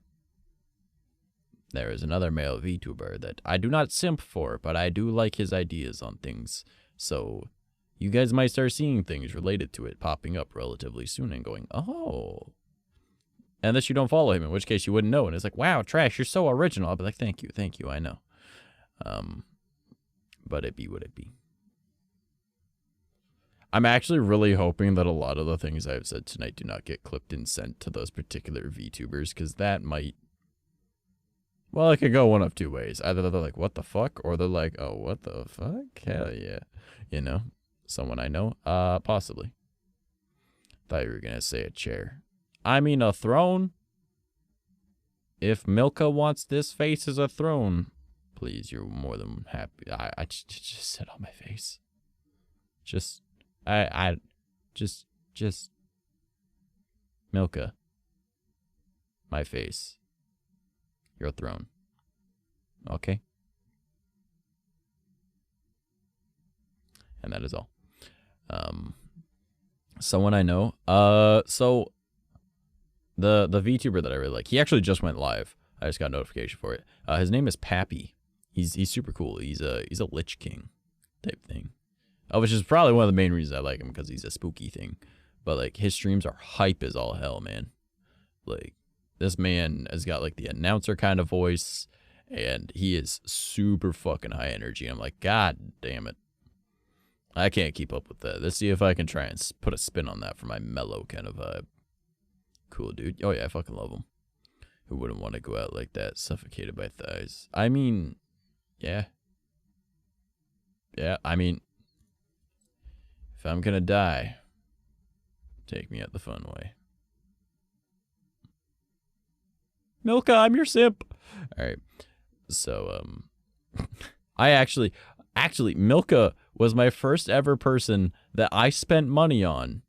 there is another male VTuber that I do not simp for, but I do like his ideas on things. So, you guys might start seeing things related to it popping up relatively soon and going, oh. Unless you don't follow him, in which case you wouldn't know. And it's like, wow, Trash, you're so original. I'll be like, thank you, I know. But it be what it be. I'm actually really hoping that a lot of the things I've said tonight do not get clipped and sent to those particular VTubers, because that might... Well, it could go one of two ways. Either they're like, what the fuck? Or they're like, oh, what the fuck? Hell yeah. You know? Someone I know? Possibly. Thought you were going to say a chair. I mean a throne? If 𝐿𝐴 wants this face as a throne, please, you're more than happy. I just sit on my face. Just 𝐿𝐴. My face. Your throne. Okay? And that is all. Someone I know. So the VTuber that I really like, he actually just went live. I just got a notification for it. His name is Pappy. He's super cool. He's a Lich King type thing. Which is probably one of the main reasons I like him, because he's a spooky thing. But like his streams are hype as all hell, man. Like this man has got like the announcer kind of voice, and he is super fucking high energy. I'm like, God damn it. I can't keep up with that. Let's see if I can try and put a spin on that for my mellow kind of vibe. Cool, dude. Oh yeah, I fucking love him. Who wouldn't want to go out like that, suffocated by thighs? I mean, yeah. Yeah, I mean, if I'm gonna die, take me out the fun way. 𝐿𝐴, I'm your simp. All right. So, I actually, 𝐿𝐴 was my first ever person that I spent money on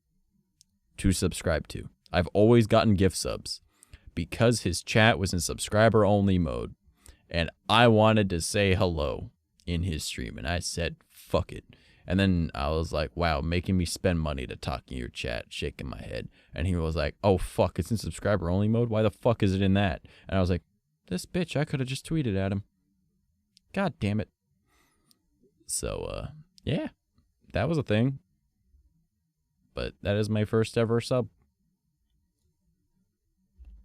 to subscribe to. I've always gotten gift subs because his chat was in subscriber only mode, and I wanted to say hello in his stream, and I said, fuck it. And then I was like, wow, making me spend money to talk in your chat, shaking my head. And he was like, oh, fuck, it's in subscriber only mode? Why the fuck is it in that? And I was like, this bitch, I could have just tweeted at him. God damn it. So, yeah, that was a thing. But that is my first ever sub.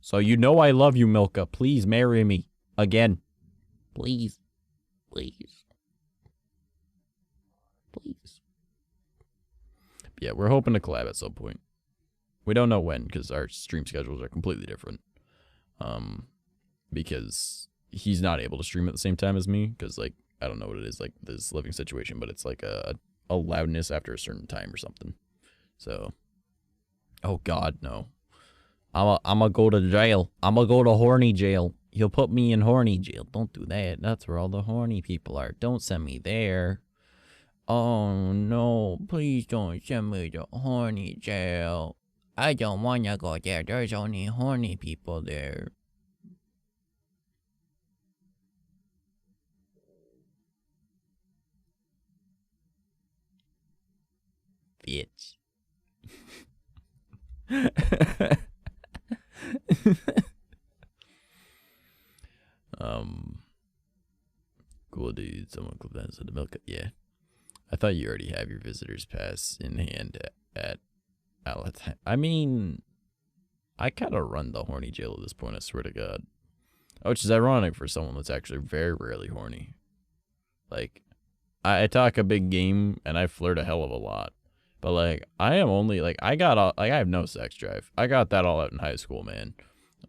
So you know I love you, 𝐿𝐴. Please marry me. Again. Please. Please. Please. Yeah, we're hoping to collab at some point. We don't know when, because our stream schedules are completely different. Because he's not able to stream at the same time as me, because, like, I don't know what it is, like, this living situation, but it's like a loudness after a certain time or something. So, oh God, no. I'm gonna go to jail. I'm gonna go to horny jail. He'll put me in horny jail. Don't do that. That's where all the horny people are. Don't send me there. Oh no, please don't send me to horny jail. I don't wanna go there. There's only horny people there. Bitch. Cool, dude. Someone clip that into the milk. Yeah. I thought you already have your visitor's pass in hand at I mean, I kind of run the horny jail at this point, I swear to God. Which is ironic for someone that's actually very rarely horny. Like, I talk a big game and I flirt a hell of a lot. But, like, I am only, like, I have no sex drive. I got that all out in high school, man.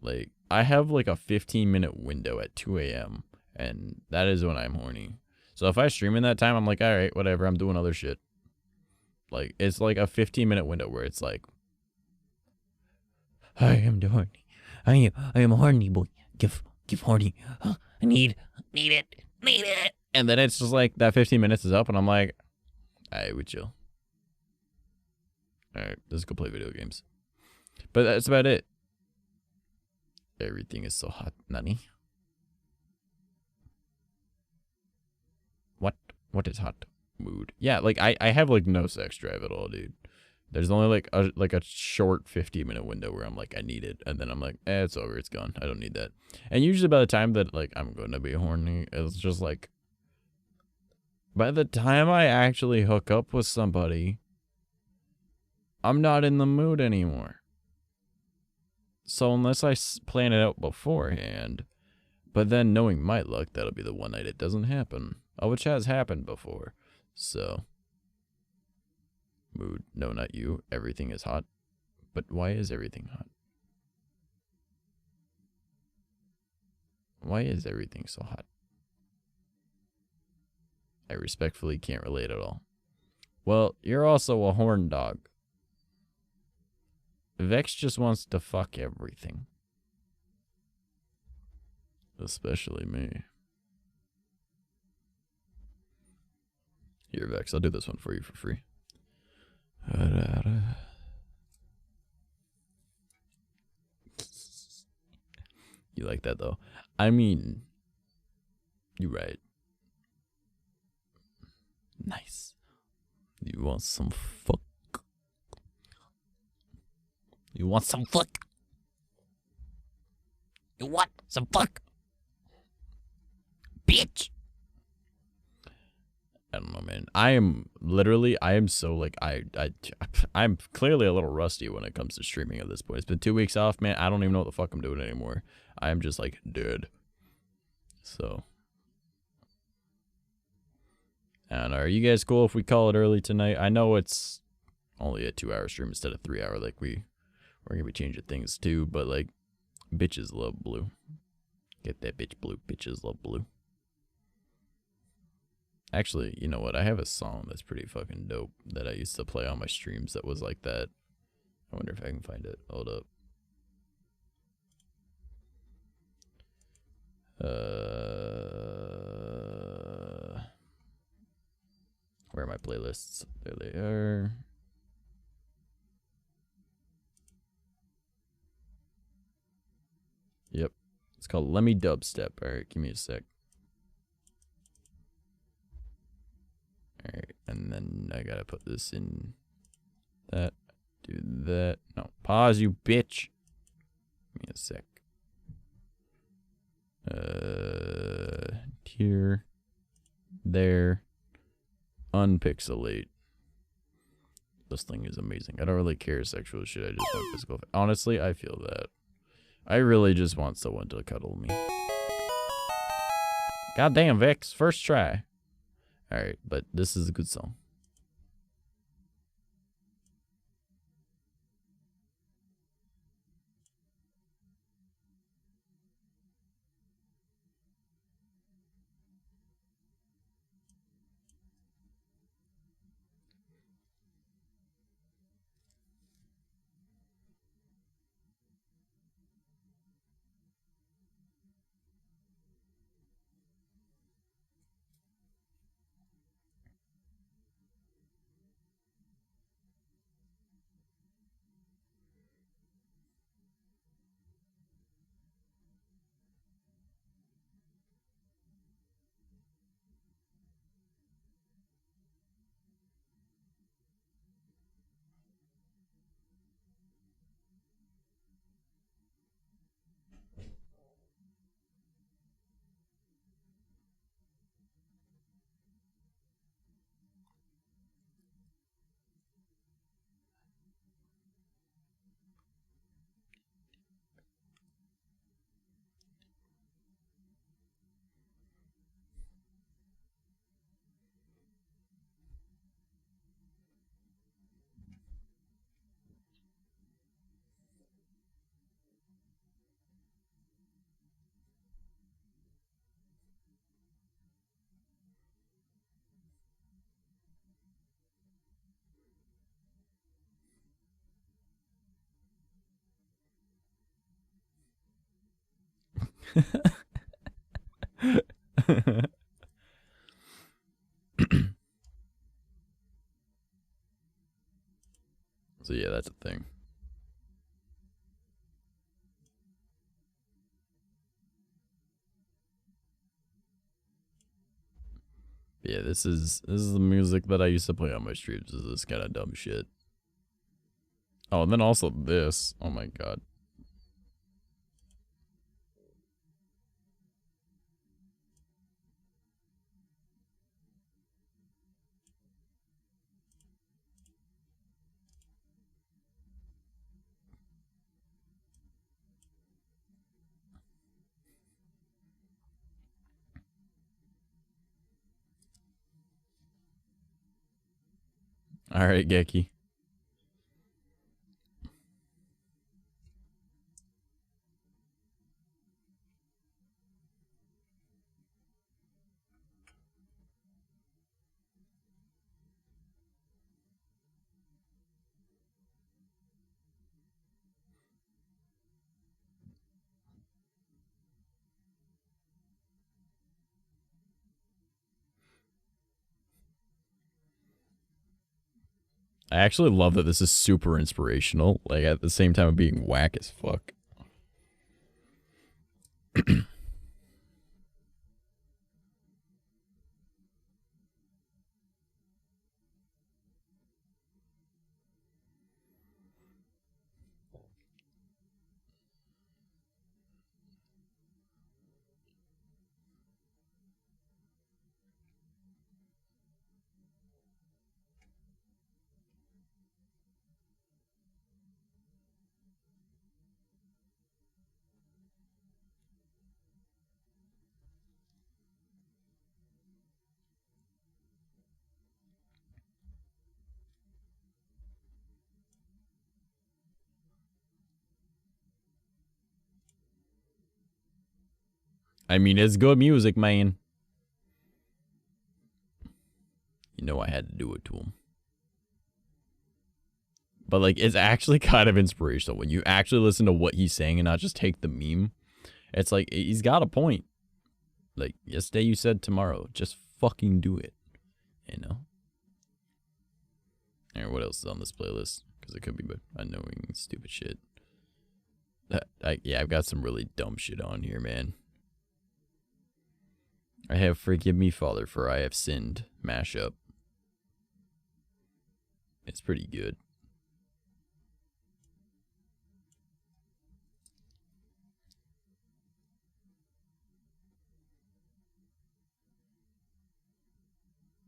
Like, I have, like, a 15-minute window at 2 a.m. And that is when I'm horny. So if I stream in that time, I'm like, all right, whatever, I'm doing other shit. Like, it's like a 15-minute window where it's like, I am horny. I am horny, boy. Give horny. I need it. And then it's just like, that 15 minutes is up, and I'm like, alright, we chill. Alright, let's go play video games. But that's about it. Everything is so hot, Nani. What is hot? Mood. Yeah, like, I have, like, no sex drive at all, dude. There's only, like a short 15-minute window where I'm like, I need it. And then I'm like, it's over, it's gone. I don't need that. And usually by the time that, like, I'm going to be horny, it's just like, by the time I actually hook up with somebody, I'm not in the mood anymore. So unless I plan it out beforehand, but then knowing my luck, that'll be the one night it doesn't happen. Which has happened before. So, mood, no, not you. Everything is hot. But why is everything hot? Why is everything so hot? I respectfully can't relate at all. Well, you're also a horn dog. Vex just wants to fuck everything. Especially me. Here, Vex, I'll do this one for you for free. You like that, though? I mean, you're right. Nice. You want some fuck? You want some fuck? You want some fuck? Bitch! I don't know, man. I am so, like, I'm clearly a little rusty when it comes to streaming at this point. It's been 2 weeks off, man. I don't even know what the fuck I'm doing anymore. I'm just, like, dead. So. And are you guys cool if we call it early tonight? I know it's only a 2-hour stream instead of 3-hour, like, we're gonna be changing things too, but, like, bitches love blue. Get that bitch blue. Bitches love blue. Actually, you know what? I have a song that's pretty fucking dope that I used to play on my streams that was like that. I wonder if I can find it. Hold up. Where are my playlists? There they are. Yep. It's called Let Me Dubstep. Alright, give me a sec. Alright, and then I gotta put this in that. Do that. No, pause, you bitch. Give me a sec. Here. There. Unpixelate. This thing is amazing. I don't really care sexual shit. I just want physical. Honestly, I feel that. I really just want someone to cuddle me. Goddamn, Vex. First try. Alright, but this is a good song. So yeah, that's a thing. Yeah, this is the music that I used to play on my streams. This is this kind of dumb shit. Oh, and then also this. Oh my god. All right, Geki. I actually love that this is super inspirational, like at the same time of being whack as fuck. I mean, it's good music, man. You know I had to do it to him. But, like, it's actually kind of inspirational when you actually listen to what he's saying and not just take the meme. It's like, he's got a point. Like, yesterday you said tomorrow. Just fucking do it. You know? Alright, what else is on this playlist? Because it could be annoying, stupid shit. Yeah, I've got some really dumb shit on here, man. I have Forgive Me, Father, for I Have Sinned mashup. It's pretty good.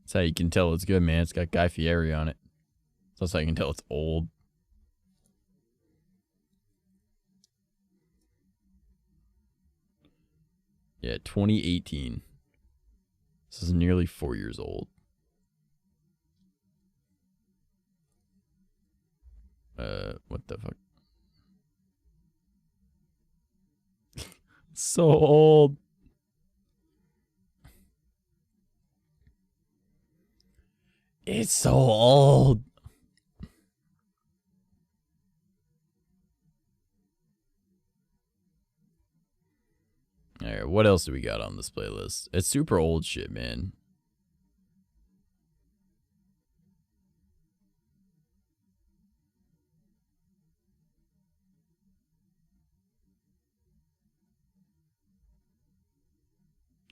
That's how you can tell it's good, man. It's got Guy Fieri on it. That's how you can tell it's old. Yeah, 2018. This is nearly 4 years old. What the fuck? So old. It's so old. Alright, what else do we got on this playlist? It's super old shit, man.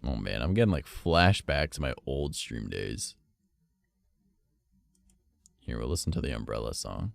Oh man, I'm getting like flashbacks to my old stream days. Here, we'll listen to the Umbrella song.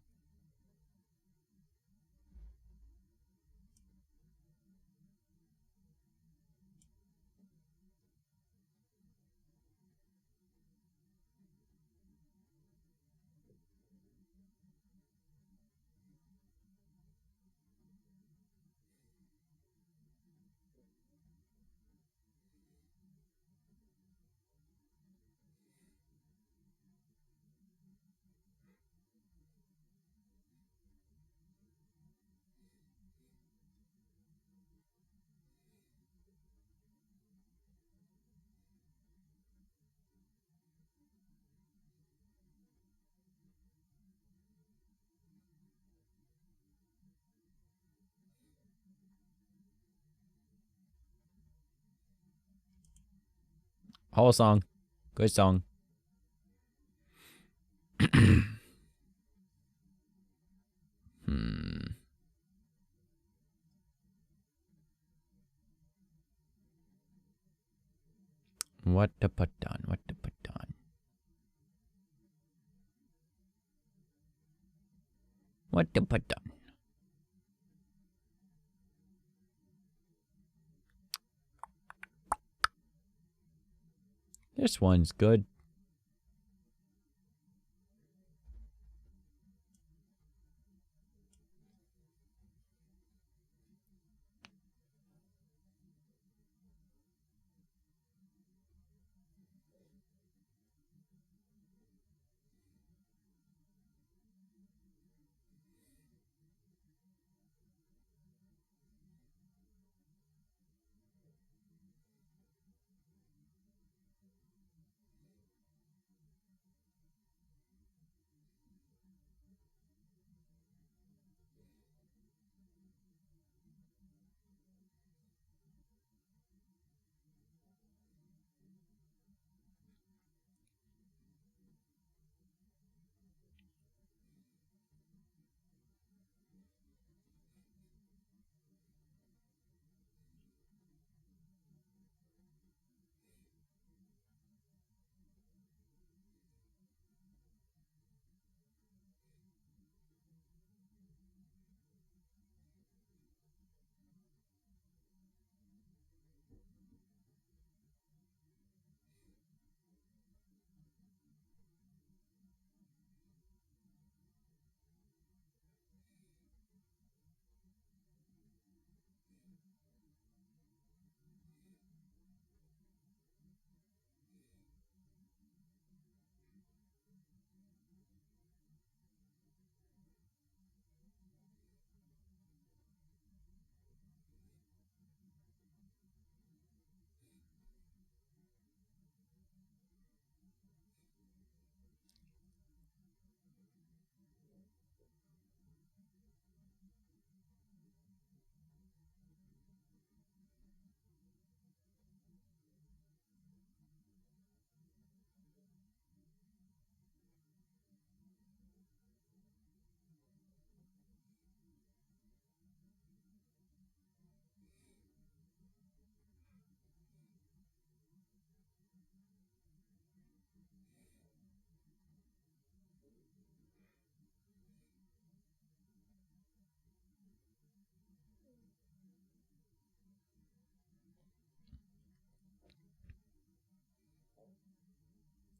Whole song. Good song. What to put on? What to put on? What to put on? This one's good.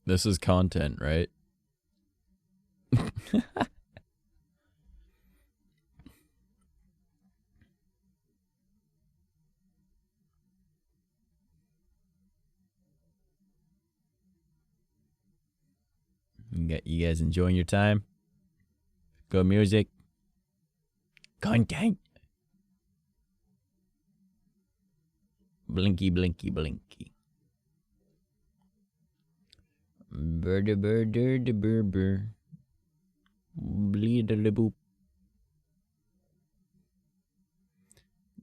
This is content, right? You guys enjoying your time? Good music. Content. Blinky, blinky, blinky. Bird, bird, bird, bird, bird. Bleed a boop.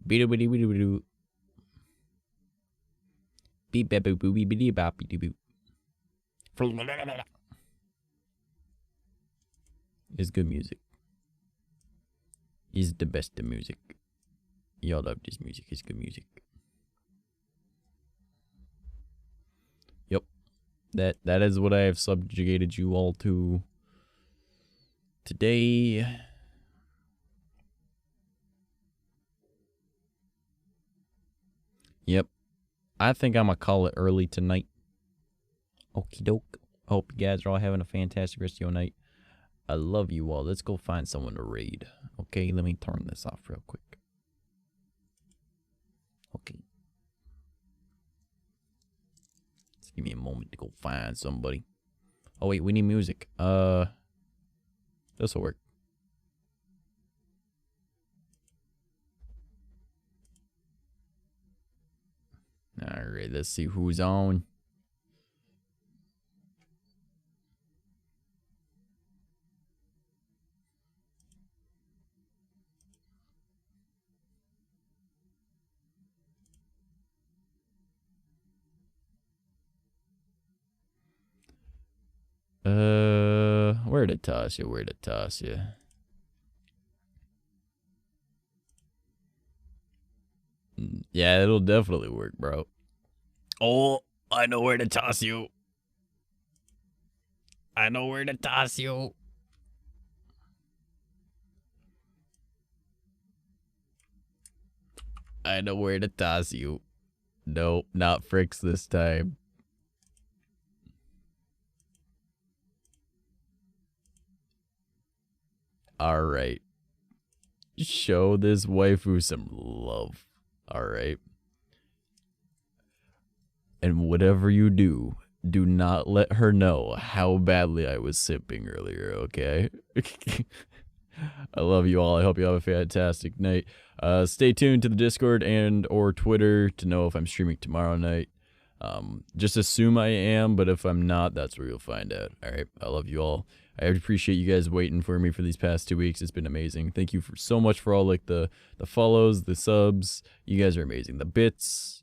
Beat a bitty bitty bitty. Beep bap boop boop bitty bop bitty boop. It's good music. It's the best of music. Y'all love this music. It's good music. Yep. That is what I have subjugated you all to today. Yep. I think I'm gonna call it early tonight. Okie doke. Hope you guys are all having a fantastic rest of your night. I love you all. Let's go find someone to raid. Okay, let me turn this off real quick. Okay. Just give me a moment to go find somebody. Oh wait, we need music. This'll work. Alright, let's see who's on. Where to toss you? Where to toss you? Yeah, it'll definitely work, bro. Oh, I know where to toss you. I know where to toss you. I know where to toss you. Nope, not Fricks this time. Alright. Show this waifu some love. Alright. And whatever you do, do not let her know how badly I was simping earlier, okay? I love you all. I hope you have a fantastic night. Stay tuned to the Discord and or Twitter to know if I'm streaming tomorrow night. Just assume I am, but if I'm not, that's where you'll find out. All right. I love you all. I appreciate you guys waiting for me for these past 2 weeks. It's been amazing. Thank you so much for all like the follows, the subs. You guys are amazing. The bits.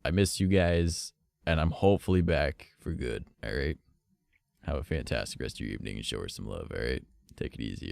I miss you guys, and I'm hopefully back for good. All right. Have a fantastic rest of your evening and show her some love. All right. Take it easy.